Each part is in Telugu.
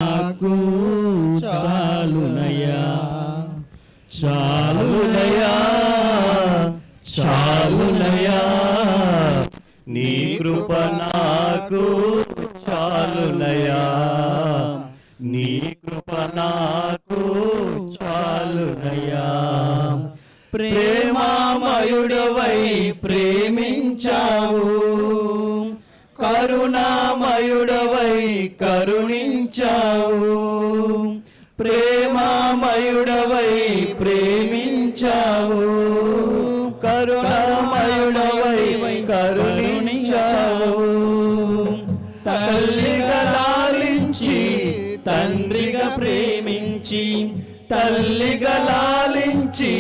నాకు చాలునయా చాలునయా చాలునయా నీ కృప నాకు చాలునయా నీ కృప నాకు చాలునయా ప్రేమామయుడవై ప్రేమించావు కరుణామయుడవై కరుణించావు ప్రేమామయుడవై ప్రేమించావు కరుణామయుడవై కరుణించావు తల్లిగా లాలించి తండ్రిగా ప్రేమించి తల్లిగా లాలించి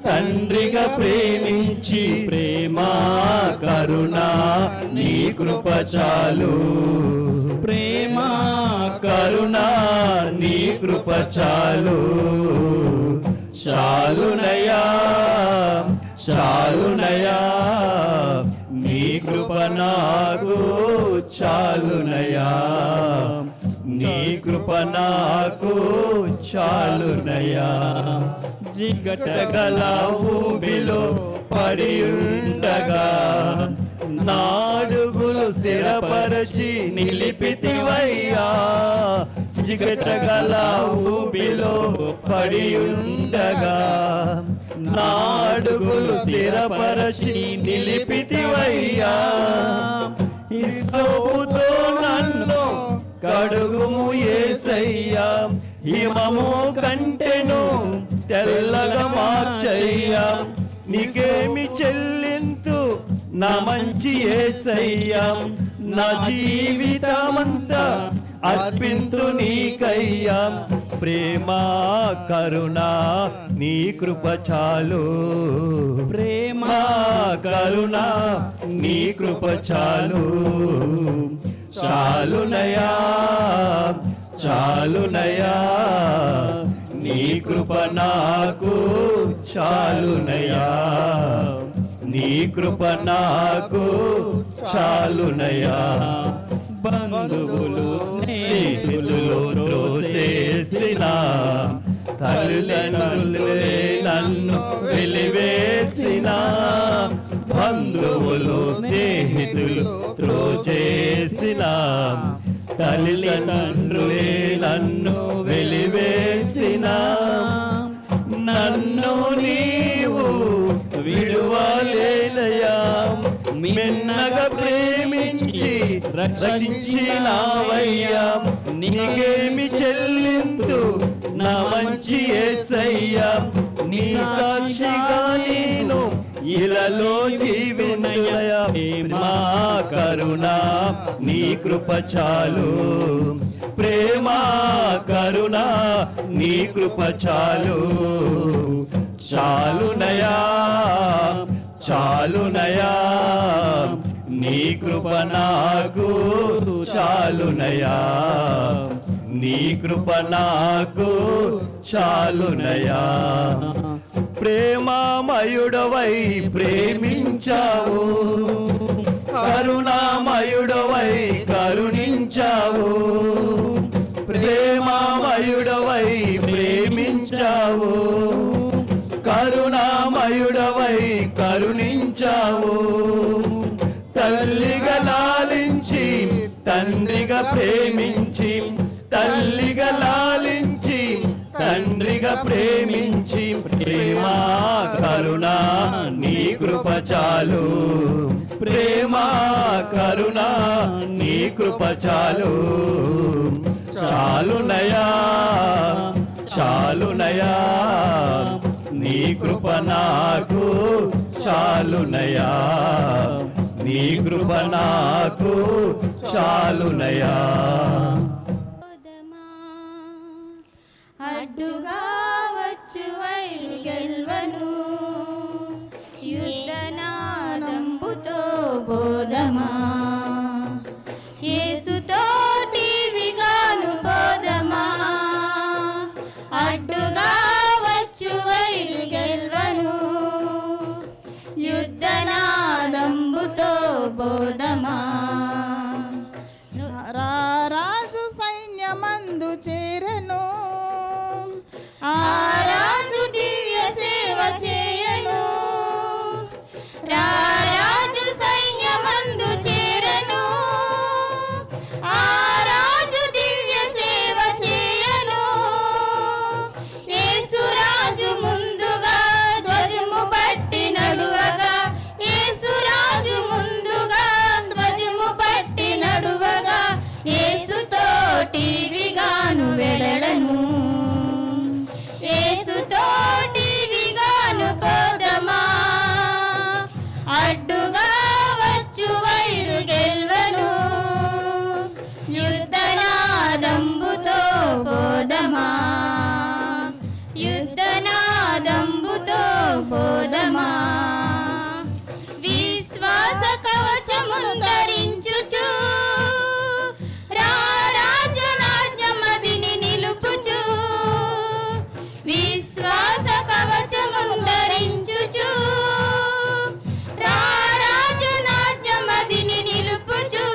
తండ్రిగా ప్రేమించి ప్రేమ కరుణ నీ కృప చాలు ప్రేమ కరుణ నీ కృప చాలు చాలునయా చాలునయా నీ కృప నాకు చాలునయా నీ కృప నాకు చాలునయా జిగటగల ఊబిలో పడి ఉండగా నాడుగులు స్థిరపరచి నిలిపితివయ్యా జిగటగల ఊబిలో పడి ఉండగా నాడుగులు స్థిరపరచి నిలిపితివయ్యా హిస్సోపుతో నన్ను కడుగుము యేసయ్యా హిమము కంటెను తెల్లగా మార్చయ్యా నీకేమి చెల్లింతు నా మంచి యేసయ్యా నా జీవితమంతా అర్పింతు నీకయ్యా ప్రేమ కరుణ నీ కృప చాలు ప్రేమ కరుణ నీ కృప చాలు చాలునయా చాలునయా నీ కృప నాకు చాలునయా నీ కృప నాకు చాలునయా బంధువులు స్నేహితులు త్రోసేసిన తల్లిదండ్రులే నన్ను వెలివేసిన బంధువులు స్నేహితులు త్రోసేసిన తల్లిదండ్రులే నన్ను వెలివేసిన నన్ను నీవు విడువలేనయా మిన్నగా ప్రేమించి రక్షించినావయ్యా నీకేమి చెల్లింతు నా మంచి యేసయ్యా నీ సాక్షిగా నేను ఇలలో జీవినయ్యా ప్రేమ కరుణ నీ కృప చాలు ప్రేమ కరుణ నీ కృప చాలు చాలునయా చాలునయా నీ కృప నాకు చాలునయా నీ కృప నాకు చాలునయా ప్రేమామయుడవై ప్రేమించావు కరుణామయుడవై కరుణించావు ప్రేమామయుడవై ప్రేమించావు కరుణామయుడవై కరుణించావు తల్లిగా లాలించి తండ్రిగా ప్రేమించి తల్లిగా లాలించి తండ్రిగా ప్రేమించి ప్రేమ కరుణ నీ కృప చాలు ప్రేమ కరుణ నీ కృప చాలు చాలునయా చాలునయా నీ కృప నాకు చాలునయా నీ కృప నాకు చాలునయా అడ్డుగా వచ్చు వైరు గెల్వను యుద్ధనాదంబుతో బోధమా యేసుతోటి విగాను బోధమా అడ్డుగా వచ్చు వైరు గెల్వను యుద్ధనాదంబుతో బోధమా రాజు సైన్యమందు చేరను. ఆ రాజు దివ్య సేవ చేయను. రాజు సైన్యమందు చేరను. ఆ రాజు దివ్య సేవ చేయను. యేసురాజు ముందుగా ధ్వజము పట్టి నడువగా, యేసురాజు ముందుగా ధ్వజము పట్టి నడువగా, యేసుతోటివిగాను వెడలను. యేసుతోటివిగాను పోదమా, అడ్డుగా వచ్చు వైరు గెల్వను. యుద్ధనాదంబుతో పోదమా, యుద్ధనాదంబుతో పోదమా. విశ్వాస కవచమును ధరించుచు, రాజనాజ్ఞమదిని నిలుపుచు. విశ్వాస కవచమును ధరించుచు, రాజనాజ్ఞమదిని నిలుపుచు.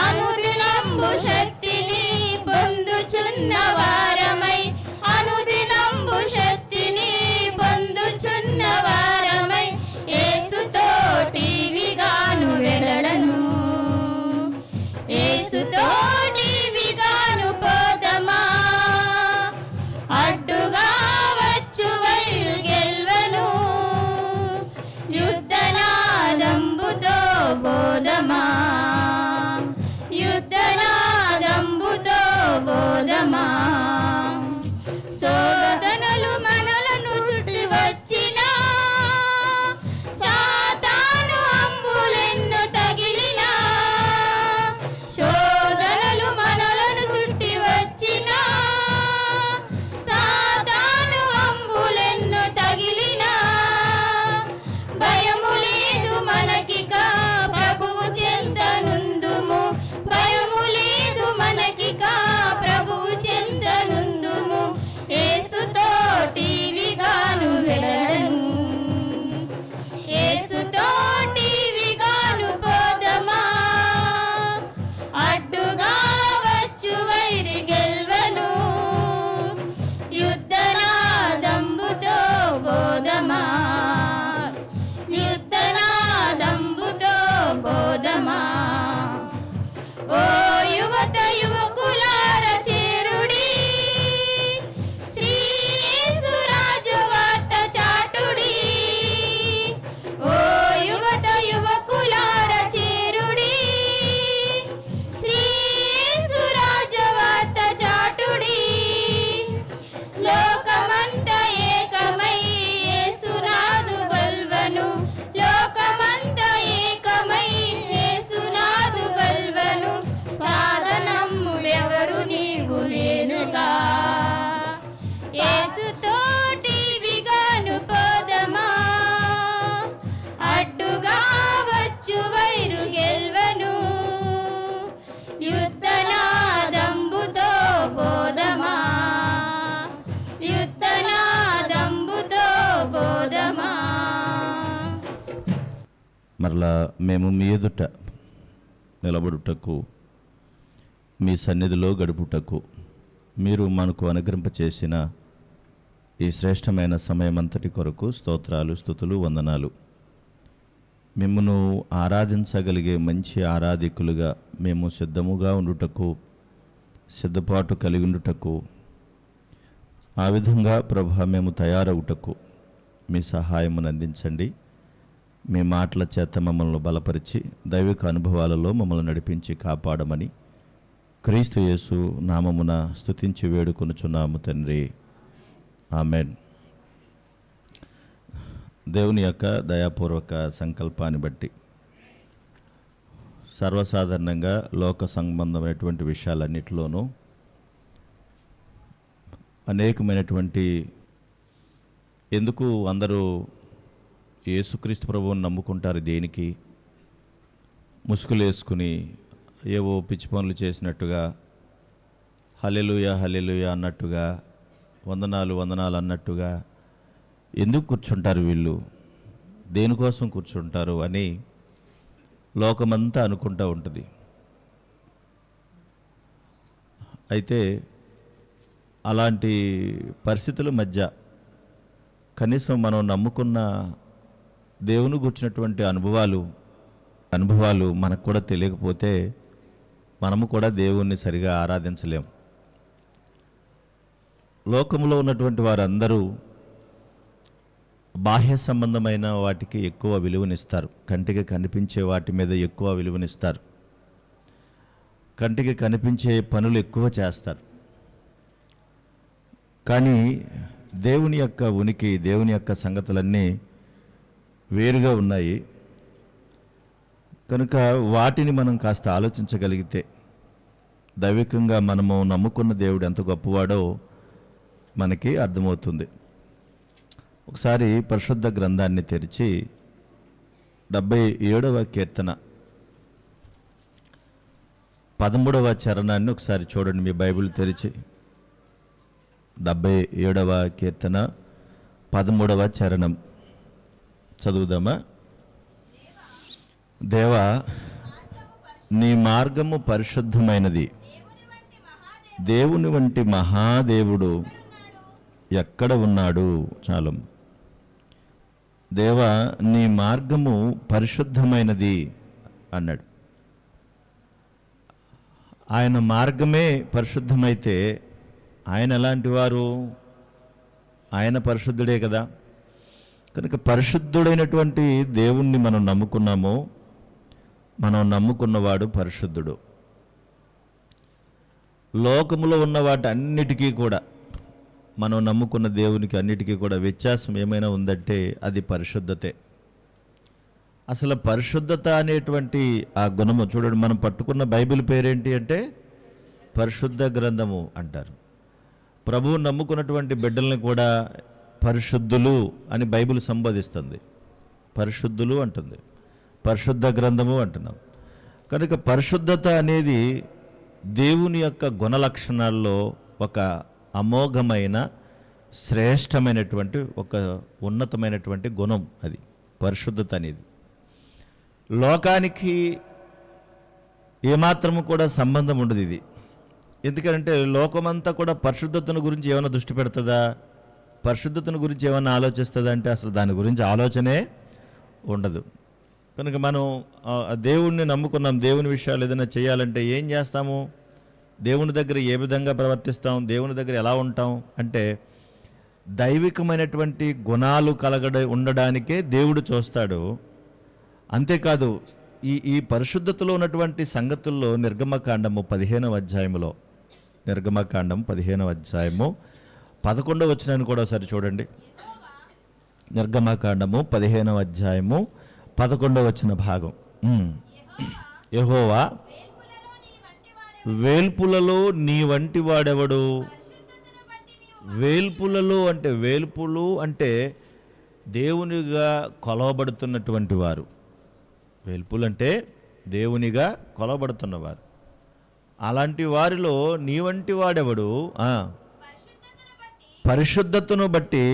అనుదినంబు శక్తిని పొందుచున్న వారమై, అనుదినంబు శక్తిని పొందుచున్న వారమై, యేసుతోటివిగాను వెడలను. యేసుతోటివిగాను పోదమా, అడ్డుగా వచ్చు వైరు గెల్వను. యుద్ధనాదంబుతో బోధమా, యుద్ధనాదంబుతో బోధమా. శోధనలు మనలను చుట్టి వచ్చినా, సాతాను అంబులెన్ను తగిలినా. శోధనలు మనలను చుట్టి వచ్చినా, సాతాను అంబులెన్ను తగిలినా. భయము లేదు మనకిక ప్రభువు చెంతనుందుము, భయము లేదు మనకిక ప్రభువు చెంతనుందుము. యేసుతోటివిగాను వెడలను. యేసుతోటివిగాను పోదమా, అడ్డుగా వచ్చు వైరి గెల్వను. యుద్ధనాదంబుతో బోధమా, యుద్ధనాదంబుతో బోధమా. ఓ యువత యువకులార చేరుడి, శ్రీ యేసురాజు వార్త చాటుడి. ఓ యువత యువకులార చేరుడి, శ్రీ యేసురాజు వార్త చాటుడి. లోకమంత ఏకమై యేసునాదు గల్వను, లోకమంత ఏకమై యేసునాదు గల్వను. సాధనము ఎవరు నీకు లేనుగా, యేసుతోటివిగాను పోదమా, అడ్డుగా వచ్చు వైరు గెల్వను. యుద్ధనాదంబుతో బోధమా, యుద్ధనాదంబుతో బోధమా. మరలా మేము మీ ఎదుట నిలబడుటకు, మీ సన్నిధిలో గడుపుటకు మీరు మనకు అనుగ్రహింపచేసిన ఈ శ్రేష్టమైన సమయమంతటి కొరకు స్తోత్రాలు, స్తుతులు, వందనాలు. మిమ్మును ఆరాధించగలిగే మంచి ఆరాధికులుగా మేము సిద్ధముగా ఉండుటకు, సిద్ధపాటు కలిగి ఉండుటకు, ఆ విధంగా ప్రభా మేము తయారవుటకు మీ సహాయమును అందించండి. మీ మాటల చేత మమ్మల్ని బలపరిచి దైవిక అనుభవాలలో మమ్మల్ని నడిపించి కాపాడమని క్రీస్తు యేసు నామమున స్తుతించి వేడుకొనుచున్నాము తండ్రి. ఆమెన్. దేవుని యొక్క దయాపూర్వక సంకల్పాన్ని బట్టి సర్వసాధారణంగా లోక సంబంధమైనటువంటి విషయాలన్నిటిలోనూ అనేకమైనటువంటి, ఎందుకు అందరూ యేసుక్రీస్తు ప్రభువుని నమ్ముకుంటారు దేనికి, ముసుగులు వేసుకుని ఏవో పిచ్చి పనులు చేసినట్టుగా, హల్లెలూయా హల్లెలూయా అన్నట్టుగా, వందనాలు వందనాలు అన్నట్టుగా ఎందుకు కూర్చుంటారు వీళ్ళు, దేనికోసం కూర్చుంటారు అని లోకమంతా అనుకుంటూ ఉంటుంది. అయితే అలాంటి పరిస్థితుల మధ్య కనీసం మనం నమ్ముకున్న దేవుని గుర్చినటువంటి అనుభవాలు మనకు కూడా తెలియకపోతే మనము కూడా దేవుణ్ణి సరిగా ఆరాధించలేం. లోకంలో ఉన్నటువంటి వారందరూ బాహ్య సంబంధమైన వాటికి ఎక్కువ విలువనిస్తారు. కంటికి కనిపించే వాటి మీద ఎక్కువ విలువనిస్తారు. కంటికి కనిపించే పనులు ఎక్కువ చేస్తారు. కానీ దేవుని యొక్క ఉనికి, దేవుని యొక్క సంగతులన్నీ వేరుగా ఉన్నాయి. కనుక వాటిని మనం కాస్త ఆలోచించగలిగితే దైవికంగా మనము నమ్ముకున్న దేవుడు ఎంత గొప్పవాడో మనకి అర్థమవుతుంది. ఒకసారి పరిశుద్ధ గ్రంథాన్ని తెరిచి 77వ కీర్తన 13వ చరణాన్ని ఒకసారి చూడండి. మీ బైబిల్ తెరిచి 77వ కీర్తన 13వ చరణం చదువుదామా? దేవా, నీ మార్గము పరిశుద్ధమైనది. దేవుని వంటి మహాదేవుడు ఎక్కడ ఉన్నాడు? చాలు. దేవా, నీ మార్గము పరిశుద్ధమైనది అన్నాడు. ఆయన మార్గమే పరిశుద్ధమైతే ఆయన ఎలాంటి వారు? ఆయన పరిశుద్ధుడే కదా. కనుక పరిశుద్ధుడైనటువంటి దేవుణ్ణి మనం నమ్ముకున్నాము. మనం నమ్ముకున్నవాడు పరిశుద్ధుడు. లోకములో ఉన్న వాటి అన్నిటికీ కూడా మనం నమ్ముకున్న దేవునికి అన్నిటికీ కూడా వ్యత్యాసం ఏమైనా ఉందంటే అది పరిశుద్ధతే. అసలు పరిశుద్ధత అనేటువంటి ఆ గుణము చూడండి. మనం పట్టుకున్న బైబిల్ పేరేంటి అంటే పరిశుద్ధ గ్రంథము అంటారు. ప్రభువు నమ్ముకున్నటువంటి బిడ్డల్ని కూడా పరిశుద్ధులు అని బైబిల్ సంబోధిస్తుంది. పరిశుద్ధులు అంటుంది, పరిశుద్ధ గ్రంథము అంటున్నాం. కనుక పరిశుద్ధత అనేది దేవుని యొక్క గుణ లక్షణాల్లో ఒక అమోఘమైన శ్రేష్టమైనటువంటి ఒక ఉన్నతమైనటువంటి గుణం. అది పరిశుద్ధత అనేది లోకానికి ఏమాత్రము కూడా సంబంధం ఉండదు ఇది. ఎందుకంటే లోకమంతా కూడా పరిశుద్ధతను గురించి ఏమైనా దృష్టి పెడుతుందా? పరిశుద్ధతను గురించి ఏమైనా ఆలోచిస్తుందా అంటే అసలు దాని గురించి ఆలోచనే ఉండదు. కనుక మనం దేవుణ్ణి నమ్ముకున్నాం. దేవుని విషయాలు ఏదైనా చేయాలంటే ఏం చేస్తాము? దేవుని దగ్గర ఏ విధంగా ప్రవర్తిస్తాం? దేవుని దగ్గర ఎలా ఉంటాం అంటే దైవికమైనటువంటి గుణాలు ఉండడానికే దేవుడు చూస్తాడు. అంతేకాదు ఈ పరిశుద్ధతలో ఉన్నటువంటి సంగతుల్లో నిర్గమకాండము 15వ అధ్యాయములో, నిర్గమకాండం 15వ అధ్యాయము 11వ వచనాన్ని కూడా ఒకసారి చూడండి. నిర్గమకాండము 15వ అధ్యాయము 11వ వచన భాగం. యెహోవా, వేల్పులలో నీ వంటి వాడెవడు? వేల్పులలో అంటే వేల్పులు అంటే దేవునిగా కొలవబడుతున్నటువంటి వారు. వేల్పులు అంటే దేవునిగా కొలవబడుతున్నవారు. అలాంటి వారిలో నీ వంటి వాడెవడు? పరిశుద్ధతను బట్టి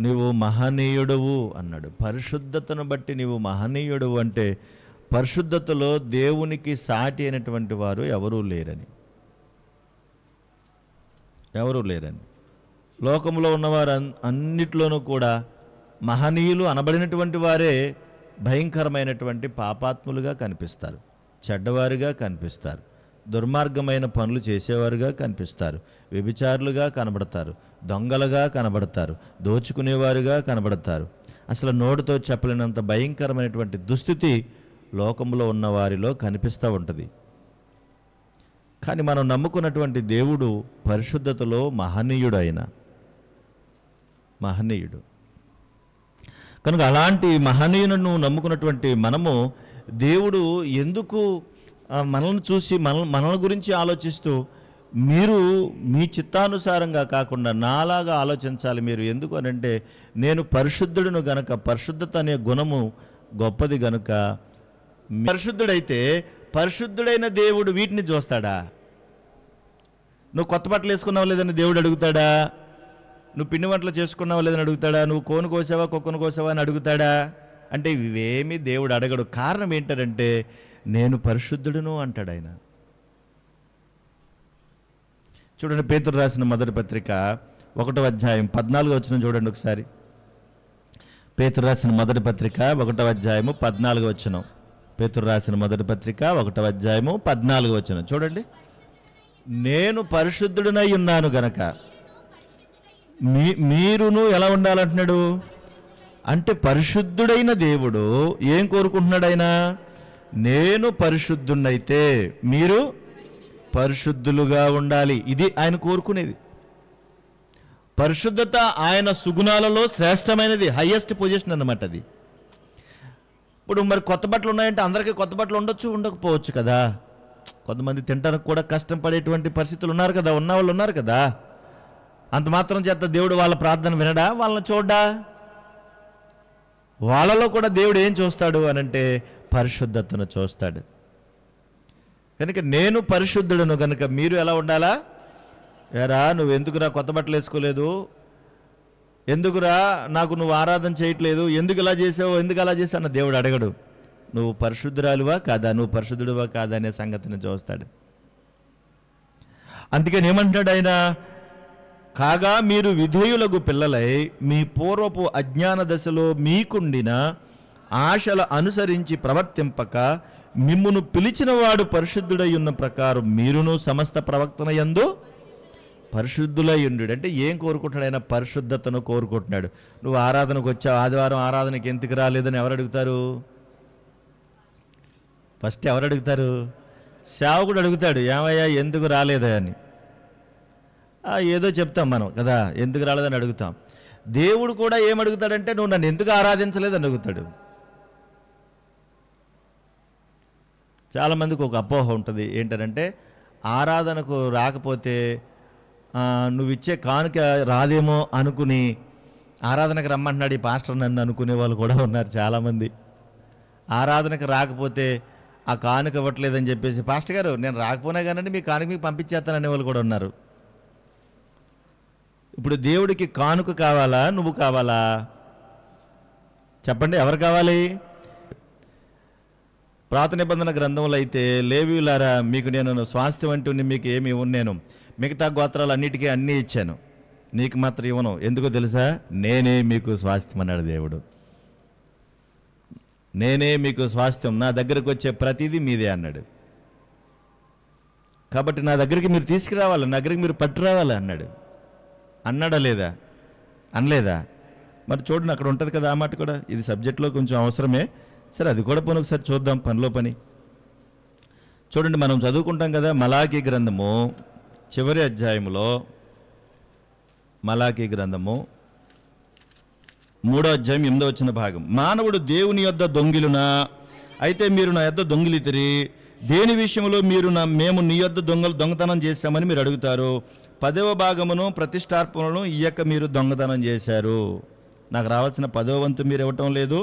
నీవు మహనీయుడవు అన్నాడు. పరిశుద్ధతను బట్టి నీవు మహనీయుడవు అంటే పరిశుద్ధతలో దేవునికి సాటి అయినటువంటి వారు ఎవరూ లేరని. లోకంలో ఉన్నవారు అన్నిట్లోనూ కూడా మహనీయులు అనబడినటువంటి వారే భయంకరమైనటువంటి పాపాత్ములుగా కనిపిస్తారు, చెడ్డవారుగా కనిపిస్తారు, దుర్మార్గమైన పనులు చేసేవారుగా కనిపిస్తారు, వ్యభిచారులుగా కనబడతారు, దొంగలుగా కనబడతారు, దోచుకునేవారుగా కనబడతారు. అసలు నోటితో చెప్పలేనంత భయంకరమైనటువంటి దుస్థితి లోకంలో ఉన్న వారిలో కనిపిస్తూ ఉంటుంది. కానీ మనం నమ్ముకున్నటువంటి దేవుడు పరిశుద్ధతలో మహనీయుడు. కనుక అలాంటి మహనీయులను నమ్ముకున్నటువంటి మనము దేవుడు ఎందుకు మనల్ని చూసి మనల్ని గురించి ఆలోచిస్తూ మీరు మీ చిత్తానుసారంగా కాకుండా నాలాగా ఆలోచించాలి మీరు. ఎందుకు అనంటే నేను పరిశుద్ధుడును గనక, పరిశుద్ధత అనే గుణము గొప్పది గనుక. పరిశుద్ధుడైతే పరిశుద్ధుడైన దేవుడు వీటిని చూస్తాడా? నువ్వు కొత్త బట్టలు వేసుకున్నావు లేదని దేవుడు అడుగుతాడా? నువ్వు పిండి వంటలు చేసుకున్నావా లేదని అడుగుతాడా? నువ్వు కోను కోసావా కుక్కను కోసావా అని అడుగుతాడా? అంటే ఇవేమీ దేవుడు అడగడు. కారణం ఏంటంటే నేను పరిశుద్ధుడును అంటాడు ఆయన. చూడండి, పేతురు రాసిన మొదటి పత్రిక 1వ అధ్యాయం 14వ వచనం చూడండి ఒకసారి. పేతురు రాసిన మొదటి పత్రిక 1వ అధ్యాయము 14వ వచనం. పేతురు రాసిన మొదటి పత్రిక 1వ అధ్యాయము 14వ వచనం చూడండి. నేను పరిశుద్ధుడినై ఉన్నాను గనక మీరును ఎలా ఉండాలంటున్నాడు అంటే, పరిశుద్ధుడైన దేవుడు ఏం కోరుకుంటున్నాడు? ఆయన, నేను పరిశుద్ధున్నైతే మీరు పరిశుద్ధులుగా ఉండాలి. ఇది ఆయన కోరుకునేది. పరిశుద్ధత ఆయన సుగుణాలలో శ్రేష్టమైనది, హైయెస్ట్ పొజిషన్ అన్నమాట అది. ఇప్పుడు మరి కొత్త బట్టలు ఉన్నాయంటే అందరికీ కొత్త బట్టలు ఉండొచ్చు, ఉండకపోవచ్చు కదా. కొంతమంది తినడానికి కూడా కష్టం పడేటువంటి పరిస్థితులు ఉన్నారు కదా, ఉన్నవాళ్ళు ఉన్నారు కదా. అంత మాత్రం చేత దేవుడు వాళ్ళ ప్రార్థన వినడా? వాళ్ళని చూడ్డా? వాళ్ళలో కూడా దేవుడు ఏం చూస్తాడు అనంటే పరిశుద్ధతను చూస్తాడు. కనుక నేను పరిశుద్ధుడను కనుక మీరు ఎలా ఉండాలా? ఏరా, నువ్వు ఎందుకురా కొత్త బట్టలు వేసుకోలేదు, ఎందుకురా నాకు నువ్వు ఆరాధన చేయట్లేదు, ఎందుకు ఇలా చేసావు, ఎందుకు అలా చేసావు అన్న దేవుడు అడగడు. నువ్వు పరిశుద్ధురాలువా కాదా, నువ్వు పరిశుద్ధుడువా కాదా అనే సంగతిని చూస్తాడు. అందుకని ఏమంటున్నాడు ఆయన, కాగా మీరు విధేయులకు పిల్లలై మీ పూర్వపు అజ్ఞాన దశలో మీకుండిన ఆశల అనుసరించి ప్రవర్తింపక మిమ్మును పిలిచిన వాడు పరిశుద్ధుడై ఉన్న ప్రకారం మీరును సమస్త ప్రవక్తన యందు పరిశుద్ధులై ఉండు. అంటే ఏం కోరుకుంటున్నాడు ఆయన? పరిశుద్ధతను కోరుకుంటున్నాడు. నువ్వు ఆరాధనకు వచ్చావు, ఆదివారం ఆరాధనకి ఎందుకు రాలేదని ఎవరు అడుగుతారు? ఫస్ట్ ఎవరు అడుగుతారు? సేవకుడు అడుగుతాడు, ఏమయ్యా ఎందుకు రాలేదా అని. ఏదో చెప్తాం మనం కదా, ఎందుకు రాలేదని అడుగుతాం. దేవుడు కూడా ఏమడుగుతాడంటే, నువ్వు నన్ను ఎందుకు ఆరాధించలేదని అడుగుతాడు. చాలామందికి ఒక అపోహ ఉంటుంది, ఏంటంటే ఆరాధనకు రాకపోతే నువ్వు ఇచ్చే కానుక రాదేమో అనుకుని ఆరాధనకు రమ్మంటున్నాడు ఈ పాస్టర్ నన్ను అనుకునే వాళ్ళు కూడా ఉన్నారు చాలామంది. ఆరాధనకు రాకపోతే ఆ కానుక ఇవ్వట్లేదని చెప్పేసి, పాస్టర్ గారు నేను రాకపోయినా కానీ మీ కానుక మీకు పంపించేస్తాననే వాళ్ళు కూడా ఉన్నారు. ఇప్పుడు దేవుడికి కానుక కావాలా, నువ్వు కావాలా? చెప్పండి, ఎవరు కావాలి? పాత నిబంధన గ్రంథంలో అయితే, లేవీయులారా మీకు నేను స్వాస్థ్యం అంటూ మీకు ఏమి ఇవ్వను, నేను మిగతా గోత్రాలు అన్నిటికీ అన్నీ ఇచ్చాను, నీకు మాత్రం ఇవ్వను. ఎందుకో తెలుసా? నేనే మీకు స్వాస్థ్యం అన్నాడు దేవుడు. నేనే మీకు స్వాస్థ్యం, నా దగ్గరకు వచ్చే ప్రతిదీ మీదే అన్నాడు. కాబట్టి నా దగ్గరికి మీరు తీసుకురావాలి, నా దగ్గరికి మీరు పట్టు రావాలి అన్నాడు. అన్నాడా లేదా? అనలేదా? మరి చూడండి, అక్కడ ఉంటుంది కదా ఆ మాట కూడా. ఇది సబ్జెక్ట్లో కొంచెం అవసరమే, సరే అది కూడా పోనీ ఒకసారి చూద్దాం పనిలో పని. చూడండి, మనం చదువుకుంటాం కదా మలాకీ గ్రంథము చివరి అధ్యాయములో, మలాకీ గ్రంథము 3వ అధ్యాయం 8వ వచన భాగం. మానవుడు దేవుని యొద్ద దొంగిలునా? అయితే మీరు నా యొద్ద దొంగిలితిరి. దేని విషయంలో మేము నీ యొద్ద దొంగతనం చేశామని మీరు అడుగుతారు. 10వ భాగమును ప్రతిష్టార్పణను ఇయ్యక మీరు దొంగతనం చేశారు. నాకు రావాల్సిన 10వ వంతు మీరు ఇవ్వటం లేదు,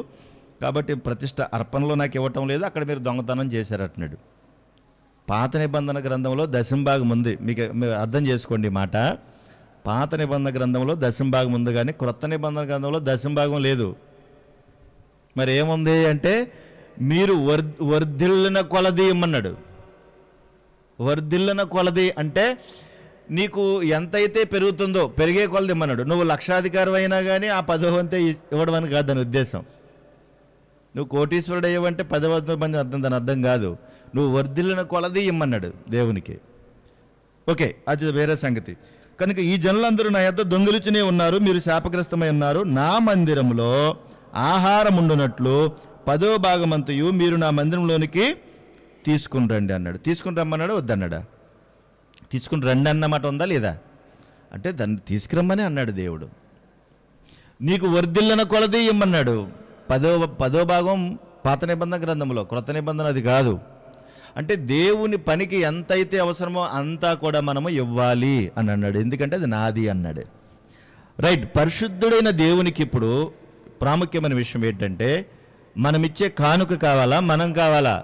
కాబట్టి ప్రతిష్ట అర్పణలో నాకు ఇవ్వటం లేదు, అక్కడ మీరు దొంగతనం చేశారంటున్నాడు. పాత నిబంధన గ్రంథంలో దశంభాగం ఉంది, మీకు అర్థం చేసుకోండి ఈ మాట. పాత నిబంధన గ్రంథంలో దశంభాగం ఉంది, కానీ క్రొత్త నిబంధన గ్రంథంలో దశంభాగం లేదు. మరి ఏముంది అంటే, మీరు వర్ధిల్లిన కొలది ఇమ్మన్నాడు. వర్ధిల్లిన కొలది అంటే నీకు ఎంతైతే పెరుగుతుందో పెరిగే కొలది ఇమ్మన్నాడు. నువ్వు లక్షాధికారం అయినా కానీ ఆ 10వ వంతే ఇవ్వడం అని కాదు దాని ఉద్దేశం. నువ్వు కోటీశ్వరుడు అయ్యవంటే 10వ వంతు మంది అర్థం, దాని అర్థం కాదు. నువ్వు వర్ధిల్లిన కొలది ఇమ్మన్నాడు దేవునికి. ఓకే, అది వేరే సంగతి. కనుక ఈ జనులందరూ నా యొద్ద దొంగిలిచునే ఉన్నారు, మీరు శాపగ్రస్తమై ఉన్నారు. నా మందిరంలో ఆహారం ఉండునట్లు 10వ భాగమంతయు మీరు నా మందిరంలోనికి తీసుకుని రండి అన్నాడు. తీసుకుని రమ్మన్నాడు, వద్దన్నాడా? తీసుకుని రండి అన్నమాట ఉందా లేదా? అంటే దాన్ని తీసుకురమ్మని అన్నాడు దేవుడు. నీకు వర్ధిల్లిన కొలది ఇమ్మన్నాడు. 10వ భాగం పాత నిబంధన గ్రంథంలో, క్రొత్త నిబంధన అది కాదు. అంటే దేవుని పనికి ఎంతైతే అవసరమో అంతా కూడా మనము ఇవ్వాలి అని అన్నాడు. ఎందుకంటే అది నాది అన్నాడు. రైట్. పరిశుద్ధుడైన దేవునికి ఇప్పుడు ప్రాముఖ్యమైన విషయం ఏంటంటే, మనమిచ్చే కానుక కావాలా, మనం కావాలా?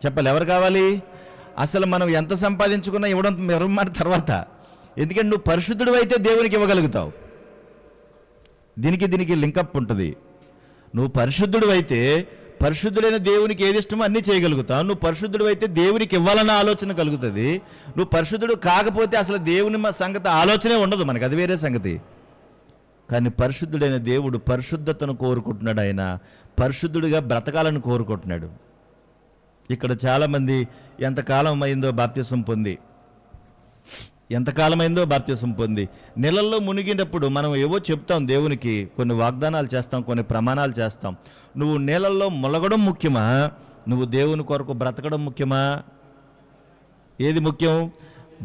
చెప్పాలి, ఎవరు కావాలి? అసలు మనం ఎంత సంపాదించుకున్నా ఇవ్వడం మాట తర్వాత. ఎందుకంటే నువ్వు పరిశుద్ధుడు అయితే దేవునికి ఇవ్వగలుగుతావు. దీనికి లింకప్ ఉంటుంది. నువ్వు పరిశుద్ధుడు అయితే పరిశుద్ధుడైన దేవునికి ఏది ఇష్టమో అన్నీ చేయగలుగుతావు. నువ్వు పరిశుద్ధుడు అయితే దేవునికి ఇవ్వాలన్న ఆలోచన కలుగుతుంది. నువ్వు పరిశుద్ధుడు కాకపోతే అసలు దేవుని సంగతి ఆలోచనే ఉండదు మనకు, అది వేరే సంగతి. కానీ పరిశుద్ధుడైన దేవుడు పరిశుద్ధతను కోరుకుంటున్నాడు. ఆయన పరిశుద్ధుడిగా బ్రతకాలని కోరుకుంటున్నాడు. ఇక్కడ చాలామంది ఎంతకాలం అయిందో బాప్తిసం పొంది నీళ్ళల్లో మునిగినప్పుడు మనం ఏవో చెప్తాం దేవునికి, కొన్ని వాగ్దానాలు చేస్తాం, కొన్ని ప్రమాణాలు చేస్తాం. నువ్వు నీళ్ళల్లో ములగడం ముఖ్యమా, నువ్వు దేవుని కొరకు బ్రతకడం ముఖ్యమా? ఏది ముఖ్యం?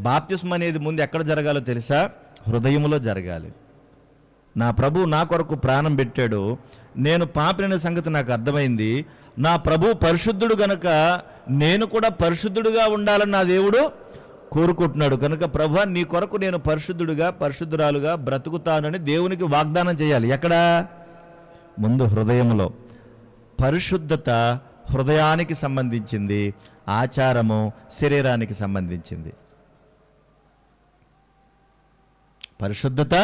బాప్తిసం అనేది ముందు ఎక్కడ జరగాలో తెలుసా? హృదయంలో జరగాలి. నా ప్రభు నా కొరకు ప్రాణం పెట్టాడు, నేను పాపిన సంగతి నాకు అర్థమైంది. నా ప్రభు పరిశుద్ధుడు గనక నేను కూడా పరిశుద్ధుడుగా ఉండాలని నా దేవుడు కోరుకుంటున్నాడు. కనుక ప్రభు నీ కొరకు నేను పరిశుద్ధుడుగా పరిశుద్ధురాలుగా బ్రతుకుతానని దేవునికి వాగ్దానం చేయాలి. ఎక్కడ? ముందు హృదయంలో. పరిశుద్ధత హృదయానికి సంబంధించింది, ఆచారము శరీరానికి సంబంధించింది. పరిశుద్ధత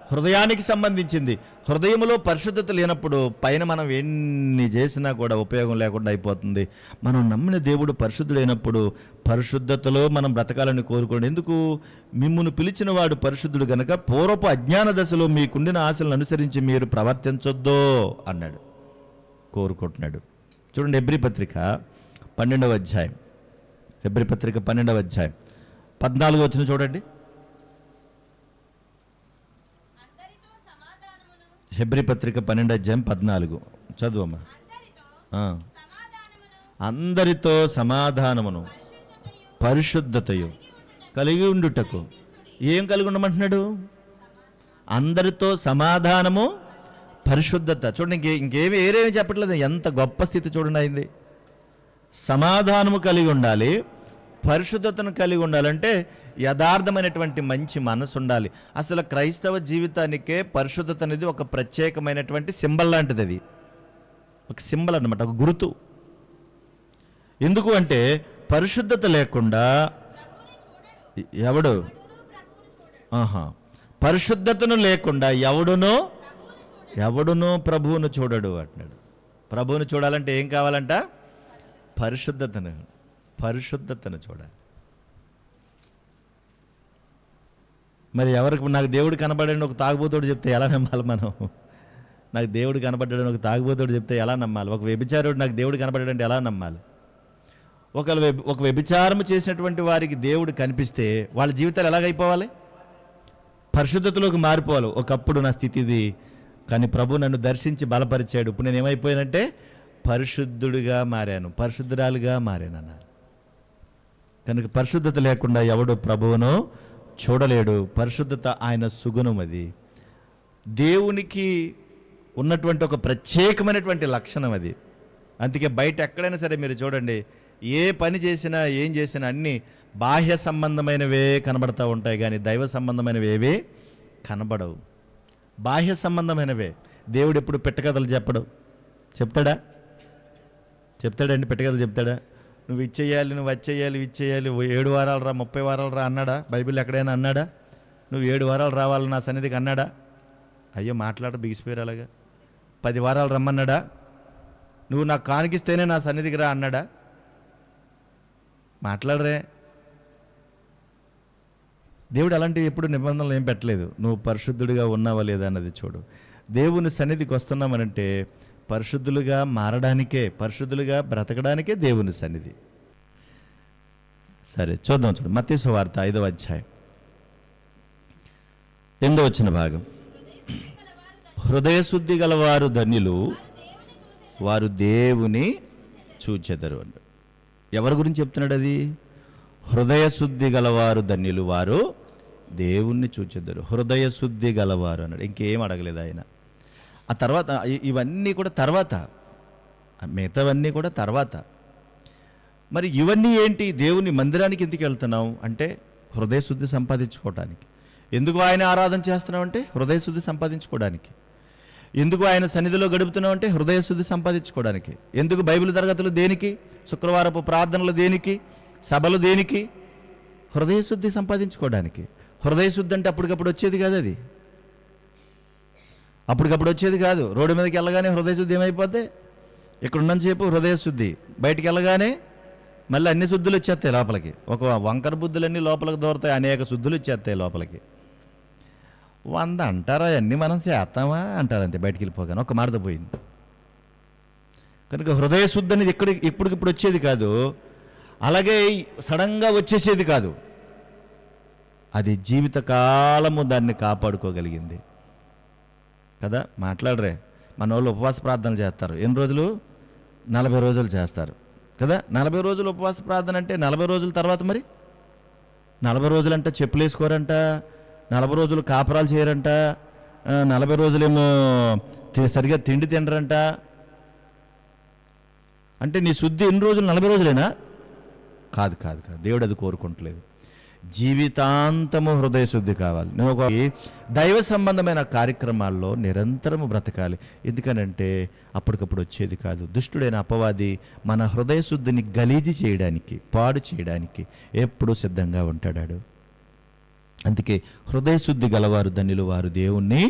హృదయానికి సంబంధించింది. హృదయంలో పరిశుద్ధత లేనప్పుడు పైన మనం ఎన్ని చేసినా కూడా ఉపయోగం లేకుండా అయిపోతుంది. మనం నమ్మిన దేవుడు పరిశుద్ధుడైనప్పుడు పరిశుద్ధతలో మనం బ్రతకాలని కోరుకోండి. ఎందుకు? మిమ్మును పిలిచిన వాడు పరిశుద్ధుడు గనక పూర్వపు అజ్ఞాన దశలో మీకుండిన ఆశలను అనుసరించి మీరు ప్రవర్తించొద్దో అన్నాడు, కోరుకుంటున్నాడు. చూడండి, హెబ్రీ పత్రిక 12వ అధ్యాయం, హెబ్రీ పత్రిక 12వ అధ్యాయం 14వ వచనం చూడండి. హెబ్రీ పత్రిక 12వ అధ్యాయం 14 చదువమ్మా. అందరితో సమాధానమును పరిశుద్ధతయు కలిగి ఉండుటకు. ఏం కలిగి ఉండమంటున్నాడు? అందరితో సమాధానము పరిశుద్ధత. చూడండి, ఇంకేమి ఏరేమి చెప్పట్లేదు. ఎంత గొప్ప స్థితి చూడండి అయింది. సమాధానము కలిగి ఉండాలి, పరిశుద్ధతను కలిగి ఉండాలంటే యథార్థమైనటువంటి మంచి మనసు ఉండాలి. అసలు క్రైస్తవ జీవితానికే పరిశుద్ధత అనేది ఒక ప్రత్యేకమైనటువంటి సింబల్ లాంటిది. అది ఒక సింబల్ అన్నమాట, ఒక గుర్తు. ఎందుకు అంటే పరిశుద్ధత లేకుండా ఎవడు పరిశుద్ధతను లేకుండా ఎవడునో ప్రభువును చూడడు అంటున్నాడు. ప్రభువును చూడాలంటే ఏం కావాలంట? పరిశుద్ధతను చూడాలి. మరి ఎవరికి నాకు దేవుడు కనబడని ఒక తాగుబోతోడు చెప్తే ఎలా నమ్మాలి మనం? నాకు దేవుడు కనబడ్డాడని ఒక తాగుబోతోడు చెప్తే ఎలా నమ్మాలి? ఒక వ్యభిచారుడు నాకు దేవుడు కనబడ్డాడంటే ఎలా నమ్మాలి? ఒక వ్యభిచారం చేసినటువంటి వారికి దేవుడు కనిపిస్తే వాళ్ళ జీవితాలు ఎలాగైపోవాలి? పరిశుద్ధతలోకి మారిపోవాలి. ఒకప్పుడు నా స్థితి ఇది, కానీ ప్రభు నన్ను దర్శించి బలపరిచాడు. ఇప్పుడు నేను ఏమైపోయానంటే పరిశుద్ధుడిగా మారాను, పరిశుద్ధురాలుగా మారాను అన్నారు. కనుక పరిశుద్ధత లేకుండా ఎవడు ప్రభువును చూడలేడు. పరిశుద్ధత ఆయన సుగుణం. అది దేవునికి ఉన్నటువంటి ఒక ప్రత్యేకమైనటువంటి లక్షణం అది. అందుకే బయట ఎక్కడైనా సరే మీరు చూడండి, ఏ పని చేసినా ఏం చేసినా అన్నీ బాహ్య సంబంధమైనవే కనబడతా ఉంటాయి, కానీ దైవ సంబంధమైనవి ఏవే కనబడవు. బాహ్య సంబంధమైనవే. దేవుడు ఎప్పుడు పెట్టకథలు చెప్తాడండి? పెట్టకథలు చెప్తాడా? నువ్వు ఇచ్చేయాలి, నువ్వు వచ్చేయాలి, ఇచ్చేయాలి, 7 వారాలు రా, 30 వారాలు రా అన్నాడా? బైబిల్ ఎక్కడైనా అన్నాడా? నువ్వు 7 వారాలు రావాలి నా సన్నిధికి అన్నాడా? అయ్యో మాట్లాడ బిగిసిపోయారు. అలాగా 10 వారాలు రమ్మన్నాడా? నువ్వు నాకు కానికిస్తేనే నా సన్నిధికి రా అన్నాడా? మాట్లాడరే. దేవుడు అలాంటివి ఎప్పుడు నిబంధనలు ఏం పెట్టలేదు. నువ్వు పరిశుద్ధుడిగా ఉన్నావా లేదా అన్నది చూడు. దేవుని సన్నిధికి వస్తున్నామనంటే పరిశుద్ధులుగా మారడానికే, పరిశుద్ధులుగా బ్రతకడానికే దేవుని సన్నిధి. సరే చూద్దాం. మత్తయి సువార్త 5వ అధ్యాయం 8వ వచన భాగం. హృదయ శుద్ధి గలవారు ధన్యులు, వారు దేవుని చూచెదరు అన్నాడు. ఎవరి గురించి చెప్తున్నాడు అది? హృదయ శుద్ధి గలవారు ధన్యులు, వారు దేవుణ్ణి చూచెదరు. హృదయ శుద్ధి గలవారు అన్నాడు. ఇంకేం అడగలేదు ఆయన. ఆ తర్వాత ఇవన్నీ కూడా తర్వాత, మిగతావన్నీ కూడా తర్వాత. మరి ఇవన్నీ ఏంటి? దేవుని మందిరానికి ఎందుకు వెళ్తున్నావు అంటే హృదయ శుద్ధి సంపాదించుకోవడానికి. ఎందుకు ఆయన ఆరాధన చేస్తున్నావు అంటే హృదయ శుద్ధి సంపాదించుకోవడానికి. ఎందుకు ఆయన సన్నిధిలో గడుపుతున్నావు అంటే హృదయ శుద్ధి సంపాదించుకోవడానికి. ఎందుకు బైబిల్ తరగతులు దేనికి? శుక్రవారపు ప్రార్థనలు దేనికి? సభలు దేనికి? హృదయ శుద్ధి సంపాదించుకోవడానికి. హృదయ శుద్ధి అంటే అప్పటికప్పుడు వచ్చేది కాదు. అది అప్పటికప్పుడు వచ్చేది కాదు. రోడ్డు మీదకి వెళ్ళగానే హృదయ శుద్ధి ఏమైపోద్ది? ఇక్కడ ఉన్నంతసేపు హృదయ శుద్ధి, బయటికి వెళ్ళగానే మళ్ళీ అన్ని శుద్ధులు వచ్చేస్తాయి లోపలికి. ఒక వంకర బుద్ధులన్నీ లోపలికి దూరతాయి, అనేక శుద్ధులు వచ్చేస్తాయి లోపలికి. 100 అంటారా, అన్నీ మనం చేస్తామా అంటారు, అంతే. బయటికి వెళ్ళిపోగానే ఒక మాటతో పోయింది. కనుక హృదయ శుద్ధి అనేది ఇప్పటికిప్పుడు వచ్చేది కాదు, అలాగే సడన్గా వచ్చేసేది కాదు. అది జీవితకాలము దాన్ని కాపాడుకోగలిగింది కదా. మాట్లాడరే, మన వాళ్ళు ఉపవాస ప్రార్థనలు చేస్తారు. ఎన్ని రోజులు? 40 రోజులు చేస్తారు కదా. 40 రోజులు ఉపవాస ప్రార్థన అంటే 40 రోజుల తర్వాత మరి 40 రోజులు అంటే చెప్పులు వేసుకోరంట, 40 రోజులు కాపురాలు చేయరంట, 40 రోజులేమో సరిగా తిండి తినరంట. అంటే నీ శుద్ధి ఎన్ని రోజులు? 40 రోజులేనా? కాదు కాదు కాదు, దేవుడు అది కోరుకుంటలేదు. జీవితాంతము హృదయ శుద్ధి కావాలి. నువ్వు ఒక దైవ సంబంధమైన కార్యక్రమాల్లో నిరంతరము బ్రతకాలి. ఎందుకనంటే అప్పటికప్పుడు వచ్చేది కాదు. దుష్టుడైన అపవాది మన హృదయ శుద్ధిని గలీజి చేయడానికి, పాడు చేయడానికి ఎప్పుడూ సిద్ధంగా ఉంటాడు. అందుకే హృదయ శుద్ధి గలవారు ధన్యులు, వారు దేవుణ్ణి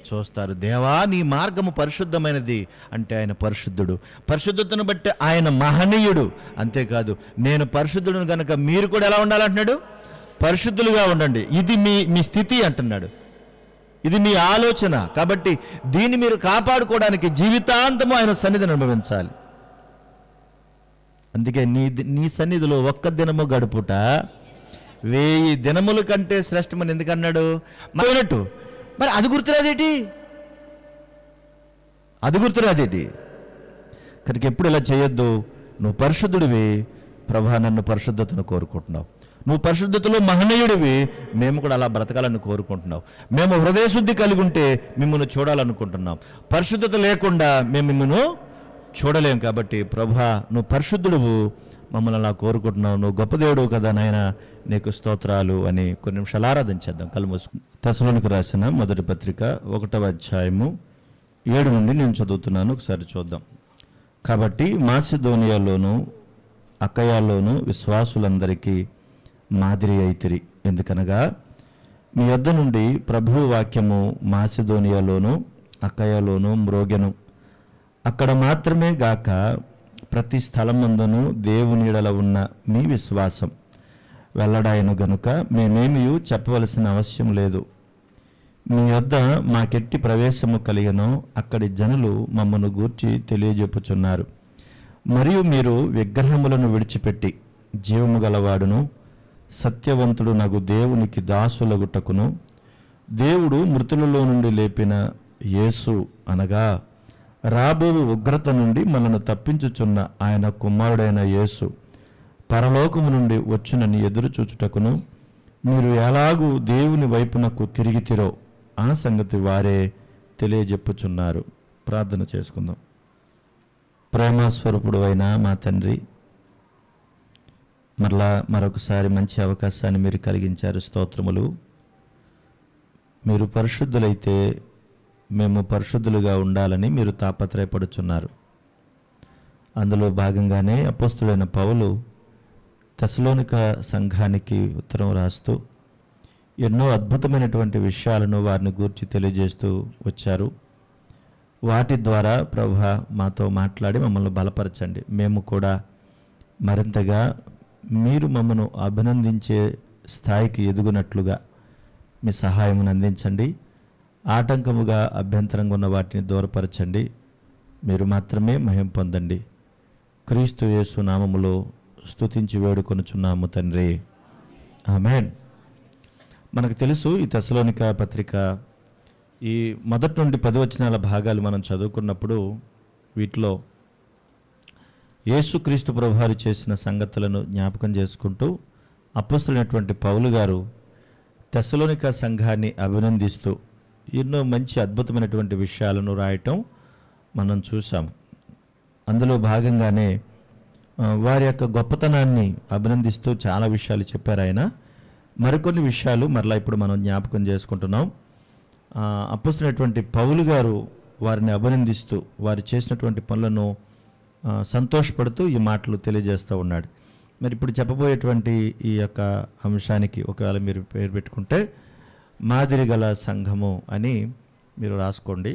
చూస్తారు. దేవా నీ మార్గము పరిశుద్ధమైనది అంటే ఆయన పరిశుద్ధుడు, పరిశుద్ధతను బట్టి ఆయన మహనీయుడు. అంతేకాదు, నేను పరిశుద్ధుడును కనుక మీరు కూడా ఎలా ఉండాలంటున్నాడు? పరిశుద్ధులుగా ఉండండి. ఇది మీ స్థితి అంటున్నాడు, ఇది మీ ఆలోచన. కాబట్టి దీన్ని మీరు కాపాడుకోవడానికి జీవితాంతము ఆయన సన్నిధిని అనుభవించాలి. అందుకే నీ సన్నిధిలో ఒక్క దినము గడుపుట 1000 దినముల కంటే శ్రేష్టమని ఎందుకన్నాడు? పోయినట్టు మరి అది గుర్తురాదేటి? కనుక ఎప్పుడు ఇలా చేయొద్దు. నువ్వు పరిశుద్ధుడివి, ప్రభా నన్ను పరిశుద్ధతను కోరుకుంటున్నావు. నువ్వు పరిశుద్ధతలో మహనీయుడివి, మేము కూడా అలా బ్రతకాలని కోరుకుంటున్నావు. మేము హృదయ శుద్ధి కలిగి ఉంటే మిమ్మల్ని చూడాలనుకుంటున్నాం. పరిశుద్ధత లేకుండా మేము మిమ్మల్ని చూడలేం. కాబట్టి ప్రభా నువ్వు పరిశుద్ధుడువు, మమ్మల్ని అలా కోరుకుంటున్నావు. నువ్వు గొప్ప దేవుడు కదా నాయన, నీకు స్తోత్రాలు అని కొన్ని నిమిషాలు ఆరాధన చేద్దాం. కళ్ళు మూసుకుని తెస్సలోనికి రాసిన మొదటి పత్రిక 1వ అధ్యాయము 7 నుండి నేను చదువుతున్నాను, ఒకసారి చూద్దాం. కాబట్టి మాసిదోనియాలోను అకయాలోను విశ్వాసులందరికీ మాదిరి అయితిరి. ఎందుకనగా మీ యొద్ద నుండి ప్రభువు వాక్యము మాసిదోనియాలోను అకయాలోను మ్రోగెను. అక్కడ మాత్రమే గాక ప్రతి స్థలమందును దేవునిడల ఉన్న మీ విశ్వాసం వెల్లడాయను గనుక మేమేమీ చెప్పవలసిన అవసరం లేదు. మీ యొద్ద మాకెట్టి ప్రవేశము కలిగనో అక్కడి జనులు మమ్మను గూర్చి తెలియజెప్పుచున్నారు. మరియు మీరు విగ్రహములను విడిచిపెట్టి జీవము గలవాడును సత్యవంతుడు నగు దేవునికి దాసులగుటకును దేవుడు మృతులలో నుండి లేపిన యేసు అనగా రాబో ఉగ్రత నుండి మనను తప్పించుచున్న ఆయన కుమారుడైన యేసు పరలోకము నుండి వచ్చునని ఎదురు చూచుటకును మీరు ఎలాగూ దేవుని వైపునకు తిరిగితిరో ఆ సంగతి వారే తెలియజెప్పుచున్నారు. ప్రార్థన చేసుకుందాం. ప్రేమస్వరూపుడు అయిన మా తండ్రి, మరొకసారి మంచి అవకాశాన్ని మీరు కలిగించారు. స్తోత్రములు. మీరు పరిశుద్ధులైతే మేము పరిశుద్ధులుగా ఉండాలని మీరు తాపత్రయపడుచున్నారు. అందులో భాగంగానే అపోస్తులైన పౌలు తెస్సలోనిక సంఘానికి ఉత్తరం రాస్తూ ఎన్నో అద్భుతమైనటువంటి విషయాలను వారిని గూర్చి తెలియజేస్తూ వచ్చారు. వాటి ద్వారా ప్రభువా మాతో మాట్లాడి మమ్మల్ని బలపరచండి. మేము కూడా మరింతగా మీరు మమ్మను అభినందించే స్థాయికి ఎదుగునట్లుగా మీ సహాయమును అందించండి. ఆటంకముగా అభ్యంతరంగా ఉన్న వాటిని దూరపరచండి. మీరు మాత్రమే మహిమ పొందండి. క్రీస్తు యేసు నామములో స్తుతించి వేడుకొనుచున్నాము తండ్రి, ఆమేన్. మనకు తెలుసు ఈ తెస్సలోనిక పత్రిక ఈ మొదటి నుండి 10 వచనాల భాగాలు మనం చదువుకున్నప్పుడు వీటిలో యేసుక్రీస్తు ప్రభువారు చేసిన సంగతులను జ్ఞాపకం చేసుకుంటూ అపోస్తలుడైనటువంటి పౌలు గారు తెస్సలోనిక సంఘాన్ని అభినందిస్తూ ఎన్నో మంచి అద్భుతమైనటువంటి విషయాలను రాయటం మనం చూసాం. అందులో భాగంగానే వారి యొక్క గొప్పతనాన్ని అభినందిస్తూ చాలా విషయాలు చెప్పారు ఆయన. మరికొన్ని విషయాలు మరలా ఇప్పుడు మనం జ్ఞాపకం చేసుకుంటున్నాం. అపోస్తలుడైనటువంటి పౌలు గారు వారిని అభినందిస్తూ వారు చేసినటువంటి పనులను సంతోషపడుతూ ఈ మాటలు తెలియజేస్తూ ఉన్నాడు. మరి ఇప్పుడు చెప్పబోయేటువంటి ఈ యొక్క అంశానికి ఒకవేళ మీరు పేరు పెట్టుకుంటే మాదిరి గల సంఘము అని మీరు రాసుకోండి.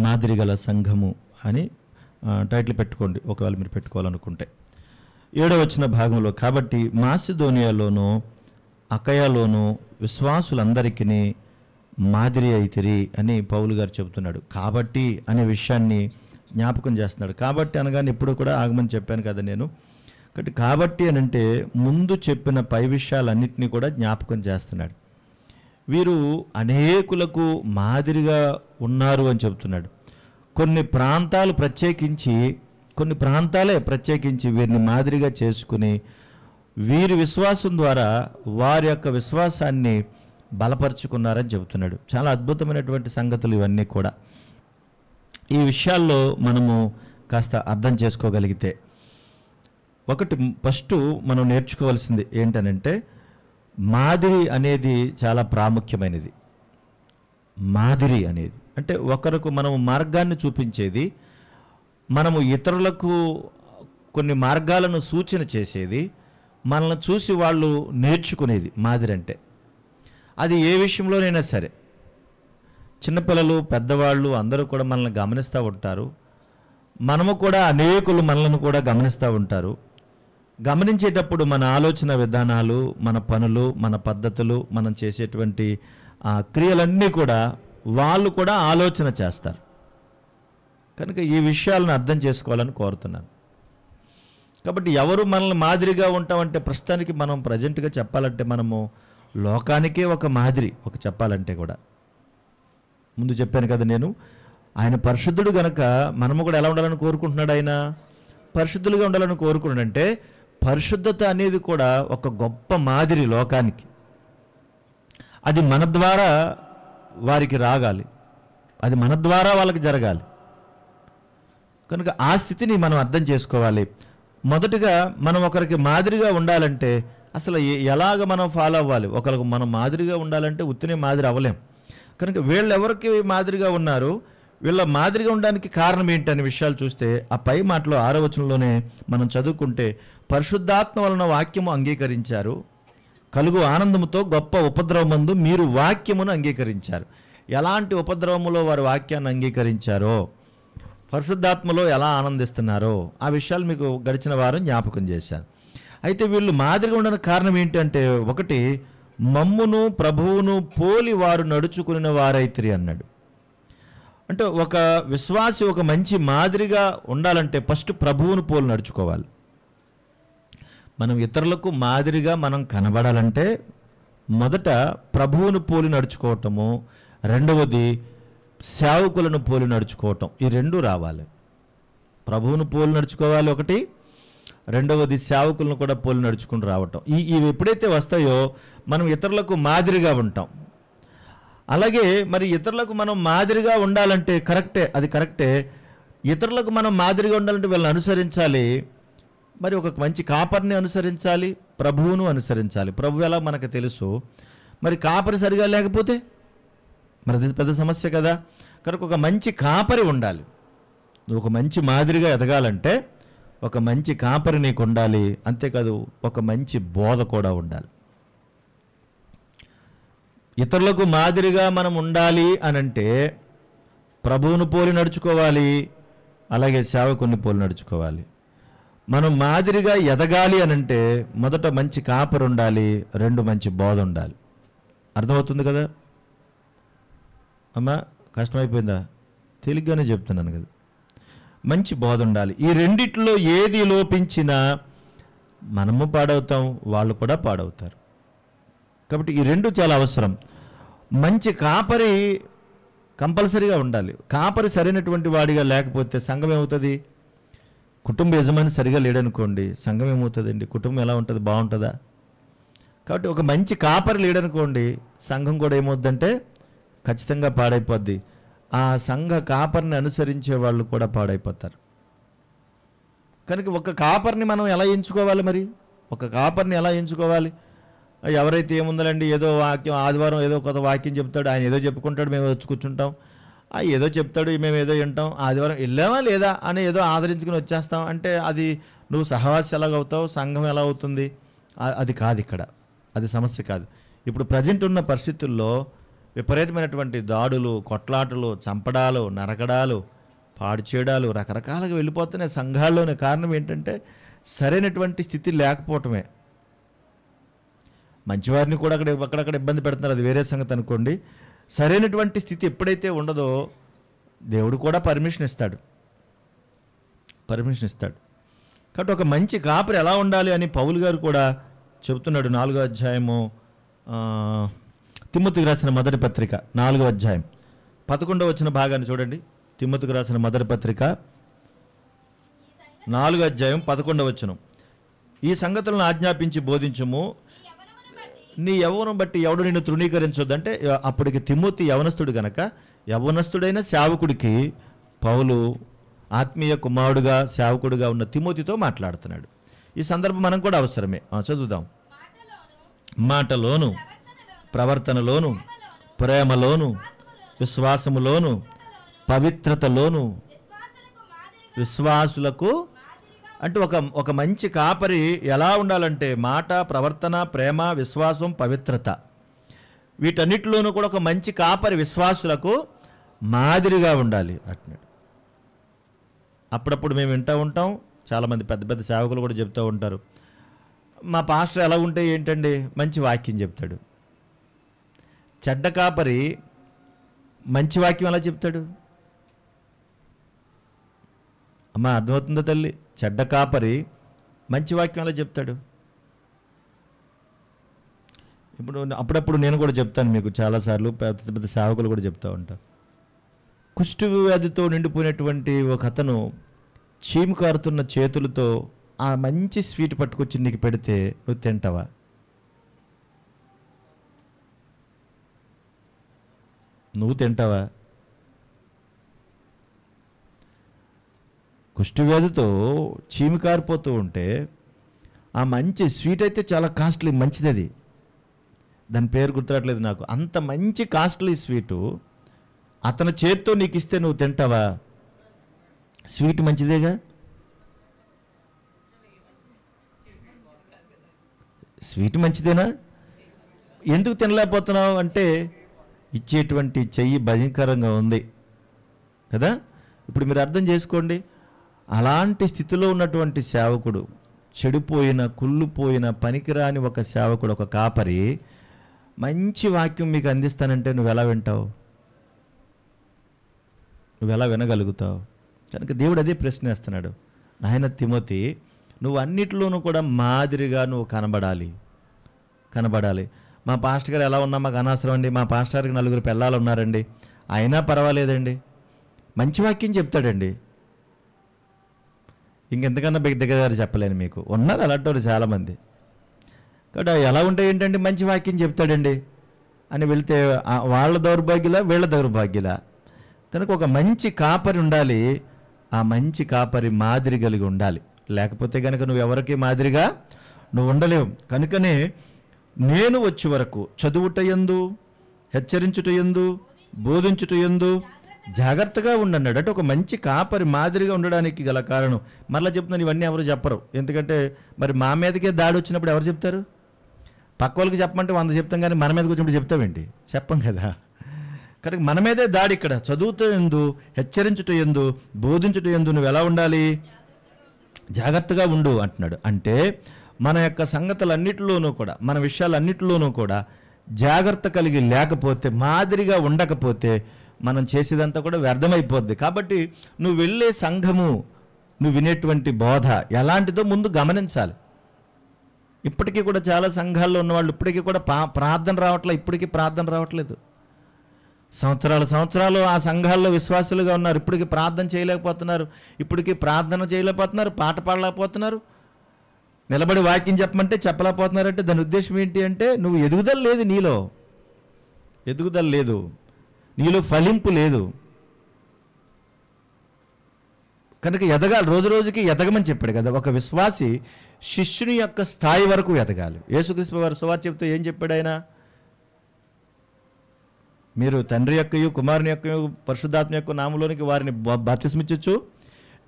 మాదిరి గల సంఘము అని టైటిల్ పెట్టుకోండి ఒకవేళ మీరు పెట్టుకోవాలనుకుంటే. 7వ వచన భాగంలో, కాబట్టి మాసిదోనియాలోను అకయలోను విశ్వాసులందరికీ మాదిరి అయితిరి అని పౌలు గారు చెబుతున్నాడు. కాబట్టి అనే విషయాన్ని జ్ఞాపకం చేస్తున్నాడు. కాబట్టి అనగానే ఇప్పుడు కూడా ఆగమని చెప్పాను కదా నేను. కాబట్టి అని అంటే ముందు చెప్పిన పై విషయాలన్నింటినీ కూడా జ్ఞాపకం చేస్తున్నాడు. వీరు అనేకులకు మాదిరిగా ఉన్నారు అని చెబుతున్నాడు. కొన్ని ప్రాంతాలే ప్రత్యేకించి వీరిని మాదిరిగా చేసుకుని వీరి విశ్వాసం ద్వారా వారి యొక్క విశ్వాసాన్ని బలపరుచుకున్నారని చెబుతున్నాడు. చాలా అద్భుతమైనటువంటి సంగతులు ఇవన్నీ కూడా. ఈ విషయాల్లో మనము కాస్త అర్థం చేసుకోగలిగితే, ఒకటి ఫస్ట్ మనం నేర్చుకోవాల్సింది ఏంటనంటే, మాదిరి అనేది చాలా ప్రాముఖ్యమైనది. మాదిరి అనేది అంటే ఒకరికి మనము మార్గాన్ని చూపించేది, మనము ఇతరులకు కొన్ని మార్గాలను సూచన చేసేది, మనల్ని చూసి వాళ్ళు నేర్చుకునేది మాదిరి అంటే. అది ఏ విషయంలోనైనా సరే, చిన్నపిల్లలు పెద్దవాళ్ళు అందరూ కూడా మనల్ని గమనిస్తూ ఉంటారు. మనము కూడా అనేకులు మనల్ని కూడా గమనిస్తూ ఉంటారు. గమనించేటప్పుడు మన ఆలోచన విధానాలు, మన పనులు, మన పద్ధతులు, మనం చేసేటువంటి క్రియలన్నీ కూడా వాళ్ళు కూడా ఆలోచన చేస్తారు. కనుక ఈ విషయాలను అర్థం చేసుకోవాలని కోరుతున్నాను. కాబట్టి ఎవరు మనల్ని మాదిరిగా ఉంటామంటే, ప్రస్తుతానికి మనం ప్రజెంట్గా చెప్పాలంటే మనము లోకానికే ఒక మాదిరి, ఒక చెప్పాలంటే కూడా. ముందు చెప్పాను కదా నేను, ఆయన పరిశుద్ధుడు గనక మనము కూడా ఎలా ఉండాలని కోరుకుంటున్నాడు? ఆయన పరిశుద్ధులుగా ఉండాలని కోరుకున్నాడంటే, పరిశుద్ధత అనేది కూడా ఒక గొప్ప మాదిరి లోకానికి. అది మన ద్వారా వారికి రాగాలి, అది మన ద్వారా వాళ్ళకి జరగాలి. కనుక ఆ స్థితిని మనం అర్థం చేసుకోవాలి. మొదటగా మనం ఒకరికి మాదిరిగా ఉండాలంటే అసలు ఎలాగ మనం ఫాలో అవ్వాలి? ఒకరికి మనం మాదిరిగా ఉండాలంటే ఉత్తినే మాదిరి అవ్వలేం. కనుక వీళ్ళు ఎవరికి మాదిరిగా ఉన్నారు, వీళ్ళ మాదిరిగా ఉండడానికి కారణం ఏంటనే విషయాలు చూస్తే ఆ పై మాటలో 6వ వచనంలోనే మనం చదువుకుంటే, పరిశుద్ధాత్మ వలన వాక్యము అంగీకరించారు, కలుగు ఆనందముతో గొప్ప ఉపద్రవమందు మీరు వాక్యమును అంగీకరించారు. ఎలాంటి ఉపద్రవములో వారు వాక్యాన్ని అంగీకరించారో, పరిశుద్ధాత్మలో ఎలా ఆనందిస్తున్నారో ఆ విషయాలు మీకు గడిచిన వారం జ్ఞాపకం చేశాను. అయితే వీళ్ళు మాదిరిగా ఉండడానికి కారణం ఏంటంటే, ఒకటి, మమ్మును ప్రభువును పోలి వారు నడుచుకుని వారైతిరి అన్నాడు. అంటే ఒక విశ్వాసి ఒక మంచి మాదిరిగా ఉండాలంటే ఫస్ట్ ప్రభువును పోలి నడుచుకోవాలి. మనం ఇతరులకు మాదిరిగా మనం కనబడాలంటే మొదట ప్రభువును పోలి నడుచుకోవటము, రెండవది సేవకులను పోలి నడుచుకోవటం. ఈ రెండు రావాలి. ప్రభువును పోలి నడుచుకోవాలి ఒకటి, రెండవది సేవకులను కూడా పోలి నడుచుకుని రావటం. ఇవి ఎప్పుడైతే వస్తాయో మనం ఇతరులకు మాదిరిగా ఉంటాం. అలాగే మరి ఇతరులకు మనం మాదిరిగా ఉండాలంటే అది కరెక్టే. ఇతరులకు మనం మాదిరిగా ఉండాలంటే వీళ్ళని అనుసరించాలి. మరి ఒక మంచి కాపరిని అనుసరించాలి, ప్రభువును అనుసరించాలి. ప్రభు ఎలా మనకు తెలుసు. మరి కాపరి సరిగా లేకపోతే మరి అది పెద్ద సమస్య కదా. కనుక ఒక మంచి కాపరి ఉండాలి. నువ్వు ఒక మంచి మాదిరిగా ఎదగాలంటే ఒక మంచి కాపరి నీకు ఉండాలి. అంతేకాదు ఒక మంచి బోధ కూడా ఉండాలి. ఇతరులకు మాదిరిగా మనం ఉండాలి అనంటే ప్రభువును పోలి నడుచుకోవాలి, అలాగే సేవకుని పోలి నడుచుకోవాలి. మనం మాదిరిగా ఎదగాలి అనంటే మొదట మంచి కాపరి ఉండాలి, రెండు మంచి బోధ ఉండాలి. అర్థమవుతుంది కదా అమ్మా? కష్టమైపోయిందా? తేలిగ్గానే చెప్తున్నాను కదా. మంచి బోధ ఉండాలి. ఈ రెండిట్లో ఏది లోపించినా మనము పాడవుతాం, వాళ్ళు కూడా పాడవుతారు. కాబట్టి ఈ రెండు చాలా అవసరం. మంచి కాపరి కంపల్సరీగా ఉండాలి. కాపరి సరైనటువంటి వాడిగా లేకపోతే సంఘం ఏమవుతుంది? కుటుంబ యజమాని సరిగా లేడనుకోండి, సంఘం ఏమవుతుందండి? కుటుంబం ఎలా ఉంటుంది? బాగుంటుందా? కాబట్టి ఒక మంచి కాపరి లేడనుకోండి, సంఘం కూడా ఏమవుద్దంటే ఖచ్చితంగా పాడైపోద్ది. ఆ సంఘ కాపరిని అనుసరించే వాళ్ళు కూడా పాడైపోతారు. కనుక ఒక కాపరిని మనం ఎలా ఎంచుకోవాలి? మరి ఒక కాపరిని ఎలా ఎంచుకోవాలి? ఎవరైతే ఏముందండి, ఏదో వాక్యం ఆదివారం ఏదో కొత్త వాక్యం చెప్తాడు, ఆయన ఏదో చెప్పుకుంటాడు, మేము వచ్చి కూర్చుంటాం, ఏదో చెప్తాడు, మేము ఏదో వింటాం, ఆదివారం వెళ్ళామా లేదా అని ఏదో ఆదరించుకుని వచ్చేస్తాం అంటే అది నువ్వు సహవాసి ఎలాగవుతావు, సంఘం ఎలా అవుతుంది? అది కాదు ఇక్కడ, అది సమస్య కాదు. ఇప్పుడు ప్రజెంట్ ఉన్న పరిస్థితుల్లో విపరీతమైనటువంటి దాడులు, కొట్లాటలు, చంపడాలు, నరకడాలు, పాడు చేయడాలు రకరకాలుగా వెళ్ళిపోతున్నాయి సంఘాల్లోనే. కారణం ఏంటంటే సరైనటువంటి స్థితి లేకపోవటమే. మంచివారిని కూడా అక్కడక్కడ ఇబ్బంది పెడుతున్నారు, అది వేరే సంగతి అనుకోండి. సరైనటువంటి స్థితి ఎప్పుడైతే ఉండదో దేవుడు కూడా పర్మిషన్ ఇస్తాడు. కాబట్టి ఒక మంచి కాపరి ఎలా ఉండాలి అని పౌలు గారు కూడా చెబుతున్నాడు. 4వ అధ్యాయము తిమోతికి రాసిన మొదటి పత్రిక 4వ అధ్యాయం 11వ వచన భాగాన్ని చూడండి. తిమోతికి రాసిన మొదటి పత్రిక 4వ అధ్యాయం 11వ వచనం. ఈ సంగతులను ఆజ్ఞాపించి బోధించుము, నీ యవ్వనం బట్టి ఎవడు నిన్ను తృణీకరించొద్దు. అంటే అప్పటికి తిమోతి యవనస్తుడు గనక యవ్వనస్తుడైన సేవకుడికి పౌలు ఆత్మీయ కుమారుడుగా సేవకుడిగా ఉన్న తిమోతితో మాట్లాడుతున్నాడు. ఈ సందర్భం మనం కూడా అవసరమే. చదువుదాం. మాటలోను, ప్రవర్తనలోను, ప్రేమలోను, విశ్వాసములోను, పవిత్రతలోను, విశ్వాసులకు అంటే ఒక మంచి కాపరి ఎలా ఉండాలంటే మాట, ప్రవర్తన, ప్రేమ, విశ్వాసం, పవిత్రత, వీటన్నిటిలోనూ కూడా ఒక మంచి కాపరి విశ్వాసులకు మాదిరిగా ఉండాలి అంటున్నాడు. అప్పుడప్పుడు మేము వింటూ ఉంటాం, చాలామంది పెద్ద పెద్ద సేవకులు కూడా చెప్తూ ఉంటారు, మా పాస్టర్ ఎలా ఉంటే ఏంటండి, మంచి వాక్యం చెప్తాడు. చెడ్డ కాపరి మంచి వాక్యం ఎలా చెప్తాడు? అమ్మా అర్థమవుతుందో తల్లి? చెడ్డ కాపరి మంచి వాక్యం ఎలా చెప్తాడు? ఇప్పుడు అప్పుడప్పుడు నేను కూడా చెప్తాను మీకు, చాలాసార్లు పెద్ద పెద్ద సేవకులు కూడా చెప్తూ ఉంటాను. కుష్టు వ్యాధితో నిండిపోయినటువంటి ఒక అతను చీము కారుతున్న చేతులతో ఆ మంచి స్వీట్ పట్టుకొచ్చి నీకు పెడితే నువ్వు తింటావా? నువ్వు తింటావా? కుష్ఠవ్యాధితో చీమి కారిపోతూ ఉంటే ఆ మంచి స్వీట్ అయితే చాలా కాస్ట్లీ, మంచిది, అది దాని పేరు గుర్తురాట్లేదు నాకు. అంత మంచి కాస్ట్లీ స్వీటు అతని చేతితో నీకు ఇస్తే నువ్వు తింటావా? స్వీట్ మంచిదేగా, స్వీట్ మంచిదేనా? ఎందుకు తినలేకపోతున్నావు అంటే ఇచ్చేటువంటి చెయ్యి భయంకరంగా ఉంది కదా. ఇప్పుడు మీరు అర్థం చేసుకోండి, అలాంటి స్థితిలో ఉన్నటువంటి సేవకుడు, చెడిపోయిన కుళ్ళిపోయిన పనికిరాని ఒక సేవకుడు, ఒక కాపరి మంచి వాక్యం మీకు అందిస్తానంటే నువ్వు ఎలా వింటావు? నువ్వు ఎలా వినగలుగుతావు? కనుక దేవుడు అదే ప్రశ్న వేస్తున్నాడు. నాయన తిమోతి, నువ్వు అన్నిటిలోనూ కూడా మాదిరిగా నువ్వు కనబడాలి. మా పాస్టర్ గారు ఎలా ఉన్నా మాకు అనవసరం అండి, మా పాస్టర్ గారికి 4 పిల్లలు ఉన్నారండి, అయినా పర్వాలేదండి, మంచి వాక్యం చెప్తాడండి. ఇంకెంతకన్నా దగ్గర చెప్పలేను మీకు, ఉన్నారు అలాంటి వాళ్ళు చాలామంది. కాబట్టి ఎలా ఉంటాయి ఏంటంటే మంచి వాక్యం చెప్తాడండి అని వెళితే వాళ్ళ దౌర్భాగ్యులా వీళ్ళ దౌర్భాగ్యులా. కనుక ఒక మంచి కాపరి ఉండాలి, ఆ మంచి కాపరి మాదిరి కలిగి ఉండాలి. లేకపోతే కనుక నువ్వు ఎవరికి మాదిరిగా నువ్వు ఉండలేవు. కనుకనే నేను వచ్చే వరకు చదువుటయందు, హెచ్చరించుటయందు, బోధించుటయందు జాగ్రత్తగా ఉండన్నాడు. అంటే ఒక మంచి కాపరి మాదిరిగా ఉండడానికి గల కారణం మరలా చెప్తున్నాను, ఇవన్నీ ఎవరు చెప్పరు. ఎందుకంటే మరి మా మీదకే దాడి వచ్చినప్పుడు ఎవరు చెప్తారు? పక్క వాళ్ళకి చెప్పమంటే 100 చెప్తాం, కానీ మన మీదకి వచ్చినప్పుడు చెప్తామేంటి? చెప్పం కదా. కనుక మన మీదే దాడి. ఇక్కడ చదువుతూ ఎందు, హెచ్చరించుట ఎందు, బోధించుట ఎందు నువ్వు ఎలా ఉండాలి? జాగ్రత్తగా ఉండు అంటున్నాడు. అంటే మన యొక్క సంగతులన్నిటిలోనూ కూడా, మన విషయాలన్నిటిలోనూ కూడా జాగ్రత్త కలిగి లేకపోతే, మాదిరిగా ఉండకపోతే మనం చేసేదంతా కూడా వ్యర్థమైపోద్ది. కాబట్టి నువ్వు వెళ్ళే సంఘము, నువ్వు వినేటువంటి బోధ ఎలాంటిదో ముందు గమనించాలి. ఇప్పటికీ కూడా చాలా సంఘాల్లో ఉన్నవాళ్ళు ఇప్పటికీ కూడా ఇప్పటికీ ప్రార్థన రావట్లేదు. సంవత్సరాలు ఆ సంఘాల్లో విశ్వాసులుగా ఉన్నారు, ఇప్పటికీ ప్రార్థన చేయలేకపోతున్నారు, పాట పాడలేకపోతున్నారు, నిలబడి వాక్యం చెప్పమంటే చెప్పలేకపోతున్నారంటే దాని ఉద్దేశం ఏంటి అంటే నువ్వు ఎదుగుదల లేదు, నీలో ఫలింపు లేదు. కనుక ఎదగాలి, రోజు రోజుకి ఎదగమని చెప్పాడు కదా. ఒక విశ్వాసి శిష్యుని యొక్క స్థాయి వరకు ఎదగాలి. యేసుక్రీస్తు వారు సువార్త చెప్తే ఏం చెప్పాడు ఆయన? మీరు తండ్రి యొక్కయు కుమారుని యొక్కయు పరిశుద్ధాత్మ యొక్క నామములోనికి వారిని బాప్తిస్మిచ్చొచ్చు,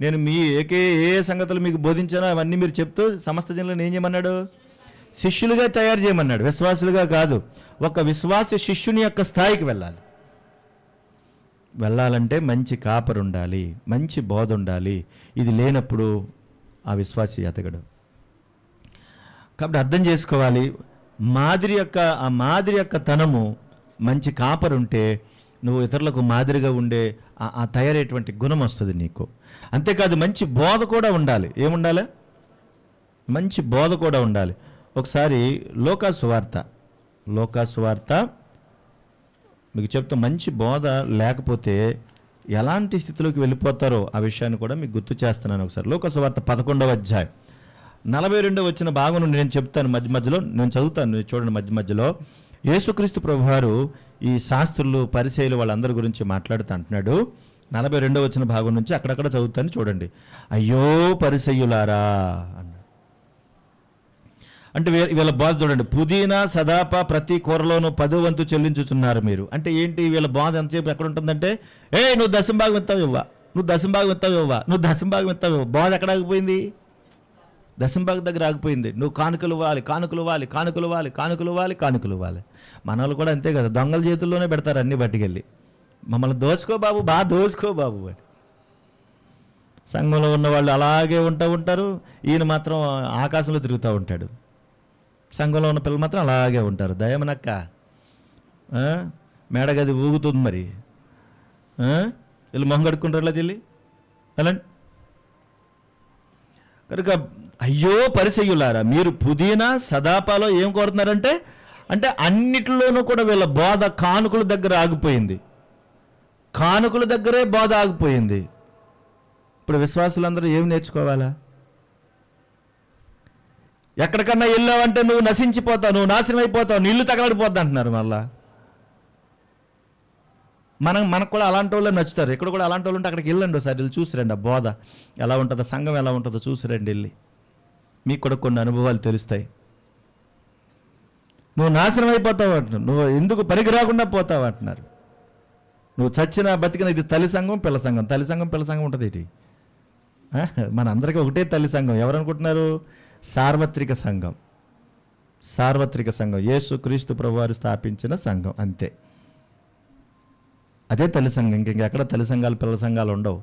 నేను మీ ఏ సంగతులు మీకు బోధించానో అవన్నీ మీరు చెప్తూ సమస్త జనులను ఏం చేయమన్నాడు? శిష్యులుగా తయారు చేయమన్నాడు, విశ్వాసులుగా కాదు. ఒక విశ్వాసి శిష్యుని యొక్క స్థాయికి వెళ్ళాలి. వెళ్ళాలంటే మంచి కాపరు ఉండాలి, మంచి బోధ ఉండాలి. ఇది లేనప్పుడు ఆ విశ్వాసి ఎతగడు. కాబట్టి అర్థం చేసుకోవాలి, ఆ మాదిరి యొక్క తనము మంచి కాపరు ఉంటే నువ్వు ఇతరులకు మాదిరిగా ఉండే ఆ తయారయ్యేటువంటి గుణం వస్తుంది నీకు. అంతేకాదు మంచి బోధ కూడా ఉండాలి. ఏముండాలి? మంచి బోధ కూడా ఉండాలి. ఒకసారి లోకాసు వార్త మీకు చెప్తా, మంచి బోధ లేకపోతే ఎలాంటి స్థితిలోకి వెళ్ళిపోతారో ఆ విషయాన్ని కూడా మీకు గుర్తు చేస్తున్నాను. ఒకసారి లోకాసు వార్త 11వ అధ్యాయం 42 వచ్చిన భాగం నుండి నేను చెప్తాను. మధ్యలో నేను చదువుతాను, చూడండి. మధ్యలో యేసుక్రీస్తు ప్రభువారు ఈ శాస్త్రులు, పరిసయ్యులు వాళ్ళందరి గురించి మాట్లాడుతూ అంటున్నాడు. 42 వచ్చిన భాగం నుంచి అక్కడక్కడ చదువుతాను, చూడండి. అయ్యో పరిసయ్యులారా అన్నాడు. అంటే వీళ్ళ బాధ చూడండి. పుదీనా సదాప ప్రతి కూరలోనూ 10వ వంతు చెల్లించుతున్నారు మీరు. అంటే ఏంటి వీళ్ళ బాధ ఎంతసేపు ఎక్కడ ఉంటుందంటే, నువ్వు దశంభాగం ఇస్తావు ఇవ్వ, నువ్వు దశంభాగం ఇస్తావు ఇవ్వ, నువ్వు దశంభాగం ఇస్తావు ఇవ్వ. బాధ ఎక్కడ ఆగిపోయింది? దశంభాగం దగ్గర ఆగిపోయింది. నువ్వు కానుకలు ఇవ్వాలి, కానుకలు ఇవ్వాలి, కానుకలు ఇవ్వాలి, కానుకలు ఇవ్వాలి, కానుకలు ఇవ్వాలి. మన వాళ్ళు కూడా అంతే కదా, దొంగల చేతుల్లోనే పెడతారు అన్నీ పట్టుకెళ్ళి. మమ్మల్ని దోచుకో బాబు, బాగా దోచుకో బాబు అని. సంఘంలో ఉన్న వాళ్ళు అలాగే ఉంటారు, ఈయన మాత్రం ఆకాశంలో తిరుగుతూ ఉంటాడు. సంఘంలో ఉన్న పిల్లలు మాత్రం అలాగే ఉంటారు. దయమనక్క మేడగది ఊగుతుంది మరి. వీళ్ళు మొహం కడుక్కుంటారు తెల్లి వెళ్ళండి. కనుక అయ్యో పరిసయ్యులారా, మీరు పుదీనా సదాపాలో ఏం కోరుతున్నారంటే, అంటే అన్నిటిలోనూ కూడా వీళ్ళ బోధ కానుకల దగ్గర ఆగిపోయింది. కానుకల దగ్గరే బోధ ఆగిపోయింది. ఇప్పుడు విశ్వాసులందరూ ఏమి నేర్చుకోవాలా? ఎక్కడికన్నా వెళ్ళావంటే నువ్వు నశించిపోతావు, నువ్వు నాశనం అయిపోతావు, నీళ్లు తగలడిపోద్ది అంటున్నారు. మళ్ళా మనకు కూడా అలాంటి వాళ్ళే నచ్చుతారు. ఇక్కడ కూడా అలాంటి వాళ్ళు ఉంటే అక్కడికి వెళ్ళండి, ఒకసారి వెళ్ళి చూసిరండి. ఆ బోధ ఎలా ఉంటుందో, సంఘం ఎలా ఉంటుందో చూసిరండి వెళ్ళి. మీకు కూడా కొన్ని అనుభవాలు తెలుస్తాయి. నువ్వు నాశనం అయిపోతావు అంటున్నారు, నువ్వు ఎందుకు పనికి రాకుండా పోతావు అంటున్నారు. నువ్వు చచ్చినా బతికిన ఇది తల్లి సంఘం, పిల్ల సంఘం. తల్లి సంఘం, పిల్ల సంఘం ఉంటుంది ఏంటి? మన అందరికీ ఒకటే తల్లి సంఘం. ఎవరనుకుంటున్నారు? సార్వత్రిక సంఘం. సార్వత్రిక సంఘం యేసుక్రీస్తు ప్రభువారు స్థాపించిన సంఘం, అంతే. అదే తల్లి సంఘం. ఇంకెక్కడ తల్లి సంఘాలు, పిల్లల సంఘాలు ఉండవు.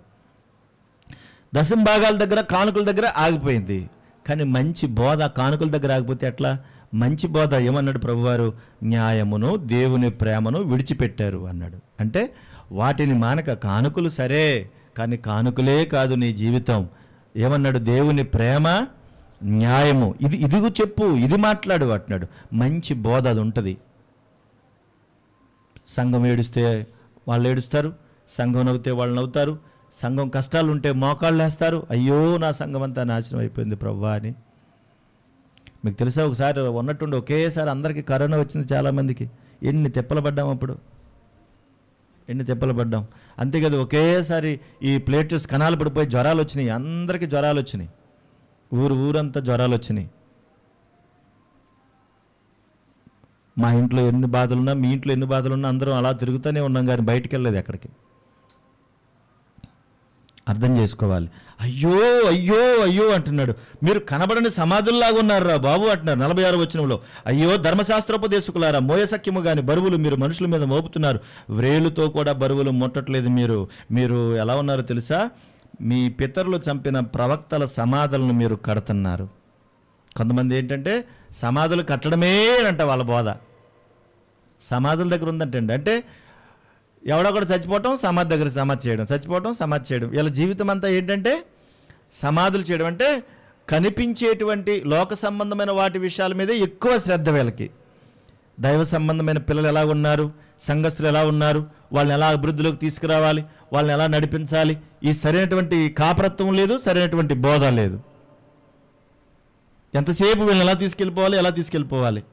దశంభాగాల దగ్గర, కానుకల దగ్గర ఆగిపోయింది. కానీ మంచి బోధ కానుకల దగ్గర ఆగిపోతే ఎట్లా? మంచి బోధ ఏమన్నాడు ప్రభువారు? న్యాయమును, దేవుని ప్రేమను విడిచిపెట్టారు అన్నాడు. అంటే వాటిని మానక, కానుకలు సరే కానీ కానుకలే కాదు నీ జీవితం. ఏమన్నాడు? దేవుని ప్రేమ, న్యాయము, ఇదిగు చెప్పు, ఇది మాట్లాడు అంటున్నాడు. మంచి బోధ అది ఉంటుంది. సంఘం ఏడుస్తే వాళ్ళు ఏడుస్తారు, సంఘం నవ్వుతే వాళ్ళు నవ్వుతారు, సంఘం కష్టాలు ఉంటే మోకాళ్ళు వేస్తారు. అయ్యో నా సంఘం అంతా నాశనం అయిపోయింది ప్రభువా అని. మీకు తెలుసా, ఒకసారి ఉన్నట్టుండి ఒకేసారి అందరికీ కరోనా వచ్చింది చాలామందికి. ఎన్ని తిప్పలు పడ్డాం అప్పుడు, ఎన్ని తిప్పలు పడ్డాం. అంతే కదా, ఒకేసారి ఈ ప్లేట్స్ కణాలు పడిపోయి జ్వరాలు వచ్చినాయి, అందరికీ జ్వరాలు వచ్చినాయి, ఊరంతా జ్వరాలు వచ్చినాయి. మా ఇంట్లో ఎన్ని బాధలున్నా, మీ ఇంట్లో ఎన్ని బాధలున్నా అందరం అలా తిరుగుతూనే ఉన్నాం, కానీ బయటికి వెళ్ళలేదు ఎక్కడికి. అర్థం చేసుకోవాలి. అయ్యో అయ్యో అయ్యో అంటున్నాడు. మీరు కనబడని సమాధుల్లాగా ఉన్నారా బాబు అంటున్నారు 46వ వచనంలో. అయ్యో ధర్మశాస్త్రోపదేశకులారా, మోయసఖ్యము గాని బరువులు మీరు మనుషుల మీద మోపుతున్నారు, వ్రేలుతో కూడా బరువులు ముట్టట్లేదు. మీరు ఎలా ఉన్నారో తెలుసా? మీ పితరులు చంపిన ప్రవక్తల సమాధులను మీరు కడుతున్నారు. కొంతమంది ఏంటంటే సమాధులు కట్టడమే అంట వాళ్ళ బోధ. సమాధుల దగ్గర ఉందంటండి. అంటే ఎవడో కూడా చచ్చిపోవటం, సమాధి దగ్గర సమాధి చేయడం, చచ్చిపోవటం, సమాధి చేయడం. వీళ్ళ జీవితం అంతా ఏంటంటే సమాధులు చేయడం. అంటే కనిపించేటువంటి లోక సంబంధమైన వాటి విషయాల మీదే ఎక్కువ శ్రద్ధ వీళ్ళకి. దైవ సంబంధమైన పిల్లలు ఎలా ఉన్నారు, సంఘస్థులు ఎలా ఉన్నారు, వాళ్ళని ఎలా అభివృద్ధిలోకి తీసుకురావాలి, వాళ్ళని ఎలా నడిపించాలి, ఈ సరైనటువంటి కాపరత్వం లేదు, సరైనటువంటి బోధ లేదు. ఎంతసేపు వీళ్ళని ఎలా తీసుకెళ్ళిపోవాలి.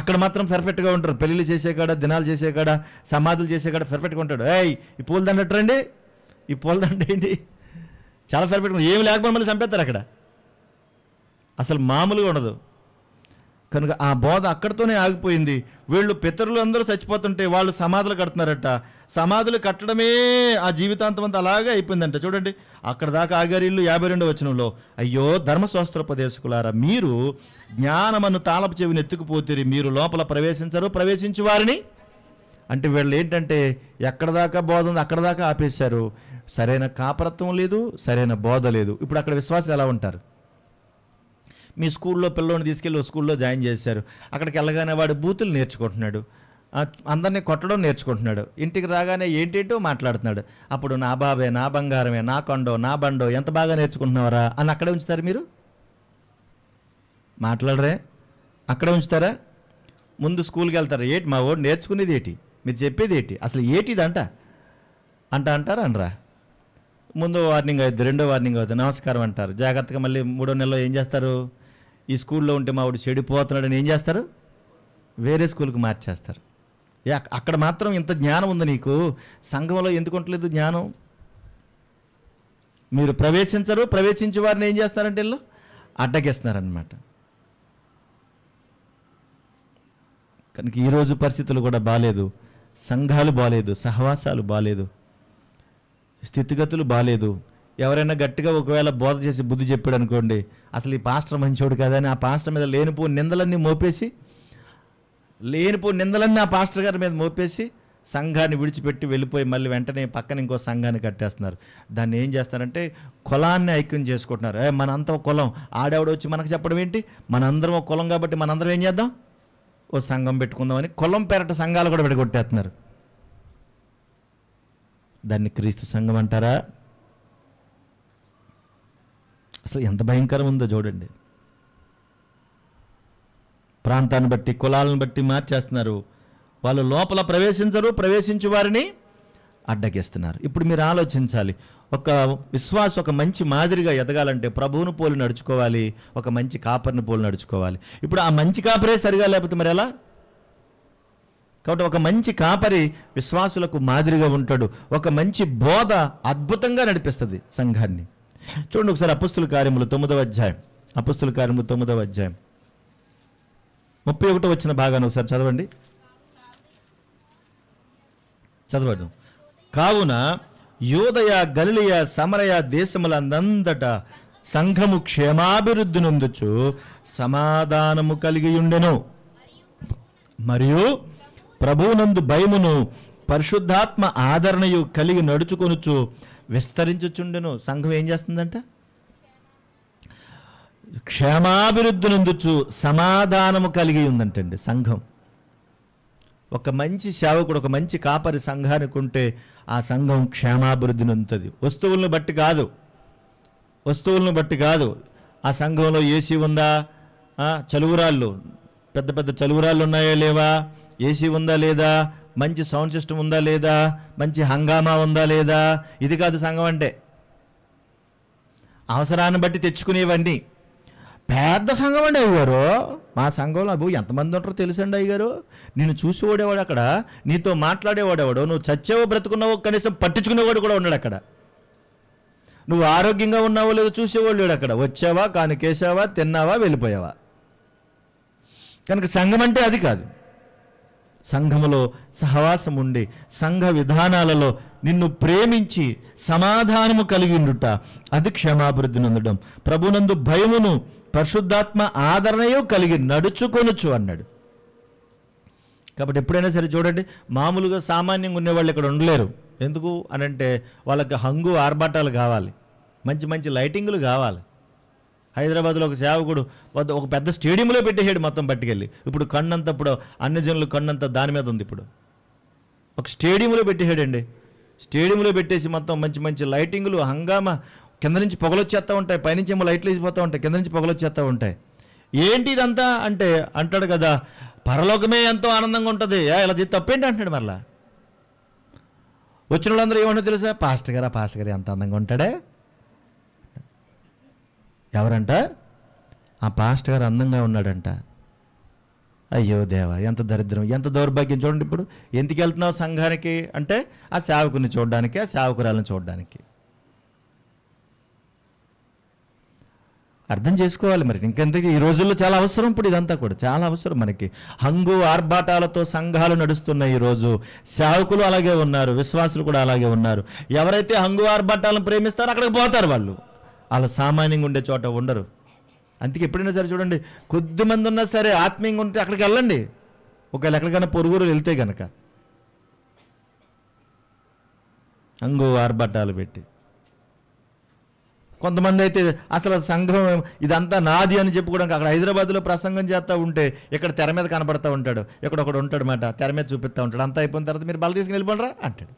అక్కడ మాత్రం పర్ఫెక్ట్గా ఉంటారు. పెళ్ళిళ్ళు చేసే కాడ, దినాలు చేసే కాడ, సమాధులు చేసే కాడ పర్ఫెక్ట్గా ఉంటాడు. ఈ పూలదండ రండి, ఈ పూలదండ ఏంటి, చాలా పర్ఫెక్ట్గా, ఏమి లేకపోతే మళ్ళీ చంపేస్తారు అక్కడ. అసలు మామూలుగా ఉండదు. కనుక ఆ బోధ అక్కడితోనే ఆగిపోయింది. వీళ్ళు పితరులు అందరూ చచ్చిపోతుంటే వాళ్ళు సమాధులు కడుతున్నారట. సమాధులు కట్టడమే ఆ జీవితాంతం అంతా అలాగే అయిపోయిందంట. చూడండి, అక్కడ దాకా ఆగారు ఇల్లు. 52వ వచనంలో, అయ్యో ధర్మశాస్త్రోపదేశకులారా, మీరు జ్ఞానమను తాళపు చెవిని ఎత్తుకుపోతే మీరు లోపల ప్రవేశించరు, ప్రవేశించు వారిని అంటే వీళ్ళు ఏంటంటే ఎక్కడ దాకా బోధ ఉంది అక్కడ దాకా ఆపేశారు. సరైన కాపరత్వం లేదు, సరైన బోధ లేదు. ఇప్పుడు అక్కడ విశ్వాసులు ఎలా ఉంటారు? మీ స్కూల్లో పిల్లోని తీసుకెళ్ళి స్కూల్లో జాయిన్ చేశారు. అక్కడికి వెళ్ళగానే వాడు బూతులు నేర్చుకుంటున్నాడు, అందరినీ కొట్టడం నేర్చుకుంటున్నాడు. ఇంటికి రాగానే ఏంటేంటో మాట్లాడుతున్నాడు. అప్పుడు నా బాబే, నా బంగారమే, నా కొండో, నా బండో, ఎంత బాగా నేర్చుకుంటున్నావరా అని అక్కడే ఉంచుతారు. మీరు మాట్లాడరే, అక్కడే ఉంచుతారా? ముందు స్కూల్కి వెళ్తారు. ఏటి మా వాడు నేర్చుకునేది ఏంటి, మీరు చెప్పేది ఏంటి, అసలు ఏటిది అంటారా అనరా? ముందు వార్నింగ్ అవుతుంది, రెండో వార్నింగ్ అవుతుంది, నమస్కారం అంటారు. జాగ్రత్తగా మళ్ళీ 3వ నెలలో ఏం చేస్తారు? ఈ స్కూల్లో ఉంటే మా వాడు చెడిపోతున్నాడని ఏం చేస్తారు? వేరే స్కూల్కి మార్చేస్తారు. అక్కడ మాత్రం ఇంత జ్ఞానం ఉంది నీకు, సంఘంలో ఎందుకు ఉండలేదు జ్ఞానం? మీరు ప్రవేశించరు, ప్రవేశించే వారిని ఏం చేస్తారంటే వీళ్ళు అడ్డగిస్తున్నారనమాట. కనుక ఈరోజు పరిస్థితులు కూడా బాలేదు, సంఘాలు బాలేదు, సహవాసాలు బాలేదు, స్థితిగతులు బాలేదు. ఎవరైనా గట్టిగా ఒకవేళ బోధ చేసి బుద్ధి చెప్పాడు అనుకోండి, అసలు ఈ పాస్టర్ మంచోడు కాదని ఆ పాస్టర్ మీద లేనిపోని నిందలన్నీ ఆ పాస్టర్ గారి మీద మోపేసి సంఘాన్ని విడిచిపెట్టి వెళ్ళిపోయి మళ్ళీ వెంటనే పక్కన ఇంకో సంఘాన్ని కట్టేస్తున్నారు. దాన్ని ఏం చేస్తారంటే కులాన్ని ఐక్యం చేసుకుంటున్నారు. మనంతా కులం, ఆడేవాడు వచ్చి మనకు చెప్పడం ఏంటి, మనందరం ఒక కులం కాబట్టి మనందరం ఏం చేద్దాం, ఓ సంఘం పెట్టుకుందామని కులం పేరట సంఘాలు కూడా విడగొట్టేస్తున్నారు. దాన్ని క్రీస్తు సంఘం అంటారా? అసలు ఎంత భయంకరం ఉందో చూడండి. ప్రాంతాన్ని బట్టి, కులాలను బట్టి మార్చేస్తున్నారు. వాళ్ళు లోపల ప్రవేశించరు, ప్రవేశించు వారిని అడ్డగిస్తున్నారు. ఇప్పుడు మీరు ఆలోచించాలి, ఒక విశ్వాసం ఒక మంచి మాదిరిగా ఎదగాలంటే ప్రభువును పోలి నడుచుకోవాలి, ఒక మంచి కాపరిని పోలి నడుచుకోవాలి. ఇప్పుడు ఆ మంచి కాపరే సరిగా లేకపోతే మరి ఎలా? కాబట్టి ఒక మంచి కాపరి విశ్వాసులకు మాదిరిగా ఉంటాడు. ఒక మంచి బోధ అద్భుతంగా నడిపిస్తుంది సంఘాన్ని. చూడండి ఒకసారి అపుస్తుల కార్యములు 9వ అధ్యాయం, అపుస్తుల కార్యములు 9వ అధ్యాయం 31 వచ్చిన భాగాన్ని ఒకసారి చదవండి. కావున యూదయ, గలిలయ, సమరయ దేశములందంతట సంఘము క్షేమాభివృద్ధి నొందుచు సమాధానము కలిగి ఉండెను, మరియు ప్రభువునందు భయమును పరిశుద్ధాత్మ ఆదరణయు కలిగి నడుచుకొనుచు విస్తరించుచుండెను. సంఘం ఏం చేస్తుందంట? క్షేమాభివృద్ధి నొందుచు సమాధానము కలిగి ఉందంటండి సంఘం. ఒక మంచి సేవకుడు, ఒక మంచి కాపరి సంఘానికి ఉంటే ఆ సంఘం క్షేమాభివృద్ధి నొందుతుంది. వస్తువులను బట్టి కాదు. ఆ సంఘంలో ఏసీ ఉందా, చలువురాళ్ళు, పెద్ద పెద్ద చలువురాళ్ళు ఉన్నాయా లేవా, ఏసీ ఉందా లేదా, మంచి సౌండ్ సిస్టమ్ ఉందా లేదా, మంచి హంగామా ఉందా లేదా, ఇది కాదు సంఘం అంటే. అవసరాన్ని బట్టి తెచ్చుకునేవన్నీ. పెద్ద సంఘం అండి అయ్యగారు, మా సంఘంలో అబ్బు ఎంతమంది ఉంటారో తెలుసండి అయ్యగారు, నేను చూసి ఓడేవాడు అక్కడ, నీతో మాట్లాడేవాడేవాడు, నువ్వు చచ్చేవో బ్రతుకున్నావో కనీసం పట్టించుకునేవాడు కూడా ఉన్నాడు అక్కడ, నువ్వు ఆరోగ్యంగా ఉన్నావో లేదో చూసేవాడు లేడు అక్కడ, వచ్చావా కానుకేసావా తిన్నావా వెళ్ళిపోయావా. కనుక సంఘం అంటే అది కాదు. సంఘములో సహవాసం ఉండి సంఘ విధానాలలో నిన్ను ప్రేమించి సమాధానము కలిగి ఉండుట, అది క్షేమాభివృద్ధి నొందడం. ప్రభునందు భయమును పరిశుద్ధాత్మ ఆదరణయు కలిగి నడుచుకొనుచు అన్నాడు. కాబట్టి ఎప్పుడైనా సరే చూడండి, మామూలుగా సామాన్యంగా ఉండేవాళ్ళు ఇక్కడ ఉండలేరు. ఎందుకు అనంటే వాళ్ళకి హంగు ఆర్భాటాలు కావాలి, మంచి మంచి లైటింగులు కావాలి. హైదరాబాద్లో ఒక సేవకుడు ఒక పెద్ద స్టేడియంలో పెట్టేసాడు మొత్తం పట్టుకెళ్ళి. ఇప్పుడు కన్నంత, ఇప్పుడు అన్ని జనులు కన్నంత దాని మీద ఉంది. ఇప్పుడు ఒక స్టేడియంలో పెట్టేసాడండి. స్టేడియంలో పెట్టేసి మొత్తం మంచి మంచి లైటింగులు, హంగామా, కింద నుంచి పొగలొచ్చేస్తూ ఉంటాయి, పైనుంచి ఏమో లైట్లు వేసిపోతూ ఉంటాయి, కింద నుంచి పొగలొచ్చేస్తూ ఉంటాయి. ఏంటి ఇదంతా అంటే అంటాడు కదా, పరలోకమే ఎంతో ఆనందంగా ఉంటుంది, ఇలా చేసి తప్పేంటి అంటున్నాడు. మరలా వచ్చిన వాళ్ళందరూ ఏమన్నా తెలుసా, పాస్టర్ గారు ఎంత అందంగా ఉంటాడే. ఎవరంట? ఆ పాస్టర్ గారు అందంగా ఉన్నాడంట. అయ్యో దేవా, ఎంత దరిద్రం, ఎంత దౌర్భాగ్యం. చూడండి, ఇప్పుడు ఎందుకు వెళ్తున్నావు సంఘానికి అంటే ఆ సేవకుని చూడడానికి, ఆ సేవకురాలను చూడడానికి. అర్థం చేసుకోవాలి మరి. ఇంకెంత ఈ రోజుల్లో చాలా అవసరం, ఇప్పుడు ఇదంతా కూడా చాలా అవసరం మనకి. హంగు ఆర్భాటాలతో సంఘాలు నడుస్తున్నాయి ఈరోజు. సేవకులు అలాగే ఉన్నారు, విశ్వాసులు కూడా అలాగే ఉన్నారు. ఎవరైతే హంగు ఆర్భాటాలను ప్రేమిస్తారో అక్కడికి పోతారు వాళ్ళు, అలా సామాన్యంగా ఉండే చోట ఉండరు. అందుకే ఎప్పుడైనా సరే చూడండి, కొద్దిమంది ఉన్నా సరే ఆత్మీయంగా ఉంటే అక్కడికి వెళ్ళండి. ఒకవేళ ఎక్కడికైనా పొరుగురు వెళ్తే కనుక హంగు ఆర్భటాలు పెట్టి. కొంతమంది అయితే అసలు సంఘం ఇదంతా నాది అని చెప్పుకోవడానికి అక్కడ హైదరాబాద్లో ప్రసంగం చేస్తూ ఉంటే ఇక్కడ తెర మీద కనపడతా ఉంటాడు, ఒకడు ఉంటాడు మాట, తెర మీద చూపిస్తూ ఉంటాడు. అంతా అయిపోయిన తర్వాత మీరు బల తీసుకుని వెళ్ళిపోండిరా అంటాడు.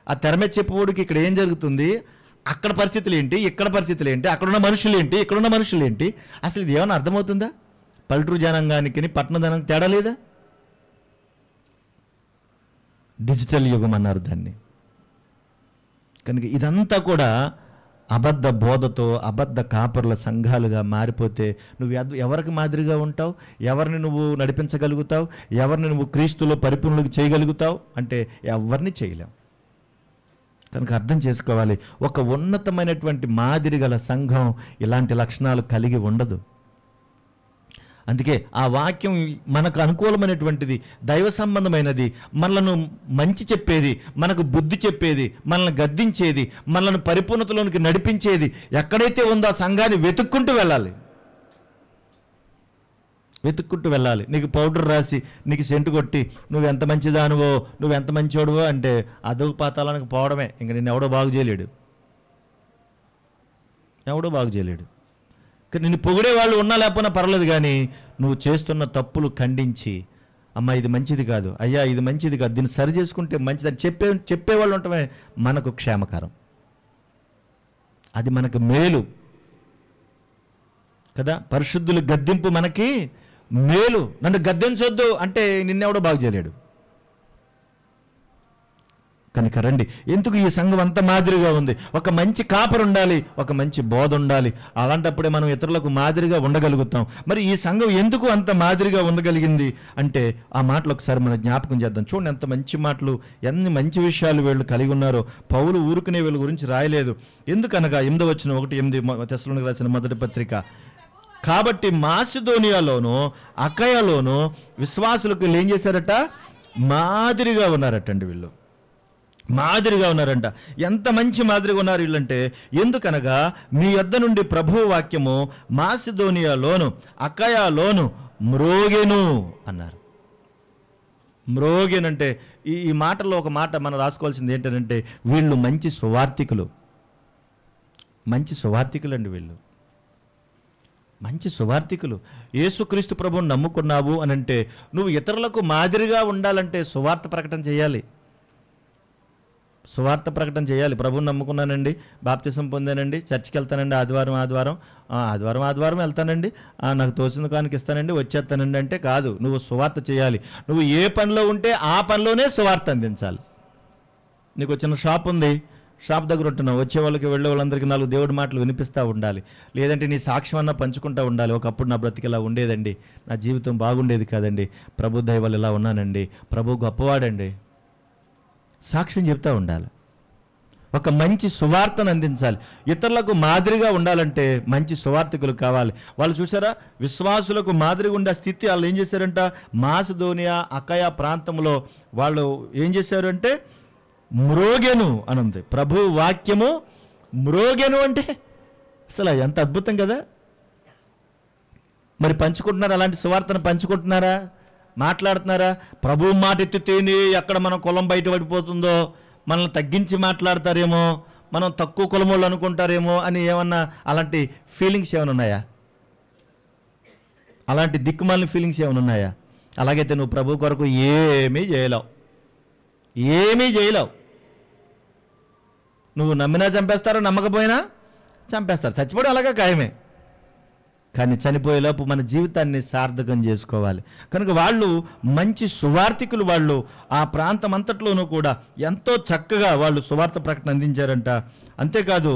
ఆ తెర మీద చెప్పేవాడికి ఇక్కడ ఏం జరుగుతుంది, అక్కడ పరిస్థితులు ఏంటి, ఇక్కడ పరిస్థితులు ఏంటి, అక్కడున్న మనుషులు ఏంటి, ఇక్కడున్న మనుషులు ఏంటి, అసలు ఇది ఏమైనా అర్థమవుతుందా? పల్లెటూరు జనాంగానికి పట్టణ జనానికి తేడా లేదా? డిజిటల్ యుగం అన్నారు దాన్ని. కనుక ఇదంతా కూడా అబద్ధ బోధతో అబద్ధ కాపరుల సంఘాలుగా మారిపోతే నువ్వు ఎవరికి మాదిరిగా ఉంటావు? ఎవరిని నువ్వు నడిపించగలుగుతావు? ఎవరిని నువ్వు క్రీస్తులో పరిపూర్ణులకు చేయగలుగుతావు అంటే ఎవరిని చేయలేవు. కనుక అర్థం చేసుకోవాలి, ఒక ఉన్నతమైనటువంటి మాదిరి గల సంఘం ఇలాంటి లక్షణాలు కలిగి ఉండదు. అందుకే ఆ వాక్యం మనకు అనుకూలమైనటువంటిది, దైవ సంబంధమైనది, మనలను మంచి చెప్పేది, మనకు బుద్ధి చెప్పేది, మనల్ని గద్దించేది, మనల్ని పరిపూర్ణతలోనికి నడిపించేది ఎక్కడైతే ఉందో ఆ సంఘాన్ని వెతుక్కుంటూ వెళ్ళాలి. వెతుక్కుంటూ వెళ్ళాలి. నీకు పౌడర్ రాసి నీకు సెంటు కొట్టి నువ్వు ఎంత మంచిదానువో, నువ్వు ఎంత మంచోడువో అంటే అదొక పాతాళానికి పోవడమే. ఇంక నిన్ను ఎవడో బాగు చేయలేడు, ఎవడో బాగు చేయలేడు. నిన్ను పొగిడే వాళ్ళు ఉన్నా లేకపోయినా పర్వాలేదు, కానీ నువ్వు చేస్తున్న తప్పులు ఖండించి, అమ్మ ఇది మంచిది కాదు, అయ్యా ఇది మంచిది కాదు, దీన్ని సరి చేసుకుంటే మంచిదని చెప్పేవాళ్ళు ఉండటమే మనకు క్షేమకరం. అది మనకు మేలు కదా. పరిశుద్ధుల గద్దింపు మనకి మేలు. నన్ను గద్దించొద్దు అంటే నిన్నెవడో బాగు చేయలేడు. కనుక రండి, ఎందుకు ఈ సంఘం అంత మాదిరిగా ఉంది? ఒక మంచి కాపరు ఉండాలి, ఒక మంచి బోధ ఉండాలి. అలాంటప్పుడే మనం ఇతరులకు మాదిరిగా ఉండగలుగుతాం. మరి ఈ సంఘం ఎందుకు అంత మాదిరిగా ఉండగలిగింది అంటే ఆ మాటలు ఒకసారి మనం జ్ఞాపకం చేద్దాం. చూడండి ఎంత మంచి మాటలు, ఎన్ని మంచి విషయాలు వీళ్ళు కలిగి ఉన్నారో. పౌలు ఊరుకునే వీళ్ళ గురించి రాయలేదు. ఎందుకనగా 8వ వచనం 1:8 తెస్సలోనికీయులకు రాసిన మొదటి పత్రిక, కాబట్టి మాసిదోనియాలోను అకయలోను విశ్వాసులకు ఏం చేశారట? మాదిరిగా ఉన్నారటండి. వీళ్ళు మాదిరిగా ఉన్నారంట. ఎంత మంచి మాదిరిగా ఉన్నారు వీళ్ళంటే, ఎందుకనగా మీ యొద్ద నుండి ప్రభువు వాక్యము మాసిదోనియాలోను అకయలోను మ్రోగెను అన్నారు. మ్రోగెనంటే ఈ మాటల్లో ఒక మాట మనం రాసుకోవాల్సింది ఏంటంటే, వీళ్ళు మంచి సువార్థికులు. మంచి సువార్థికులు అండి వీళ్ళు, మంచి సువార్థికులు. యేసుక్రీస్తు ప్రభువుని నమ్ముకున్నావు అని అంటే నువ్వు ఇతరులకు మాదిరిగా ఉండాలంటే సువార్త ప్రకటన చేయాలి. సువార్త ప్రకటన చేయాలి. ప్రభువుని నమ్ముకున్నానండి, బాప్తిసం పొందానండి, చర్చికి వెళ్తానండి, ఆదివారం వెళ్తానండి, నాకు తోసిన కానికి ఇస్తానండి, వచ్చేస్తానండి అంటే కాదు. నువ్వు సువార్త చేయాలి. నువ్వు ఏ పనిలో ఉంటే ఆ పనిలోనే సువార్త అందించాలి. నీకు చిన్న షాప్ ఉంది, షాప్ దగ్గర ఉంటున్నావు, వచ్చే వాళ్ళకి వెళ్ళే వాళ్ళందరికీ 4 దేవుడి మాటలు వినిపిస్తూ ఉండాలి. లేదంటే నీ సాక్ష్యం అన్నా పంచుకుంటూ ఉండాలి. ఒకప్పుడు నా బ్రతికి ఇలా ఉండేదండి, నా జీవితం బాగుండేది కాదండి, ప్రభు దయ వల్ల ఇలా ఉన్నానండి, ప్రభు గొప్పవాడండి, సాక్ష్యం చెప్తూ ఉండాలి. ఒక మంచి సువార్తను అందించాలి. ఇతరులకు మాదిరిగా ఉండాలంటే మంచి సువార్థికులు కావాలి. వాళ్ళు చూసారా, విశ్వాసులకు మాదిరిగా ఉండే స్థితి వాళ్ళు ఏం చేశారంట? మాసిదోనియా అకయ ప్రాంతంలో వాళ్ళు ఏం చేశారు అంటే మ్రోగెను అని ఉంది. ప్రభు వాక్యము మ్రోగెను అంటే అసలు ఎంత అద్భుతం కదా. మరి పంచుకుంటున్నారా? అలాంటి సువార్తను పంచుకుంటున్నారా? మాట్లాడుతున్నారా? ప్రభు మాట ఎత్తితేనే ఎక్కడ మన కులం బయటపడిపోతుందో, మనల్ని తగ్గించి మాట్లాడతారేమో, మనం తక్కువ కులం వాళ్ళు అనుకుంటారేమో అని ఏమన్నా అలాంటి ఫీలింగ్స్ ఏమైనా ఉన్నాయా? అలాంటి దిక్కుమాలిన ఫీలింగ్స్ ఏమైనా ఉన్నాయా? అలాగైతే నువ్వు ప్రభు కొరకు ఏమీ చేయలేవు. నువ్వు నమ్మినా చంపేస్తారో, నమ్మకపోయినా చంపేస్తారు. చచ్చిపోవడం అలాగే ఖాయమే. కానీ చనిపోయేలోపు మన జీవితాన్ని సార్థకం చేసుకోవాలి. కనుక వాళ్ళు మంచి సువార్థికులు. వాళ్ళు ఆ ప్రాంతం అంతట్లోనూ కూడా ఎంతో చక్కగా వాళ్ళు సువార్త ప్రకటన అందించారంట. అంతేకాదు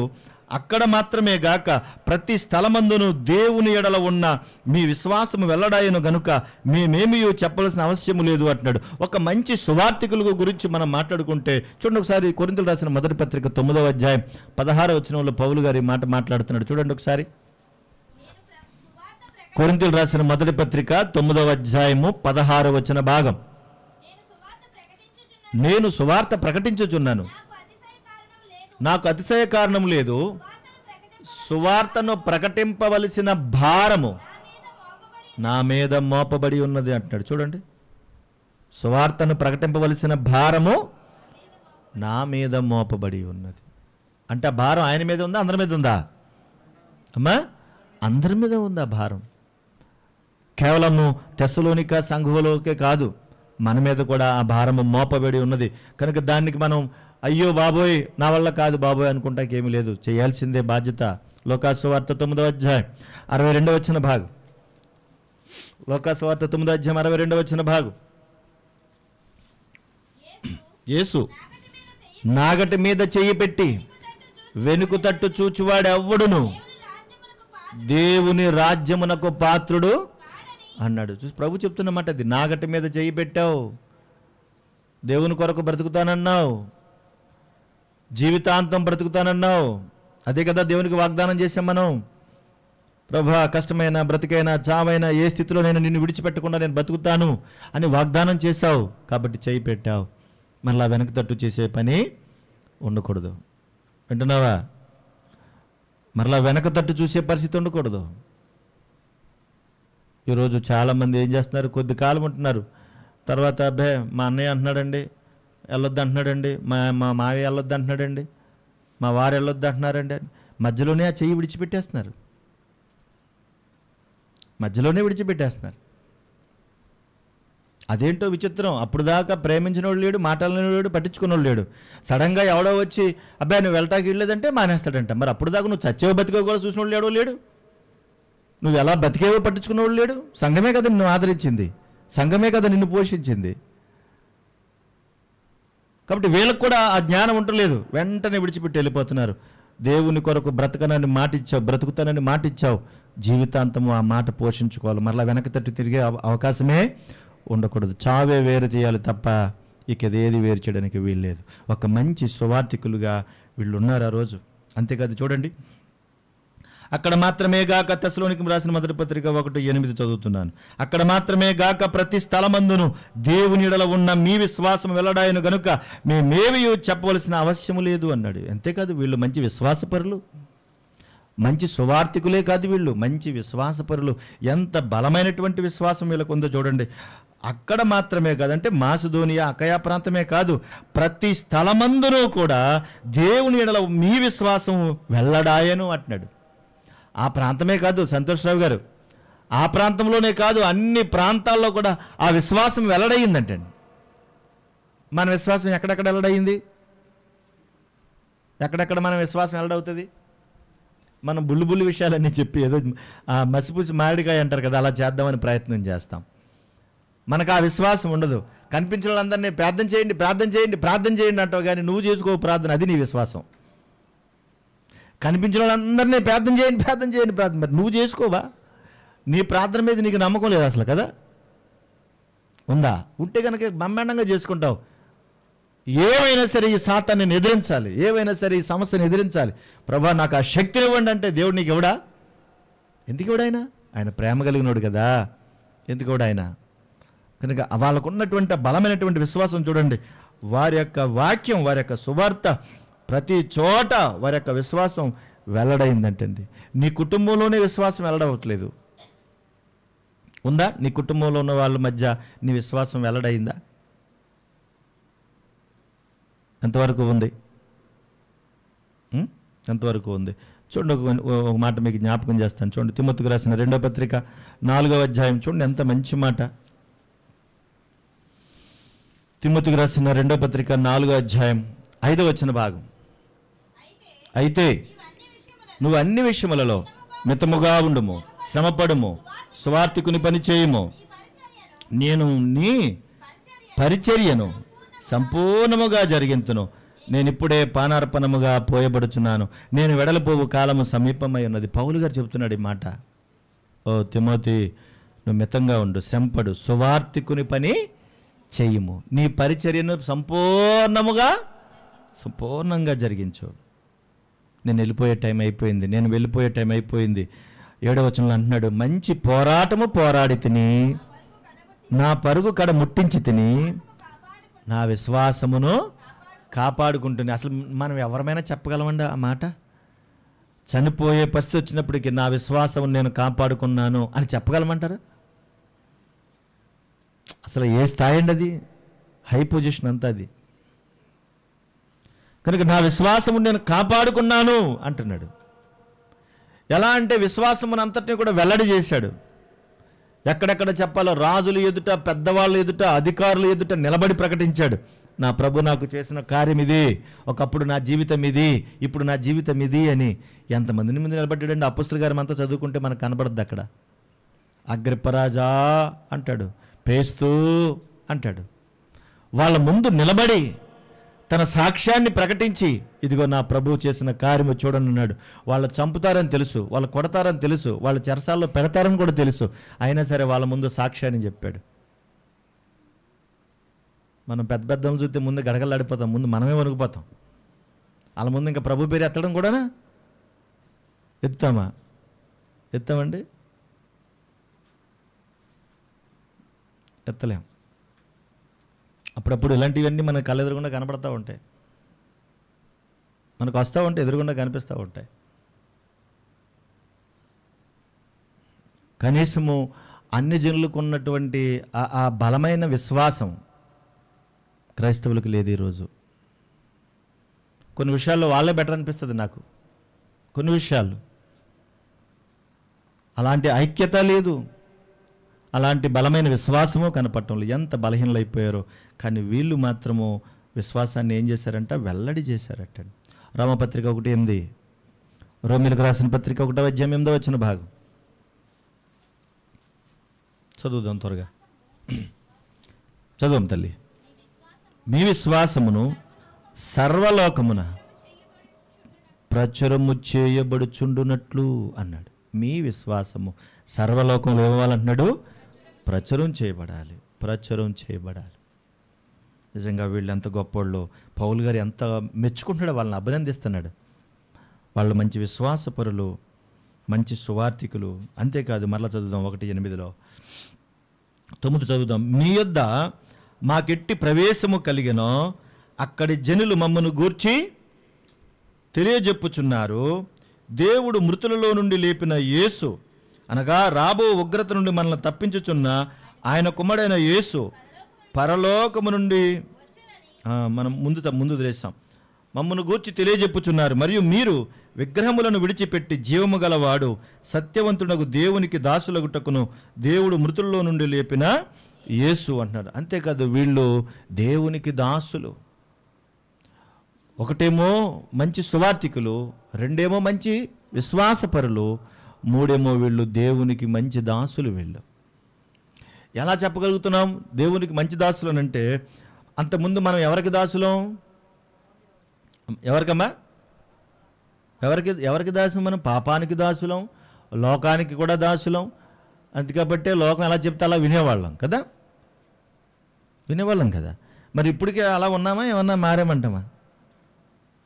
అక్కడ మాత్రమే గాక ప్రతి స్థలమందును దేవుని ఎడల ఉన్న మీ విశ్వాసము వెల్లడాయను గనుక మేమేమీ చెప్పవలసిన అవసరం లేదు అంటున్నాడు. ఒక మంచి సువార్థికుల గురించి మనం మాట్లాడుకుంటే చూడండి ఒకసారి కొరింథీయులకు రాసిన మొదటి పత్రిక 9వ అధ్యాయం 16వ వచనంలో పౌలు గారి మాట మాట్లాడుతున్నాడు. చూడండి ఒకసారి. కొరింథీయులకు రాసిన మొదటి పత్రిక 9వ అధ్యాయము 16వ వచన భాగం. నేను సువార్త ప్రకటించుచున్నాను, నాకు అతిశయ కారణం లేదు, సువార్తను ప్రకటింపవలసిన భారము నా మీద మోపబడి ఉన్నది అంటున్నాడు. చూడండి, సువార్తను ప్రకటింపవలసిన భారము నా మీద మోపబడి ఉన్నది. అంటే ఆ భారం ఆయన మీద ఉందా, అందరి మీద ఉందా అమ్మా? అందరి మీద ఉంది ఆ భారం. కేవలము తెస్సలోనిక సంఘంలోకే కాదు, మన మీద కూడా ఆ భారము మోపబడి ఉన్నది. కనుక దానికి మనం అయ్యో బాబోయ్ నా వల్ల కాదు బాబోయ్ అనుకుంటాకి ఏమీ లేదు, చేయాల్సిందే బాధ్యత. లోకాసు వార్త 9వ అధ్యాయం 62వ వచన భాగం. లోకాసు వార్త 9వ అధ్యాయం 62వ వచన భాగం. యేసు నాగటి మీద చెయ్యి పెట్టి వెనుక తట్టు చూచువాడు ఎవ్వడును దేవుని రాజ్యమునకు పాత్రుడు అన్నాడు. చూసి ప్రభు చెప్తున్నమాట అది. నాగటి మీద చెయ్యి పెట్టావు, దేవుని కొరకు బ్రతుకుతానన్నావు, జీవితాంతం బ్రతుకుతానన్నావు. అదే కదా దేవునికి వాగ్దానం చేశాం మనం. ప్రభా కష్టమైన బ్రతికైనా చావైనా ఏ స్థితిలో నేను నిన్ను విడిచిపెట్టకుండా నేను బ్రతుకుతాను అని వాగ్దానం చేశావు. కాబట్టి చేయి పెట్టావు. మళ్ళా వెనక తట్టు చేసే పని ఉండకూడదు. వింటున్నావా? మరలా వెనక తట్టు చూసే పరిస్థితి ఉండకూడదు. ఈరోజు చాలామంది ఏం చేస్తున్నారు, కొద్ది కాలం ఉంటున్నారు, తర్వాత అబ్బే మా అన్నయ్య అంటున్నాడండి వెళ్ళొద్దు అంటున్నాడండి, మా మావి వెళ్ళొద్దు అంటున్నాడండి, మా వారు వెళ్ళొద్దు అంటున్నారండి అని మధ్యలోనే ఆ చెయ్యి విడిచిపెట్టేస్తున్నారు. మధ్యలోనే విడిచిపెట్టేస్తున్నారు. అదేంటో విచిత్రం. అప్పుడు దాకా ప్రేమించిన వాడు లేడు, మాట్లాడిన వాడు, పట్టించుకున్నవాడు లేడు. సడన్గా ఎవడో వచ్చి అబ్బాయి నువ్వు వెళ్తాకి వెళ్ళలేదంటే మానేస్తాడంట. మరి అప్పుడు దాకా నువ్వు చచ్చేవో బతికేవో కూడా చూసిన వాడు లేడో లేడు, నువ్వు ఎలా బతికేవో పట్టించుకున్నవాడు లేడు. సంఘమే కదా నిన్ను ఆదరించింది, సంఘమే కదా నిన్ను పోషించింది. కాబట్టి వీళ్ళకు కూడా ఆ జ్ఞానం ఉండలేదు, వెంటనే విడిచిపెట్టి వెళ్ళిపోతున్నారు. దేవుని కొరకు బ్రతకనని మాటిచ్చావు, బ్రతుకుతానని మాటిచ్చావు, జీవితాంతము ఆ మాట పోషించుకోవాలి. మరలా వెనక తట్టు తిరిగే అవకాశమే ఉండకూడదు. చావే వేరు చేయాలి తప్ప ఇక ఏది వేరు చేయడానికి వీల్లేదు. ఒక మంచి సువార్థికులుగా వీళ్ళు ఉన్నారు ఆ రోజు. అంతేకాదు చూడండి, అక్కడ మాత్రమే గాక తెస్సలోనికీయులకు రాసిన మొదటి పత్రిక 1:8 చదువుతున్నాను. అక్కడ మాత్రమే గాక ప్రతి స్థలమందును దేవుని యెడల ఉన్న మీ విశ్వాసం వెల్లడాయను గనుక మేమేవి చెప్పవలసిన అవసరం లేదు అన్నాడు. అంతేకాదు వీళ్ళు మంచి విశ్వాసపరులు, మంచి సువార్థికులే కాదు, వీళ్ళు మంచి విశ్వాసపరులు. ఎంత బలమైనటువంటి విశ్వాసం వీళ్ళకు ఉందో చూడండి. అక్కడ మాత్రమే కాదంటే మాసిదోనియా అకయా ప్రాంతమే కాదు, ప్రతి స్థలమందునూ కూడా దేవుని యెడల మీ విశ్వాసం వెల్లడాయను అంటున్నాడు. ఆ ప్రాంతమే కాదు సంతోష్రావు గారు, ఆ ప్రాంతంలోనే కాదు అన్ని ప్రాంతాల్లో కూడా ఆ విశ్వాసం వెల్లడయిందంటండి. మన విశ్వాసం ఎక్కడెక్కడ వెల్లడయింది? ఎక్కడెక్కడ మన విశ్వాసం వెల్లడవుతుంది? మనం బుల్లి విషయాలన్నీ చెప్పి ఏదో మసిపూసి మామిడికాయ అంటారు కదా, అలా చేద్దామని ప్రయత్నం చేస్తాం. మనకు ఆ విశ్వాసం ఉండదు. కనిపించిన వాళ్ళందరినీ ప్రార్థన చేయండి ప్రార్థన చేయండి ప్రార్థన చేయండి అంటావు, కానీ నువ్వు చేసుకో ప్రార్థన, అది నీ విశ్వాసం. కనిపించిన వాళ్ళందరినీ ప్రార్థన చేయండి ప్రార్థన చేయండి ప్రార్థన, మరి నువ్వు చేసుకోవా? నీ ప్రార్థన మీద నీకు నమ్మకం లేదు అసలు కదా? ఉందా? ఉంటే కనుక బ్రహ్మాండంగా చేసుకుంటావు. ఏమైనా సరే ఈ సాతాన్ని నేను ఎదిరించాలి, ఏమైనా సరే ఈ సమస్యను ఎదిరించాలి, ప్రభా నాకు ఆ శక్తిని ఇవ్వండి అంటే దేవుడు నీకు ఇవ్వడా? ఎందుకు ఇవ్వడు? ఆయన ప్రేమ కలిగినోడు కదా, ఎందుకు ఇవ్వడు ఆయన? కనుక వాళ్ళకు ఉన్నటువంటి బలమైనటువంటి విశ్వాసం చూడండి. వారి యొక్క వాక్యం, వారి యొక్క సువార్త ప్రతి చోట వారి యొక్క విశ్వాసం వెల్లడైందంటండి. నీ కుటుంబంలోనే విశ్వాసం వెల్లడవట్లేదు, ఉందా? నీ కుటుంబంలో ఉన్న వాళ్ళ మధ్య నీ విశ్వాసం వెల్లడైందా? ఎంతవరకు ఉంది? ఎంతవరకు ఉంది? చూడండి, ఒక మాట మీకు జ్ఞాపకం చేస్తాను. చూడండి, తిమోతికి రాసిన 2వ పత్రిక 4వ అధ్యాయం చూడండి, ఎంత మంచి మాట. తిమోతికి రాసిన 2వ పత్రిక 4వ అధ్యాయం 5వ వచన భాగం. అయితే నువ్వు అన్ని విషయములలో మితముగా ఉండుము, శ్రమపడుము, సువార్తికుని పని చేయుము. నేను నీ పరిచర్యను సంపూర్ణముగా జరిగింతును. నేను ఇప్పుడే పానార్పణముగా పోయబడుచున్నాను. నేను వెడలిపోవు కాలము సమీపమై ఉన్నది. పౌలు గారు చెబుతున్నాడు ఈ మాట. ఓ తిమోతి, నువ్వు మితంగా ఉండు, శ్రమపడు, సువార్తికుని పని చెయ్యము, నీ పరిచర్యను సంపూర్ణంగా జరిగించు. నేను వెళ్ళిపోయే టైం అయిపోయింది, నేను వెళ్ళిపోయే టైం అయిపోయింది. 7వ వచనంలో అంటున్నాడు, మంచి పోరాటము పోరాడి తిని, నా పరుగు కడ ముట్టించి తిని, నా విశ్వాసమును కాపాడుకుంటుంది. అసలు మనం ఎవరమైనా చెప్పగలమండి ఆ మాట? చనిపోయే పరిస్థితి వచ్చినప్పటికీ నా విశ్వాసం నేను కాపాడుకున్నాను అని చెప్పగలమంటారు? అసలు ఏ స్థాయి అండి అది? హై పొజిషన్ అంతా అది. కనుక నా విశ్వాసము నేను కాపాడుకున్నాను అంటున్నాడు. ఎలా అంటే విశ్వాసమునంతటిని కూడా వెల్లడి చేశాడు. ఎక్కడెక్కడ చెప్పాలో రాజుల ఎదుట, పెద్దవాళ్ళ ఎదుట, అధికారుల ఎదుట నిలబడి ప్రకటించాడు. నా ప్రభు నాకు చేసిన కార్యం ఇది, ఒకప్పుడు నా జీవితం ఇది, ఇప్పుడు నా జీవితం ఇది అని. ఎంతమందిని ముందు నిలబడ్డాడండి. అపొస్తలుల కార్యం అంతా చదువుకుంటే మనకు కనబడద్దు. అక్కడ అగ్రిప్పరాజా అంటాడు, పేస్తూ అంటాడు. వాళ్ళ ముందు నిలబడి తన సాక్ష్యాన్ని ప్రకటించి, ఇదిగో నా ప్రభువు చేసిన కార్యము చూడండి అన్నాడు. వాళ్ళు చంపుతారని తెలుసు, వాళ్ళు కొడతారని తెలుసు, వాళ్ళు చెరసాల్లో పెడతారని కూడా తెలుసు. అయినా సరే వాళ్ళ ముందు సాక్ష్యాన్ని చెప్పాడు. మనం పెద్ద పెద్దలు చూస్తే ముందు గడగలాడిపోతాం, ముందు మనమే వణుకుపోతాం. వాళ్ళ ముందు ఇంకా ప్రభు పేరు ఎత్తడం కూడానా? ఎత్తామండి? ఎత్తలేం. అప్పుడప్పుడు ఇలాంటివన్నీ మన కళ్ళ ఎదురుగుండా కనపడతా ఉంటాయి, మనకు వస్తూ ఉంటాయి, ఎదురుగుండా కనిపిస్తూ ఉంటాయి. కనీసము అన్ని జనులకు ఉన్నటువంటి ఆ బలమైన విశ్వాసం క్రైస్తవులకు లేదు ఈరోజు. కొన్ని విషయాల్లో వాళ్ళే బెటర్ అనిపిస్తుంది నాకు. కొన్ని విషయాలు అలాంటి ఐక్యత లేదు, అలాంటి బలమైన విశ్వాసము కనపడటం లేదు. ఎంత బలహీనలు అయిపోయారో. కానీ వీళ్ళు మాత్రము విశ్వాసాన్ని ఏం చేశారంట? వెల్లడి చేశారట. రోమపత్రిక 1:8, రోమిలకు రాసిన పత్రిక 1:8 చదువుదాం త్వరగా. చదువు తల్లి. మీ విశ్వాసమును సర్వలోకమున ప్రచురము చేయబడుచుండునట్లు అన్నాడు. మీ విశ్వాసము సర్వలోకంలో ఏమవ్వాలంటున్నాడు? ప్రచురం చేయబడాలి, ప్రచురం చేయబడాలి. నిజంగా వీళ్ళు ఎంత గొప్పోళ్ళు. పౌలు గారు ఎంత మెచ్చుకుంటున్నాడు, వాళ్ళని అభినందిస్తున్నాడు. వాళ్ళు మంచి విశ్వాసపరులు, మంచి సువార్థికులు. అంతేకాదు, మరలా చదువుదాం 1:8, 9 చదువుదాం. మీ యొద్ద మాకెట్టి ప్రవేశము కలిగినో అక్కడి జనులు మమ్మను గూర్చి తెలియజెప్పుచున్నారు. దేవుడు మృతులలో నుండి లేపిన యేసు, అనగా రాబో ఉగ్రత నుండి మనల్ని తప్పించుచున్న ఆయన కుమారుడైన యేసు పరలోకము నుండి మనం ముందు ద్రేస్తాం మమ్మను గూర్చి తెలియజెప్పుచున్నారు. మరియు మీరు విగ్రహములను విడిచిపెట్టి జీవము గలవాడు సత్యవంతుడగు దేవునికి దాసులగుటకును దేవుడు మృతుల్లో నుండి లేపిన యేసు అంటున్నారు. అంతేకాదు, వీళ్ళు దేవునికి దాసులు. ఒకటేమో మంచి సువార్థికులు, రెండేమో మంచి విశ్వాసపరులు, మూడేమో వీళ్ళు దేవునికి మంచి దాసులు. వీళ్ళు ఎలా చెప్పగలుగుతున్నాం దేవునికి మంచి దాసులు అని అంటే? అంతకుముందు మనం ఎవరికి దాసులం? ఎవరికమ్మా? ఎవరికి దాసులం? మనం పాపానికి దాసులం, లోకానికి కూడా దాసులం. అందుకబట్టే లోకం ఎలా చెప్తే అలా వినేవాళ్ళం కదా. మరి ఇప్పటికే అలా ఉన్నామా? ఏమన్నా మారామంటామా?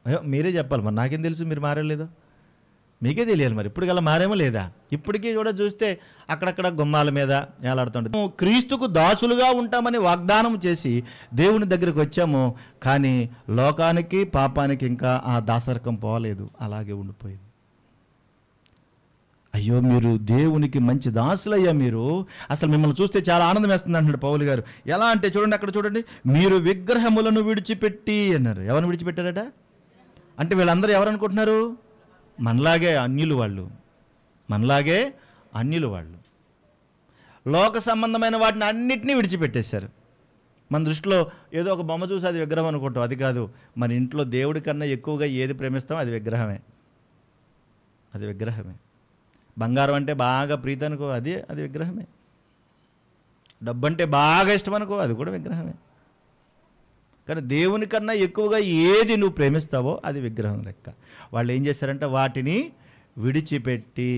అయ్యో మీరే చెప్పాలి. మరి నాకేం తెలుసు మీరు మారలేదో? మీకే తెలియాలి. మరి ఇప్పుడు అలా మారేమో లేదా? ఇప్పటికీ కూడా చూస్తే అక్కడక్కడ గుమ్మాల మీద ఏలాడుతుంటుంది. క్రీస్తుకు దాసులుగా ఉంటామని వాగ్దానం చేసి దేవుని దగ్గరికి వచ్చాము, కానీ లోకానికి పాపానికి ఇంకా ఆ దాసరకం పోలేదు, అలాగే ఉండిపోయింది. అయ్యో మీరు దేవునికి మంచి దాసులయ్యా. మీరు అసలు మిమ్మల్ని చూస్తే చాలా ఆనందం వేస్తుంది అంటున్నాడు పౌలు గారు. ఎలా అంటే చూడండి, అక్కడ చూడండి, మీరు విగ్రహములను విడిచిపెట్టి అన్నారు. ఎవరిని విడిచిపెట్టారట అంటే? వీళ్ళందరూ ఎవరు అనుకుంటున్నారు? మనలాగే అన్యులు వాళ్ళు, మనలాగే అన్యులు వాళ్ళు. లోక సంబంధమైన వాటిని అన్నిటినీ విడిచిపెట్టేశారు. మన దృష్టిలో ఏదో ఒక బొమ్మ చూసి అది విగ్రహం అనుకుంటాం. అది కాదు. మన ఇంట్లో దేవుడి కన్నా ఎక్కువగా ఏది ప్రేమిస్తాం అది విగ్రహమే. అది విగ్రహమే. బంగారం అంటే బాగా ప్రీతి అనుకో, అది విగ్రహమే. డబ్బు అంటే బాగా ఇష్టం అనుకో, అది కూడా విగ్రహమే. కానీ దేవుని కన్నా ఎక్కువగా ఏది నువ్వు ప్రేమిస్తావో అది విగ్రహం లెక్క. వాళ్ళు ఏం చేశారంటే వాటిని విడిచిపెట్టి,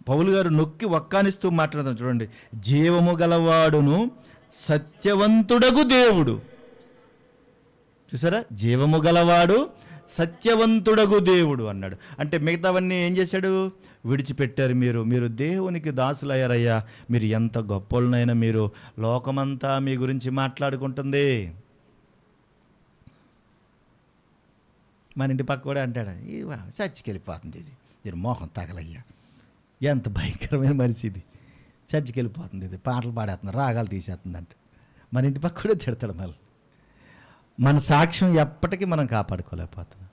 పౌలు గారు నొక్కి వక్కానిస్తూ మాట్లాడుతారు చూడండి. జీవము గలవాడును సత్యవంతుడగు దేవుడు. చూసారా? జీవము గలవాడు సత్యవంతుడగు దేవుడు అన్నాడు. అంటే మిగతావన్నీ ఏం చేశాడు? విడిచిపెట్టారు. మీరు దేవునికి దాసులయ్యారయ్యా. మీరు ఎంత గొప్పలనైనా, మీరు లోకమంతా మీ గురించి మాట్లాడుకుంటుంది. మన ఇంటి పక్క కూడా అంటాడు, చర్చికి వెళ్ళిపోతుంది ఇది, దీని మోహం తగలయ్యా, ఎంత భయంకరమైన మనిషి ఇది, చర్చికి వెళ్ళిపోతుంది ఇది, పాటలు పాడేస్తుంది, రాగాలు తీసేస్తుంది అంటే మన ఇంటి పక్క కూడా తిడతాడు. మళ్ళీ మన సాక్ష్యం ఎప్పటికీ మనం కాపాడుకోలేకపోతున్నాం.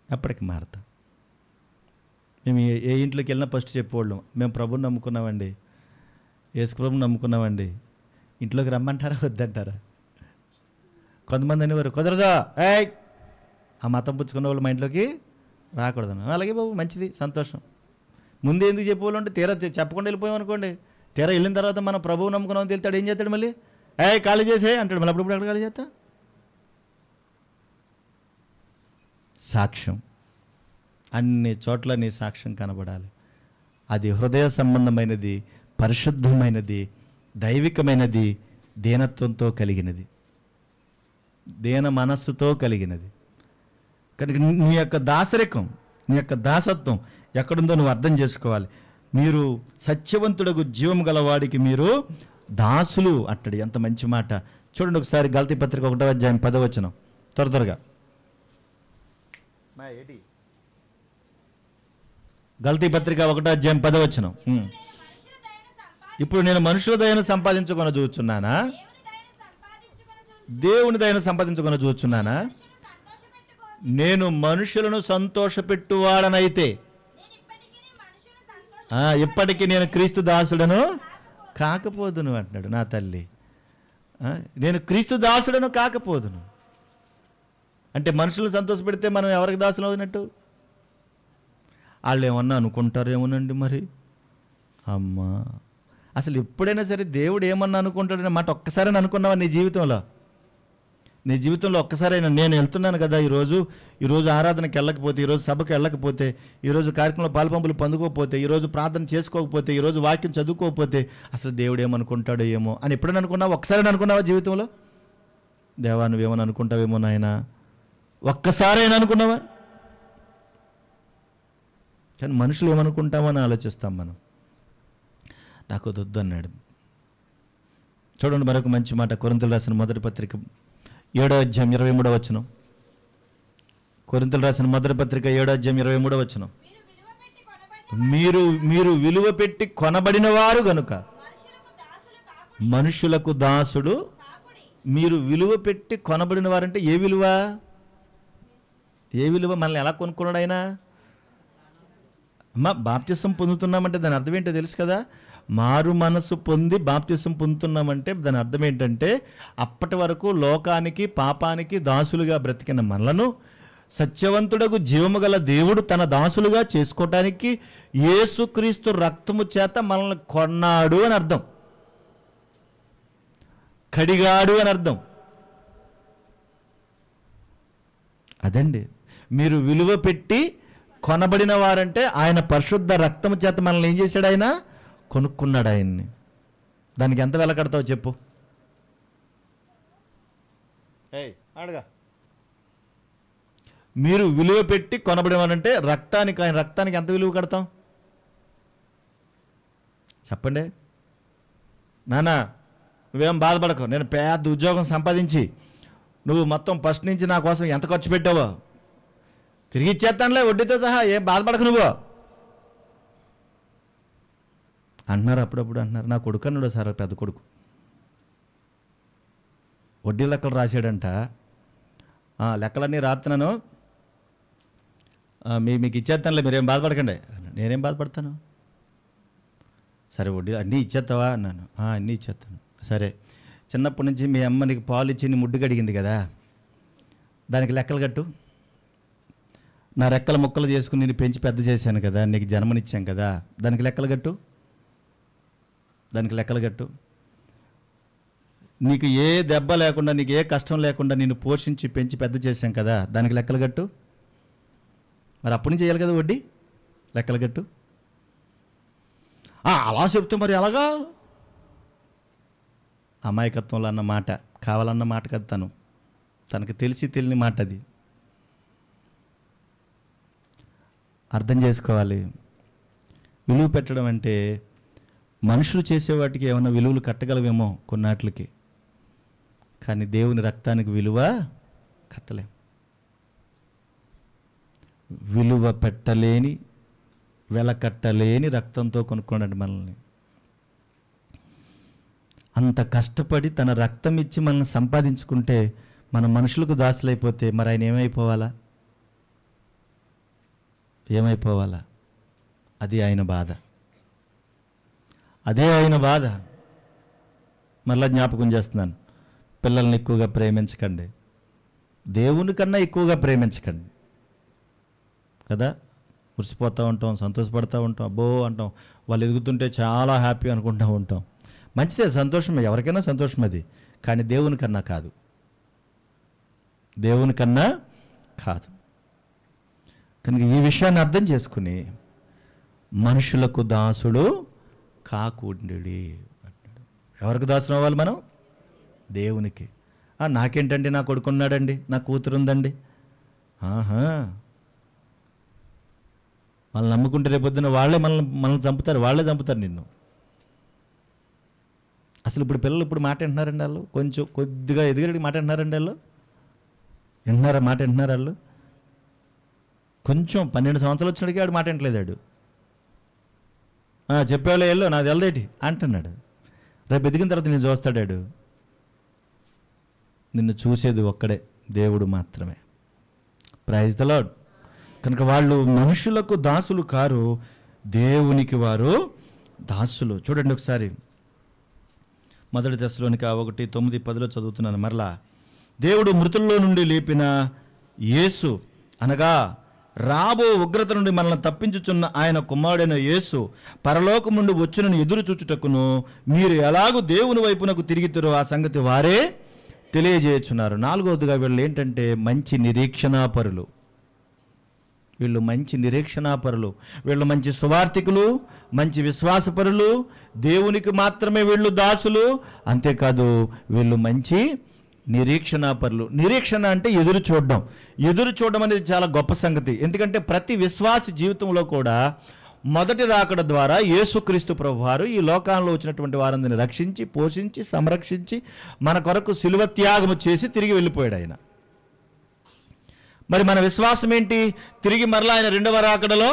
ఎప్పటికీ మారుతాం. మేము ఏ ఇంట్లోకి వెళ్ళినా ఫస్ట్ చెప్పేవాళ్ళం, మేము ప్రభుని నమ్ముకున్నామండి, యేసు ప్రభుని నమ్ముకున్నామండి. ఇంట్లోకి రమ్మంటారా వద్దంటారా? కొంతమంది అనేవారు, కుదరదా, ఏయ్ ఆ మతం పుచ్చుకున్న వాళ్ళు మా ఇంట్లోకి రాకూడదు. అలాగే బాబు, మంచిది, సంతోషం. ముందే ఎందుకు చెప్పేవాళ్ళు అంటే, తీరా చెప్పకుండా వెళ్ళిపోయాం అనుకోండి, తీరా వెళ్ళిన తర్వాత మనం ప్రభువు నమ్ముకున్నామని తెలుతాడు, ఏం చేస్తాడు మళ్ళీ, ఖాళీ చేసే అంటాడు. మళ్ళీ అప్పుడు ఎక్కడ ఖాళీ చేస్తా? సాక్ష్యం అన్ని చోట్ల నీ సాక్ష్యం కనబడాలి. అది హృదయ సంబంధమైనది, పరిశుద్ధమైనది, దైవికమైనది, దీనత్వంతో కలిగినది, దీన మనస్సుతో కలిగినది. కనుక నీ యొక్క దాసరికం, నీ యొక్క దాసత్వం ఎక్కడుందో నువ్వు అర్థం చేసుకోవాలి. మీరు సత్యవంతుడకు జీవం గలవాడికి మీరు దాసులు అంటాడు. ఎంత మంచి మాట చూడండి ఒకసారి. గలతీ పత్రిక 1వ అధ్యాయం 10వ వచనం, త్వరగా. గలతీ పత్రిక 1వ అధ్యాయం 10వ వచనం. ఇప్పుడు నేను మనుషుల దయను సంపాదించుకొని చూస్తున్నానా, దేవుని దయను సంపాదించుకొని చూస్తున్నానా? నేను మనుషులను సంతోషపెట్టువాడనైతే ఇప్పటికీ నేను క్రీస్తు దాసుడను కాకపోదును అంటున్నాడు. నా తల్లి, నేను క్రీస్తు దాసుడను కాకపోదును అంటే మనుషులు సంతోషపెడితే మనం ఎవరికి దాసులు అవునట్టు? వాళ్ళు ఏమన్నా అనుకుంటారేమోనండి మరి. అమ్మా, అసలు ఎప్పుడైనా సరే దేవుడు ఏమన్నా అనుకుంటాడనే మాట ఒక్కసారి అనుకున్నావా నీ జీవితంలో? నీ జీవితంలో ఒక్కసారైనా నేను వెళ్తున్నాను కదా, ఈరోజు ఆరాధనకి వెళ్ళకపోతే, ఈరోజు సభకు వెళ్ళకపోతే, ఈరోజు కార్యక్రమంలో పాలుపంపులు పొందుకోకపోతే, ఈరోజు ప్రార్థన చేసుకోకపోతే, ఈరోజు వాక్యం చదువుకోకపోతే అసలు దేవుడు ఏమనుకుంటాడో ఏమో అని ఎప్పుడైనా అనుకున్నావా? ఒక్కసారైనా అనుకున్నావా జీవితంలో? దేవా నువ్వేమని అనుకుంటావేమో నాయన, ఒక్కసారైనా అనుకున్నావా? కానీ మనుషులు ఏమనుకుంటామో అని ఆలోచిస్తాం మనం. నాకు వద్దు అన్నాడు. చూడండి మరొక మంచి మాట, కొరింథీయులకు రాసిన మొదటి పత్రిక 7వ అధ్యాయం 23వ వచనం. కొరింథీయులకు రాసిన మొదటి పత్రిక 7వ అధ్యాయం 23వ వచనం. మీరు విలువ పెట్టి కొనబడిన వారు గనుక మనుషులకు దాసుడు. మీరు విలువ పెట్టి కొనబడిన వారంటే ఏ విలువ? ఏ విలువ? మనల్ని ఎలా కొనుక్కున్నాడు ఆయన? అమ్మ, బాప్తిసం పొందుతున్నామంటే దాని అర్థం ఏంటో తెలుసు కదా. మారు మనసు పొంది బాప్తిసం పొందుతున్నామంటే దాని అర్థం ఏంటంటే, అప్పటి వరకు లోకానికి పాపానికి దాసులుగా బ్రతికిన మనలను సత్యవంతుడకు జీవము గల దేవుడు తన దాసులుగా చేసుకోవటానికి యేసుక్రీస్తు రక్తము చేత మనల్ని కొన్నాడు అని అర్థం, కడిగాడు అని అర్థం. అదండి, మీరు విలువ పెట్టి కొనబడిన వారంటే ఆయన పరిశుద్ధ రక్తము చేత మనల్ని ఏం చేశాడు? ఆయన కొనుక్కున్నాడు ఆయన్ని. దానికి ఎంత వెల కడతావు చెప్పు? అడగా. మీరు విలువ పెట్టి కొనబడేవారంటే రక్తానికి, ఆయన రక్తానికి ఎంత విలువ కడతాం చెప్పండి? నానా నువ్వేం బాధపడకు, నేను పెద్ద ఉద్యోగం సంపాదించి నువ్వు మొత్తం ఫస్ట్ నుంచి నా కోసం ఎంత ఖర్చు పెట్టావో తిరిగి ఇచ్చేస్తానులే వడ్డీతో సహా, ఏం బాధపడకు నువ్వు అంటున్నారు. అప్పుడప్పుడు అంటున్నారు. నా కొడుకు అన్నాడు సార్, పెద్ద కొడుకు వడ్డీ లెక్కలు రాశాడంట. లెక్కలన్నీ రాస్తున్నాను, మీకు ఇచ్చేస్తానులే, మీరేం బాధపడకండి. నేనేం బాధపడతాను? సరే వడ్డీ అన్నీ ఇచ్చేస్తావా అన్నాను. అన్నీ ఇచ్చేస్తాను. సరే, చిన్నప్పటి నుంచి మీ అమ్మ నీకు పాలు ఇచ్చి నీ ముడ్డు కడిగింది కదా, దానికి లెక్కలు కట్టు. నా రెక్కల ముక్కలు చేసుకుని నేను పెంచి పెద్ద చేశాను కదా, నీకు జన్మనిచ్చాం కదా, దానికి లెక్కలు కట్టు. దానికి లెక్కలు కట్టు. నీకు ఏ దెబ్బ లేకుండా, నీకు ఏ కష్టం లేకుండా నిన్ను పోషించి పెంచి పెద్ద చేశాం కదా, దానికి లెక్కలు కట్టు. మరి అప్పటి నుంచి చేయాలి కదా వడ్డీ, లెక్కలు కట్టు. అలా చెప్తే మరి ఎలాగా? అమాయకత్వంలో అన్న మాట, కావాలన్న మాట కదా, తనకు తెలిసి తెలియని మాట అది. అర్థం చేసుకోవాలి. విలువ పెట్టడం అంటే మనుషులు చేసే వాటికి ఏమైనా విలువలు కట్టగలవేమో కొన్నాట్లకి, కానీ దేవుని రక్తానికి విలువ కట్టలేం. విలువ పెట్టలేని, వెల కట్టలేని రక్తంతో కొనుక్కోండి మనల్ని. అంత కష్టపడి తన రక్తం ఇచ్చి మనల్ని సంపాదించుకుంటే మన మనుషులకు దాసులైపోతే మరి ఆయన ఏమైపోవాలా? ఏమైపోవాలా? అది ఆయన బాధ, అదే ఆయన బాధ. మళ్ళా జ్ఞాపకం చేస్తున్నాను, పిల్లల్ని ఎక్కువగా ప్రేమించకండి, దేవుని కన్నా ఎక్కువగా ప్రేమించకండి కదా. మురిసిపోతూ ఉంటాం, సంతోషపడుతూ ఉంటాం, అబ్బో అంటాం, వాళ్ళు ఎదుగుతుంటే చాలా హ్యాపీ అనుకుంటూ ఉంటాం. మంచిదే, సంతోషమే, ఎవరికైనా సంతోషం అది. కానీ దేవుని కన్నా కాదు, దేవుని కన్నా కాదు. కనుక ఈ విషయాన్ని అర్థం చేసుకుని మనుషులకు దాసుడు కాకుండుడి. ఎవరికి దాసులు అవ్వాలి మనం? దేవునికి. నాకేంటండి, నా కొడుకున్నాడండి, నా కూతురుందండి, ఆహా, వాళ్ళని నమ్ముకుంటే రేపొద్దున వాళ్ళే మనల్ని చంపుతారు, వాళ్ళే చంపుతారు నిన్ను. అసలు ఇప్పుడు పిల్లలు ఇప్పుడు మాట వింటున్నారండి వాళ్ళు, కొంచెం కొద్దిగా ఎదిగడికి మాట వింటున్నారండి వాళ్ళు, వింటున్నారా? మాట వింటున్నారు వాళ్ళు. కొంచెం 12 సంవత్సరాలు వచ్చినాడికి ఆడు మాట వింటలేదాడు. చెప్పేవాళ్ళు వెళ్ళు, నాది వెళ్దేటి అంటున్నాడు. రేపు ఎదిగిన తర్వాత నేను చూస్తాడాడు. నిన్ను చూసేది ఒక్కడే, దేవుడు మాత్రమే. Praise the Lord. కనుక వాళ్ళు మనుషులకు దాసులు కారు, దేవునికి వారు దాసులు. చూడండి ఒకసారి, 1 తెస్సలోనిక 1:9-10 చదువుతున్నాను మరలా. దేవుడు మృతుల్లో నుండి లేపిన యేసు అనగా రాబో ఉగ్రత నుండి మనల్ని తప్పించుచున్న ఆయన కుమారుడైన యేసు పరలోకం నుండి వచ్చునని ఎదురు చూచుటకును మీరు ఎలాగూ దేవుని వైపునకు తిరిగితురో ఆ సంగతి వారే తెలియజేయుచున్నారు. 4వదిగా వీళ్ళు ఏంటంటే మంచి నిరీక్షణాపరులు. వీళ్ళు మంచి నిరీక్షణాపరులు, వీళ్ళు మంచి సువార్థికులు, మంచి విశ్వాసపరులు, దేవునికి మాత్రమే వీళ్ళు దాసులు. అంతేకాదు వీళ్ళు మంచి నిరీక్షణాపరులు. నిరీక్షణ అంటే ఎదురు చూడడం. ఎదురు చూడడం అనేది చాలా గొప్ప సంగతి. ఎందుకంటే ప్రతి విశ్వాసి జీవితంలో కూడా మొదటి రాకడ ద్వారా యేసుక్రీస్తు ప్రభువారు ఈ లోకాల్లో వచ్చినటువంటి వారందరిని రక్షించి, పోషించి, సంరక్షించి మన కొరకు శిలువ త్యాగము చేసి తిరిగి వెళ్ళిపోయాడు ఆయన. మరి మన విశ్వాసం ఏంటి? తిరిగి మరలా ఆయన రెండవ రాకడలో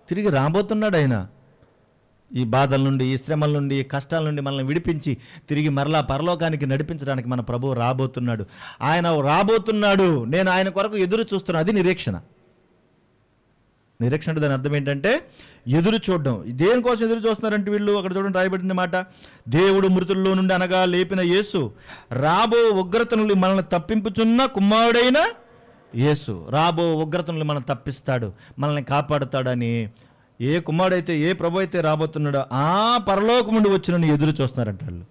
తిరిగి రాబోతున్నాడు. ఆయన ఈ బాధల నుండి, ఈ శ్రమల నుండి, ఈ కష్టాల నుండి మనల్ని విడిపించి తిరిగి మరలా పరలోకానికి నడిపించడానికి మన ప్రభువు రాబోతున్నాడు. ఆయన రాబోతున్నాడు, నేను ఆయన కొరకు ఎదురు చూస్తున్నాను. అది నిరీక్షణ. నిరీక్షణ దాని అర్థం ఏంటంటే ఎదురు చూడడం. దేనికోసం ఎదురు చూస్తున్నారంటే వీళ్ళు, అక్కడ చూడండి రాయబడిన మాట, దేవుడు మృతుల్లో నుండి అనగా లేపిన యేసు రాబో ఉగ్రత నుండి మనల్ని తప్పింపుచున్న కుమారుడైన యేసు. రాబో ఉగ్రత నుండి మనల్ని తప్పిస్తాడు, మనల్ని కాపాడుతాడని ఏ కుమారుడైతే, ఏ ప్రభు అయితే రాబోతున్నాడో ఆ పరలోకం నుండి వచ్చినని ఎదురు చూస్తున్నారంట వాళ్ళు.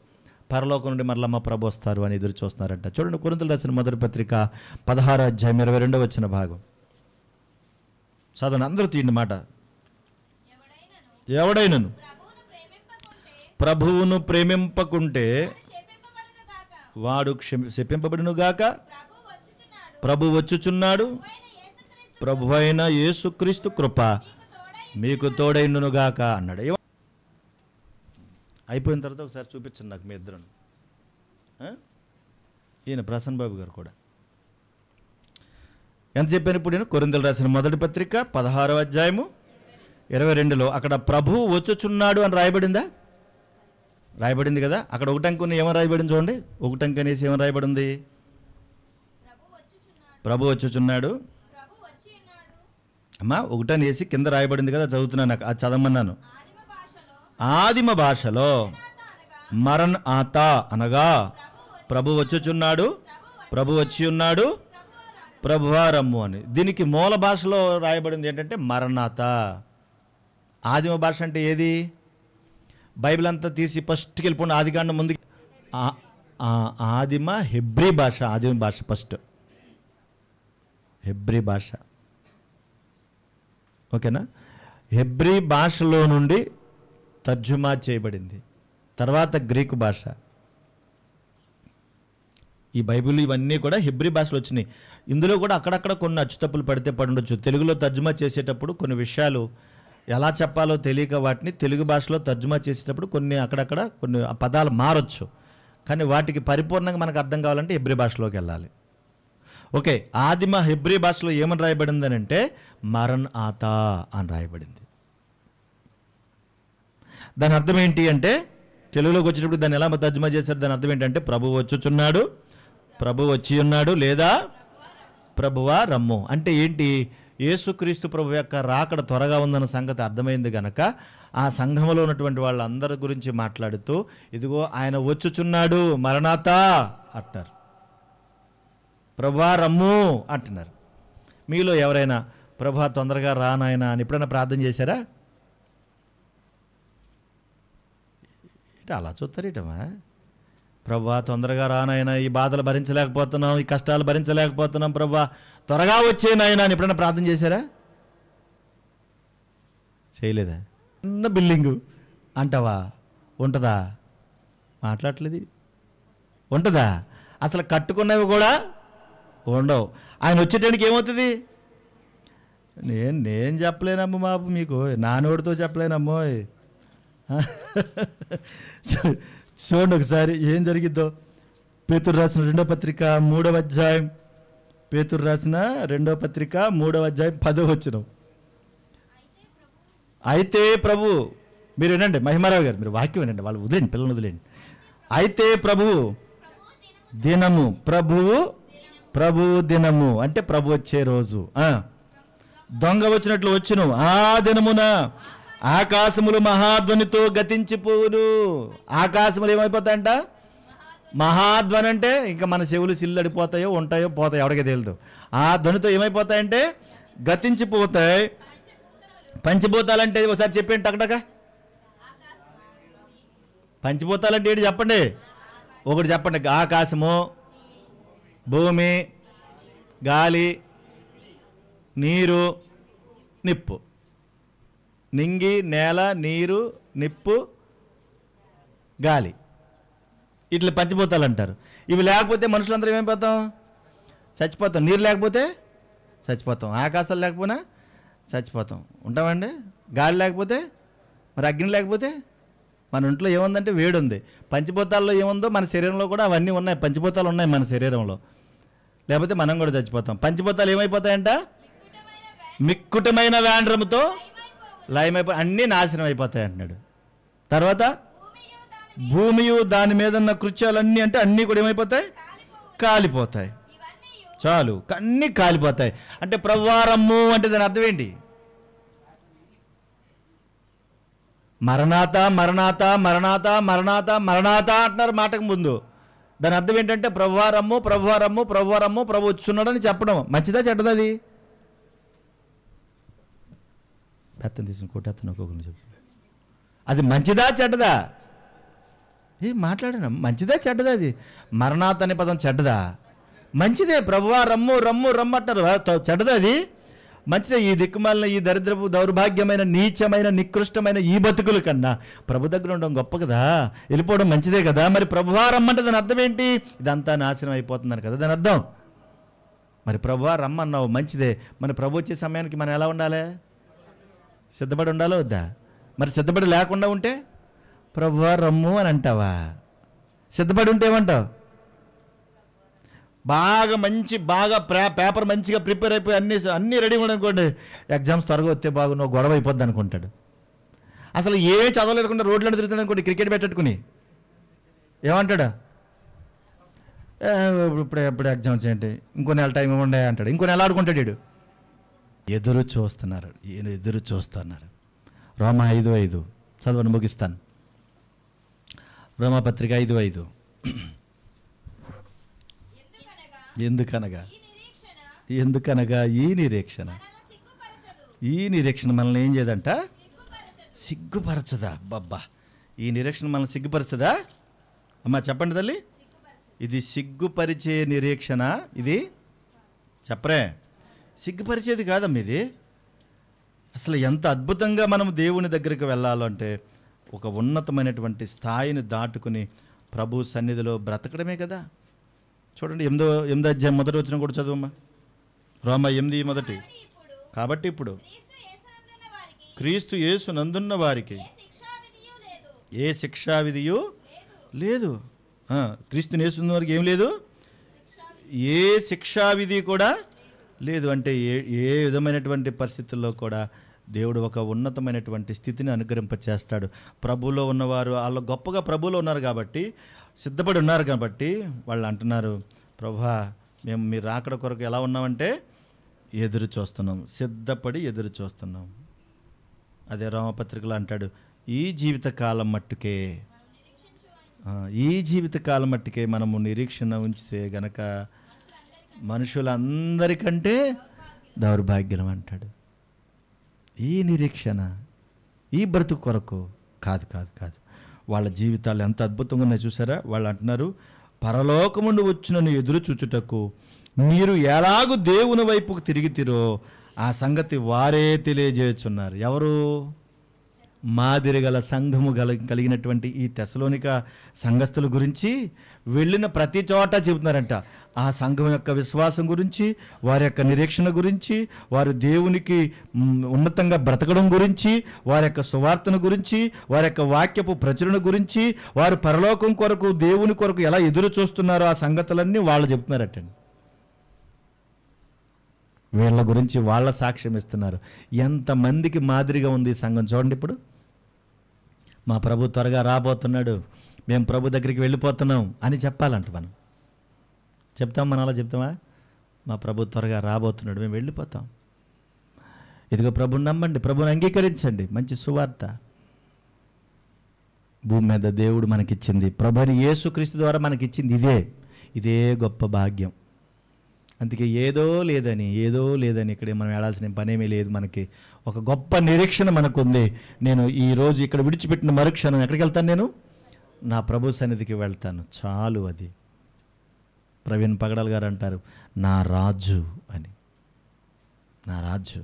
పరలోకం నుండి మరలా మా ప్రభు వస్తారు అని ఎదురు చూస్తున్నారంట. చూడండి కొరింథీయులకు రాసిన మొదటి పత్రిక 16:22 భాగం చదవండి, అందరూ తీయండి మాట. ఎవడైనను ప్రభువును ప్రేమింపకుంటే వాడు శపింపబడును గాక. ప్రభు వచ్చుచున్నాడు, ప్రభు అయిన యేసుక్రీస్తు కృప మీకు తోడైండును గాక అన్నాడు. అయిపోయిన తర్వాత ఒకసారి చూపించండి నాకు మీ ఇద్దరు. ఈయన ప్రసన్న బాబు గారు కూడా ఎంత చెప్పాను ఇప్పుడు నేను? కొరింథీయులకు రాసిన మొదటి పత్రిక 16:22 అక్కడ ప్రభువు వచ్చుచున్నాడు అని రాయబడిందా? రాయబడింది కదా. అక్కడ ఒకటంకొని ఏమని రాయబడింది చూడండి. ఒకటంకనేసి ఏమని రాయబడింది? ప్రభు వచ్చుచున్నాడు. అమ్మా ఒకటనేసి కింద రాయబడింది కదా, చదువుతున్నాను, అది చదవమన్నాను. ఆదిమ భాషలో మరణ్ ఆత అనగా ప్రభు వచ్చుచున్నాడు, ప్రభు వచ్చి ఉన్నాడు, ప్రభువారమ్ము అని. దీనికి మూల భాషలో రాయబడింది ఏంటంటే మరణాత. ఆదిమ భాష అంటే ఏది? బైబిల్ అంతా తీసి ఫస్ట్కి వెళ్ళిపోండి, ఆదికాండం ముందు. ఆదిమ హెబ్రీ భాష, ఆదిమ భాష ఫస్ట్ హెబ్రీ భాష. ఓకేనా? హెబ్రీ భాషలో నుండి తర్జుమా చేయబడింది, తర్వాత గ్రీకు భాష. ఈ బైబిల్ ఇవన్నీ కూడా హెబ్రీ భాషలో వచ్చినాయి. ఇందులో కూడా అక్కడక్కడ కొన్ని అచ్చుతప్పులు పడితే పడుండొచ్చు. తెలుగులో తర్జుమా చేసేటప్పుడు కొన్ని విషయాలు ఎలా చెప్పాలో తెలియక వాటిని తెలుగు భాషలో తర్జుమా చేసేటప్పుడు కొన్ని అక్కడక్కడ కొన్ని పదాలు మారొచ్చు. కానీ వాటికి పరిపూర్ణంగా మనకు అర్థం కావాలంటే హెబ్రీ భాషలోకి వెళ్ళాలి. ఓకే, ఆదిమ హెబ్రీ భాషలో ఏమని రాయబడింది అని అంటే మరణ్ ఆతా అని రాయబడింది. దాని అర్థం ఏంటి అంటే తెలుగులోకి వచ్చేటప్పుడు దాన్ని ఎలా తర్జుమా చేశారు? దాని అర్థం ఏంటంటే ప్రభు వచ్చుచున్నాడు, ప్రభు వచ్చి ఉన్నాడు, లేదా ప్రభువా రమ్ము. అంటే ఏంటి? యేసుక్రీస్తు ప్రభు యొక్క రాకడ త్వరగా ఉందన్న సంగతి అర్థమైంది గనక ఆ సంఘంలో ఉన్నటువంటి వాళ్ళందరి గురించి మాట్లాడుతూ ఇదిగో ఆయన వచ్చుచున్నాడు మరణాతా అంటారు, ప్రభువా రమ్ము అంటున్నారు. మీలో ఎవరైనా ప్రభా తొందరగా రానాయన అని ఎప్పుడైనా ప్రార్థన చేశారా? ఇట అలా చూస్తారు ఇటమా, ప్రభా తొందరగా రానాయన, ఈ బాధలు భరించలేకపోతున్నాం, ఈ కష్టాలు భరించలేకపోతున్నాం, ప్రభా త్వరగా వచ్చే నాయన అని ఎప్పుడైనా ప్రార్థన చేశారా? చేయలేదా? చిన్న బిల్డింగు అంటావా? ఉంటుందా? మాట్లాడట్లేదు. ఉంటుందా? అసలు కట్టుకున్నవి కూడా ఉండవు. ఆయన వచ్చేటానికి ఏమవుతుంది? నేను చెప్పలేనమ్మ మాపు, మీకు నానోడితో చెప్పలేనమ్మో. చూడండి ఒకసారి ఏం జరిగిద్దో. పేతురు రాసిన 2వ పత్రిక 3వ అధ్యాయం, పేతురు రాసిన 2వ పత్రిక 3వ అధ్యాయం 10వ వచనం. అయితే ప్రభు, మీరు వినండి మహిమారావు గారు, మీరు వాక్యం వినండి, వాళ్ళు వదిలేండి, పిల్లల్ని వదిలేండి. అయితే ప్రభువు దినము, ప్రభువు దినము అంటే ప్రభు వచ్చే రోజు, దొంగ వచ్చినట్లు వచ్చును, ఆ దినమున ఆకాశములు మహాధ్వనితో గతించిపోవును. ఆకాశములు ఏమైపోతాయంట? మహాధ్వని అంటే ఇంకా మన చెవులు సిల్లడిపోతాయో ఉంటాయో పోతాయో ఎవరికే తెలియదు. ఆ ధ్వనితో ఏమైపోతాయంటే గతించిపోతాయి. పంచభూతాలంటే ఒకసారి చెప్పండి టకటక. పంచభూతాలంటే ఏంటి చెప్పండి? ఒకటి చెప్పండి. ఆకాశము, భూమి, గాలి, నీరు, నిప్పు. నింగి, నేల, నీరు, నిప్పు, గాలి, ఇట్లా పంచభూతాలు అంటారు. ఇవి లేకపోతే మనుషులందరూ ఏమైపోతాం? చచ్చిపోతాం. నీరు లేకపోతే చచ్చిపోతాం, ఆకాశాలు లేకపోయినా చచ్చిపోతాం. ఉంటామండి. గాలి లేకపోతే, మరి అగ్ని లేకపోతే మన ఇంట్లో ఏముందంటే వేడి ఉంది. పంచభూతాల్లో ఏముందో మన శరీరంలో కూడా అవన్నీ ఉన్నాయి. పంచభూతాలు ఉన్నాయి మన శరీరంలో, లేకపోతే మనం కూడా చచ్చిపోతాం. పంచభూతాలు ఏమైపోతాయంట? మిక్కుటమైన వ్యాండ్రముతో లయమైపోయి అన్నీ నాశనం అయిపోతాయి అంటున్నాడు. తర్వాత భూమియు దాని మీద ఉన్న కృత్యాలన్నీ అంటే అన్నీ కూడా ఏమైపోతాయి? కాలిపోతాయి. చాలు, అన్నీ కాలిపోతాయి. అంటే ప్రభువారమ్ము అంటే దాని అర్థం ఏంటి? మరణాత మరణాత మరణాత మరణాత మరణాత అంటున్నారు మాటకు ముందు. దాని అర్థం ఏంటంటే ప్రభువారమ్ము ప్రభువారమ్ము ప్రభువారమ్ము, ప్రభు వచ్చున్నాడు అని చెప్పడం. మంచిదా చెడ్డదా? అది పెత్తను తీసుకుని కొట్టేస్తాను ఒక్కొక్కరిని చెప్పు. అది మంచిదా చెడ్డదా? ఏ మాట్లాడాను, మంచిదా చెడ్డదా? అది మరణాత్ అనే పదం చెడ్డదా? మంచిదే. ప్రభువా రమ్ము రమ్ము రమ్ము అంటారు, చెడ్డదా? అది మంచిదే. ఈ దిక్కుమాలిన, ఈ దరిద్రపు, దౌర్భాగ్యమైన, నీచమైన, నికృష్టమైన ఈ బతుకుల కన్నా ప్రభు దగ్గర ఉండడం గొప్ప కదా, వెళ్ళిపోవడం మంచిదే కదా. మరి ప్రభువా రమ్మంటే దాని అర్థం ఏంటి? ఇదంతా నాశనం అయిపోతున్నారు కదా దాని అర్థం. మరి ప్రభువా రమ్మన్నావు, మంచిదే. మరి ప్రభు వచ్చే సమయానికి మనం ఎలా ఉండాలి? సిద్ధపడి ఉండాలో వద్దా? మరి సిద్ధపడి లేకుండా ఉంటే ప్రభువా రమ్ము అని అంటావా? సిద్ధపడి ఉంటే ఏమంటావు? బాగా పేపర్ మంచిగా ప్రిపేర్ అయిపోయి అన్నీ రెడీ ఉండనుకోండి, ఎగ్జామ్స్ త్వరగా వస్తే బాగున్నావు, గొడవ అయిపోద్ది అనుకుంటాడు. అసలు ఏ చదవలేకుండా రోడ్లను తిరుగుతాడు అనుకోండి, క్రికెట్ పెట్టట్టుకుని ఏమంటాడు? ఇప్పుడు ఎగ్జామ్స్ ఏంటి, ఇంకో నెల టైం ఇవ్వండి అంటాడు. ఇంకో నెల ఆడుకుంటాడు. వీడు ఎదురు చూస్తున్నారు, ఎదురు చూస్తున్నారు. రోమా 5:5 చదవని ముగిస్తాను. రోమాపత్రిక 5:5. ఎందుకనగా ఈ నిరీక్షణ మనల్ని ఏం చేయదంట? సిగ్గుపరచదా? అబ్బబ్బా, ఈ నిరీక్షణ మనల్ని సిగ్గుపరుస్తుందా? అమ్మా చెప్పండి తల్లి, ఇది సిగ్గుపరిచే నిరీక్షణ. ఇది చెప్పరే, సిగ్గుపరిచేది కాదమ్మా ఇది. అసలు ఎంత అద్భుతంగా మనం దేవుని దగ్గరికి వెళ్ళాలంటే ఒక ఉన్నతమైనటువంటి స్థాయిని దాటుకుని ప్రభు సన్నిధిలో బ్రతకడమే కదా. చూడండి 8వ అధ్యాయం 1వ వచనం కూడా చదువమ్మా. రోమా 8:1. కాబట్టి ఇప్పుడు క్రీస్తు యేసు నందున్న వారికి ఏ శిక్షా విధియు లేదు. క్రీస్తు యేసు ఉన్న వారికి ఏం లేదు? ఏ శిక్షా విధి కూడా లేదు. అంటే ఏ విధమైనటువంటి పరిస్థితుల్లో కూడా దేవుడు ఒక ఉన్నతమైనటువంటి స్థితిని అనుగ్రహింపచేస్తాడు. ప్రభువులో ఉన్నవారు వాళ్ళు గొప్పగా ప్రభువులో ఉన్నారు కాబట్టి, సిద్ధపడి ఉన్నారు కాబట్టి వాళ్ళు అంటున్నారు, ప్రభువా మేము మీరు రాకడ కొరకు ఎలా ఉన్నామంటే ఎదురు చూస్తున్నాం, సిద్ధపడి ఎదురు చూస్తున్నాం. అదే రోమపత్రికలో అంటాడు, ఈ జీవితకాలం మట్టుకే మనము నిరీక్షణ ఉంచితే గనక మనుషులందరికంటే దౌర్భాగ్యం అంటాడు. ఈ నిరీక్షణ, ఈ బ్రతుకు కొరకు కాదు. వాళ్ళ జీవితాలు ఎంత అద్భుతంగా ఉన్నాయి చూసారా. వాళ్ళు అంటున్నారు, పరలోకముందు వచ్చినను ఎదురు చూచుటకు మీరు ఎలాగూ దేవుని వైపుకు తిరిగితిరో ఆ సంగతి వారే తెలియజేస్తున్నారు. ఎవరు? మాదిరి గల సంఘము కలిగినటువంటి ఈ తెసలోనిక సంఘస్థుల గురించి వెళ్ళిన ప్రతి చోట చెబుతున్నారంట. ఆ సంఘం యొక్క విశ్వాసం గురించి, వారి యొక్క నిరీక్షణ గురించి, వారు దేవునికి ఉన్నతంగా బ్రతకడం గురించి, వారి యొక్క సువార్తను గురించి, వారి యొక్క వాక్యపు ప్రచురణ గురించి, వారు పరలోకం కొరకు దేవుని కొరకు ఎలా ఎదురు చూస్తున్నారో ఆ సంగతులన్నీ వాళ్ళు చెప్తున్నారటండి. వీళ్ళ గురించి వాళ్ళ సాక్ష్యం ఇస్తున్నారు. ఎంతమందికి మాదిరిగా ఉంది ఈ సంఘం చూడండి. ఇప్పుడు మా ప్రభు త్వరగా రాబోతున్నాడు, మేము ప్రభు దగ్గరికి వెళ్ళిపోతున్నాం అని చెప్పాలంట. మనం అలా చెప్తామా? మా ప్రభు త్వరగా రాబోతున్నాడు, మేము వెళ్ళిపోతాం. ఇదిగో ప్రభుని నమ్మండి, ప్రభుని అంగీకరించండి. మంచి సువార్త భూమి మీద దేవుడు మనకిచ్చింది, ప్రభుని యేసుక్రీస్తు ద్వారా మనకిచ్చింది ఇదే గొప్ప భాగ్యం. అందుకే ఏదో లేదని ఇక్కడ మనం ఏడాల్సిన పనేమీ లేదు. మనకి ఒక గొప్ప నిరీక్షణ మనకుంది. నేను ఈరోజు ఇక్కడ విడిచిపెట్టిన మరుక్షణం ఎక్కడికి వెళ్తాను? నేను నా ప్రభు సన్నిధికి వెళ్తాను. చాలు. అది ప్రవీణ్ పగడాల్ గారు అంటారు, నా రాజు అని. నా రాజు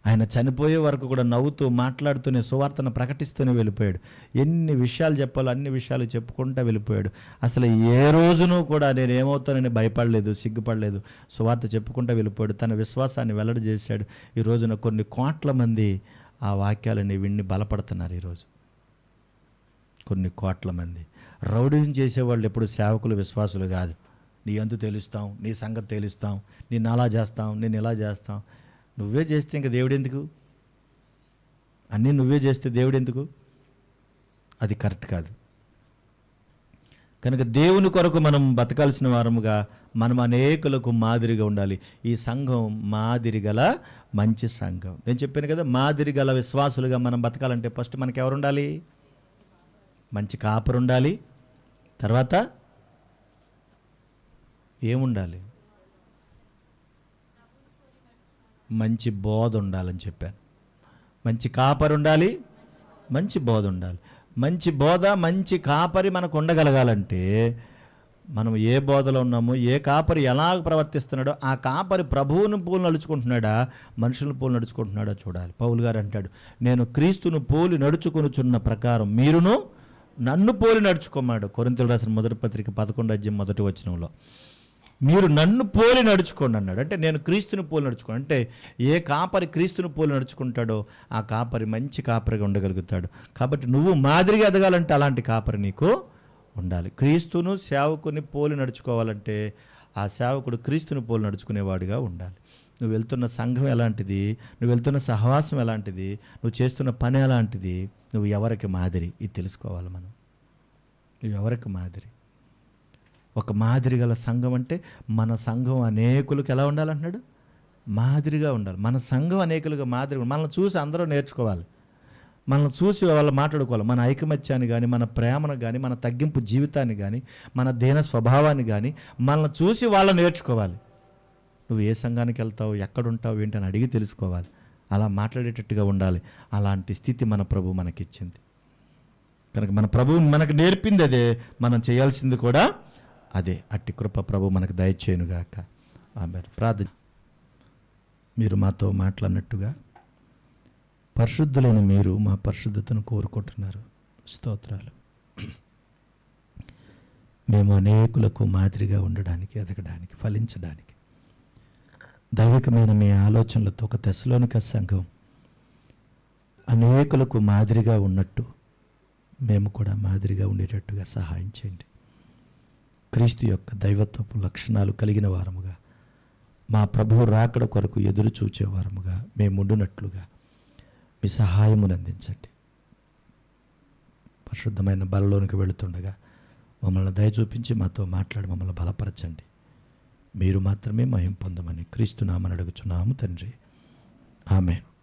ఆయన చనిపోయే వరకు కూడా నవ్వుతూ మాట్లాడుతూనే సువార్తను ప్రకటిస్తూనే వెళ్ళిపోయాడు. ఎన్ని విషయాలు చెప్పాలో అన్ని విషయాలు చెప్పుకుంటూ వెళ్ళిపోయాడు. అసలు ఏ రోజునూ కూడా నేను ఏమవుతానని భయపడలేదు, సిగ్గుపడలేదు. సువార్త చెప్పుకుంటూ వెళ్ళిపోయాడు. తన విశ్వాసాన్ని వెల్లడి చేశాడు. ఈ రోజున కొన్ని కోట్ల మంది ఆ వాక్యాలని విన్ని బలపడుతున్నారు. ఈరోజు కొన్ని కోట్ల మంది. రౌడీని చేసేవాళ్ళు ఎప్పుడు సేవకులు, విశ్వాసులు కాదు. నీ అంతు తెలుస్తాం, నీ సంగతి తెలుస్తాం, నేను అలా చేస్తాం, నేను ఇలా చేస్తాం. నువ్వే చేస్తే ఇంకా దేవుడు ఎందుకు? అన్నీ నువ్వే చేస్తే దేవుడు ఎందుకు? అది కరెక్ట్ కాదు. కనుక దేవుని కొరకు మనం బతకాల్సిన వారముగా మనం అనేకులకు మాదిరిగా ఉండాలి. ఈ సంఘం మాదిరి గల మంచి సంఘం. నేను చెప్పాను కదా, మాదిరి గల విశ్వాసులుగా మనం బతకాలంటే ఫస్ట్ మనకి ఎవరు ఉండాలి? మంచి కాపరు ఉండాలి. తర్వాత ఏముండాలి? మంచి బోధ ఉండాలని చెప్పాను. మంచి కాపరి ఉండాలి, మంచి బోధ ఉండాలి. మంచి బోధ, మంచి కాపరి మనకు ఉండగలగాలంటే మనం ఏ బోధలో ఉన్నామో, ఏ కాపరి ఎలా ప్రవర్తిస్తున్నాడో, ఆ కాపరి ప్రభువును పోలి నడుచుకుంటున్నాడా, మనుషులను పోలి నడుచుకుంటున్నాడో చూడాలి. పౌలు గారు అంటాడు, నేను క్రీస్తును పోలి నడుచుకొనుచున్న ప్రకారం మీరును నన్ను పోలి నడుచుకోమాడు. కొరింథీయులకు రాసిన మొదటి పత్రిక 11:1 మీరు నన్ను పోలి నడుచుకోండి అన్నాడు. అంటే నేను క్రీస్తుని పోలి నడుచుకోండి. అంటే ఏ కాపరి క్రీస్తుని పోలి నడుచుకుంటాడో ఆ కాపరి మంచి కాపరిగా ఉండగలుగుతాడు. కాబట్టి నువ్వు మాదిరిగా ఎదగాలంటే అలాంటి కాపరి నీకు ఉండాలి. క్రీస్తును సేవకుని పోలి నడుచుకోవాలంటే ఆ సేవకుడు క్రీస్తుని పోలి నడుచుకునేవాడిగా ఉండాలి. నువ్వు వెళ్తున్న సంఘం ఎలాంటిది, నువ్వు వెళ్తున్న సహవాసం ఎలాంటిది, నువ్వు చేస్తున్న పని ఎలాంటిది, నువ్వు ఎవరికి మాదిరి, ఇది తెలుసుకోవాలి మనం. నువ్వు ఎవరికి మాదిరి? ఒక మాదిరి గల సంఘం అంటే మన సంఘం అనేకులకు ఎలా ఉండాలంటున్నాడు? మాదిరిగా ఉండాలి. మన సంఘం అనేకులుగా మాదిరిగా, మనల్ని చూసి అందరూ నేర్చుకోవాలి. మనల్ని చూసి వాళ్ళు మాట్లాడుకోవాలి. మన ఐకమత్యాన్ని కానీ, మన ప్రేమను కానీ, మన తగ్గింపు జీవితాన్ని కానీ, మన దీన స్వభావాన్ని కానీ మనల్ని చూసి వాళ్ళు నేర్చుకోవాలి. నువ్వు ఏ సంఘానికి వెళ్తావు, ఎక్కడుంటావు, ఏంటని అడిగి తెలుసుకోవాలి. అలా మాట్లాడేటట్టుగా ఉండాలి. అలాంటి స్థితి మన ప్రభు మనకిచ్చింది. కనుక మన ప్రభువు మనకు నేర్పింది అదే, మనం చేయాల్సింది కూడా అదే. అట్టి కృప ప్రభు మనకు దయచేయునుగాక. ఆమేన్. ప్రార్థన. మీరు మాతో మాట్లాడినట్టుగా పరిశుద్ధులైన మీరు మా పరిశుద్ధతను కోరుకుంటున్నారు. స్తోత్రాలు. మేము అనేకులకు మాదిరిగా ఉండడానికి, ఎదగడానికి, ఫలించడానికి దైవికమైన మీ ఆలోచనలతో ఒక తెస్సలోనిక సంఘం అనేకులకు మాదిరిగా ఉన్నట్టు మేము కూడా మాదిరిగా ఉండేటట్టుగా సహాయం చేయండి. క్రీస్తు యొక్క దైవత్వపు లక్షణాలు కలిగిన వారముగా మా ప్రభువు రాకడ కొరకు ఎదురు చూచేవారముగా మేముండునట్లుగా మీ సహాయమును అందించండి. పరిశుద్ధమైన బలలోనికి వెళుతుండగా మమ్మల్ని దయ చూపించి మాతో మాట్లాడి మమ్మల్ని బలపరచండి. మీరు మాత్రమే మహిమ పొందమని క్రీస్తు నామమున అడుగుచున్నాము తండ్రి. ఆమేన్.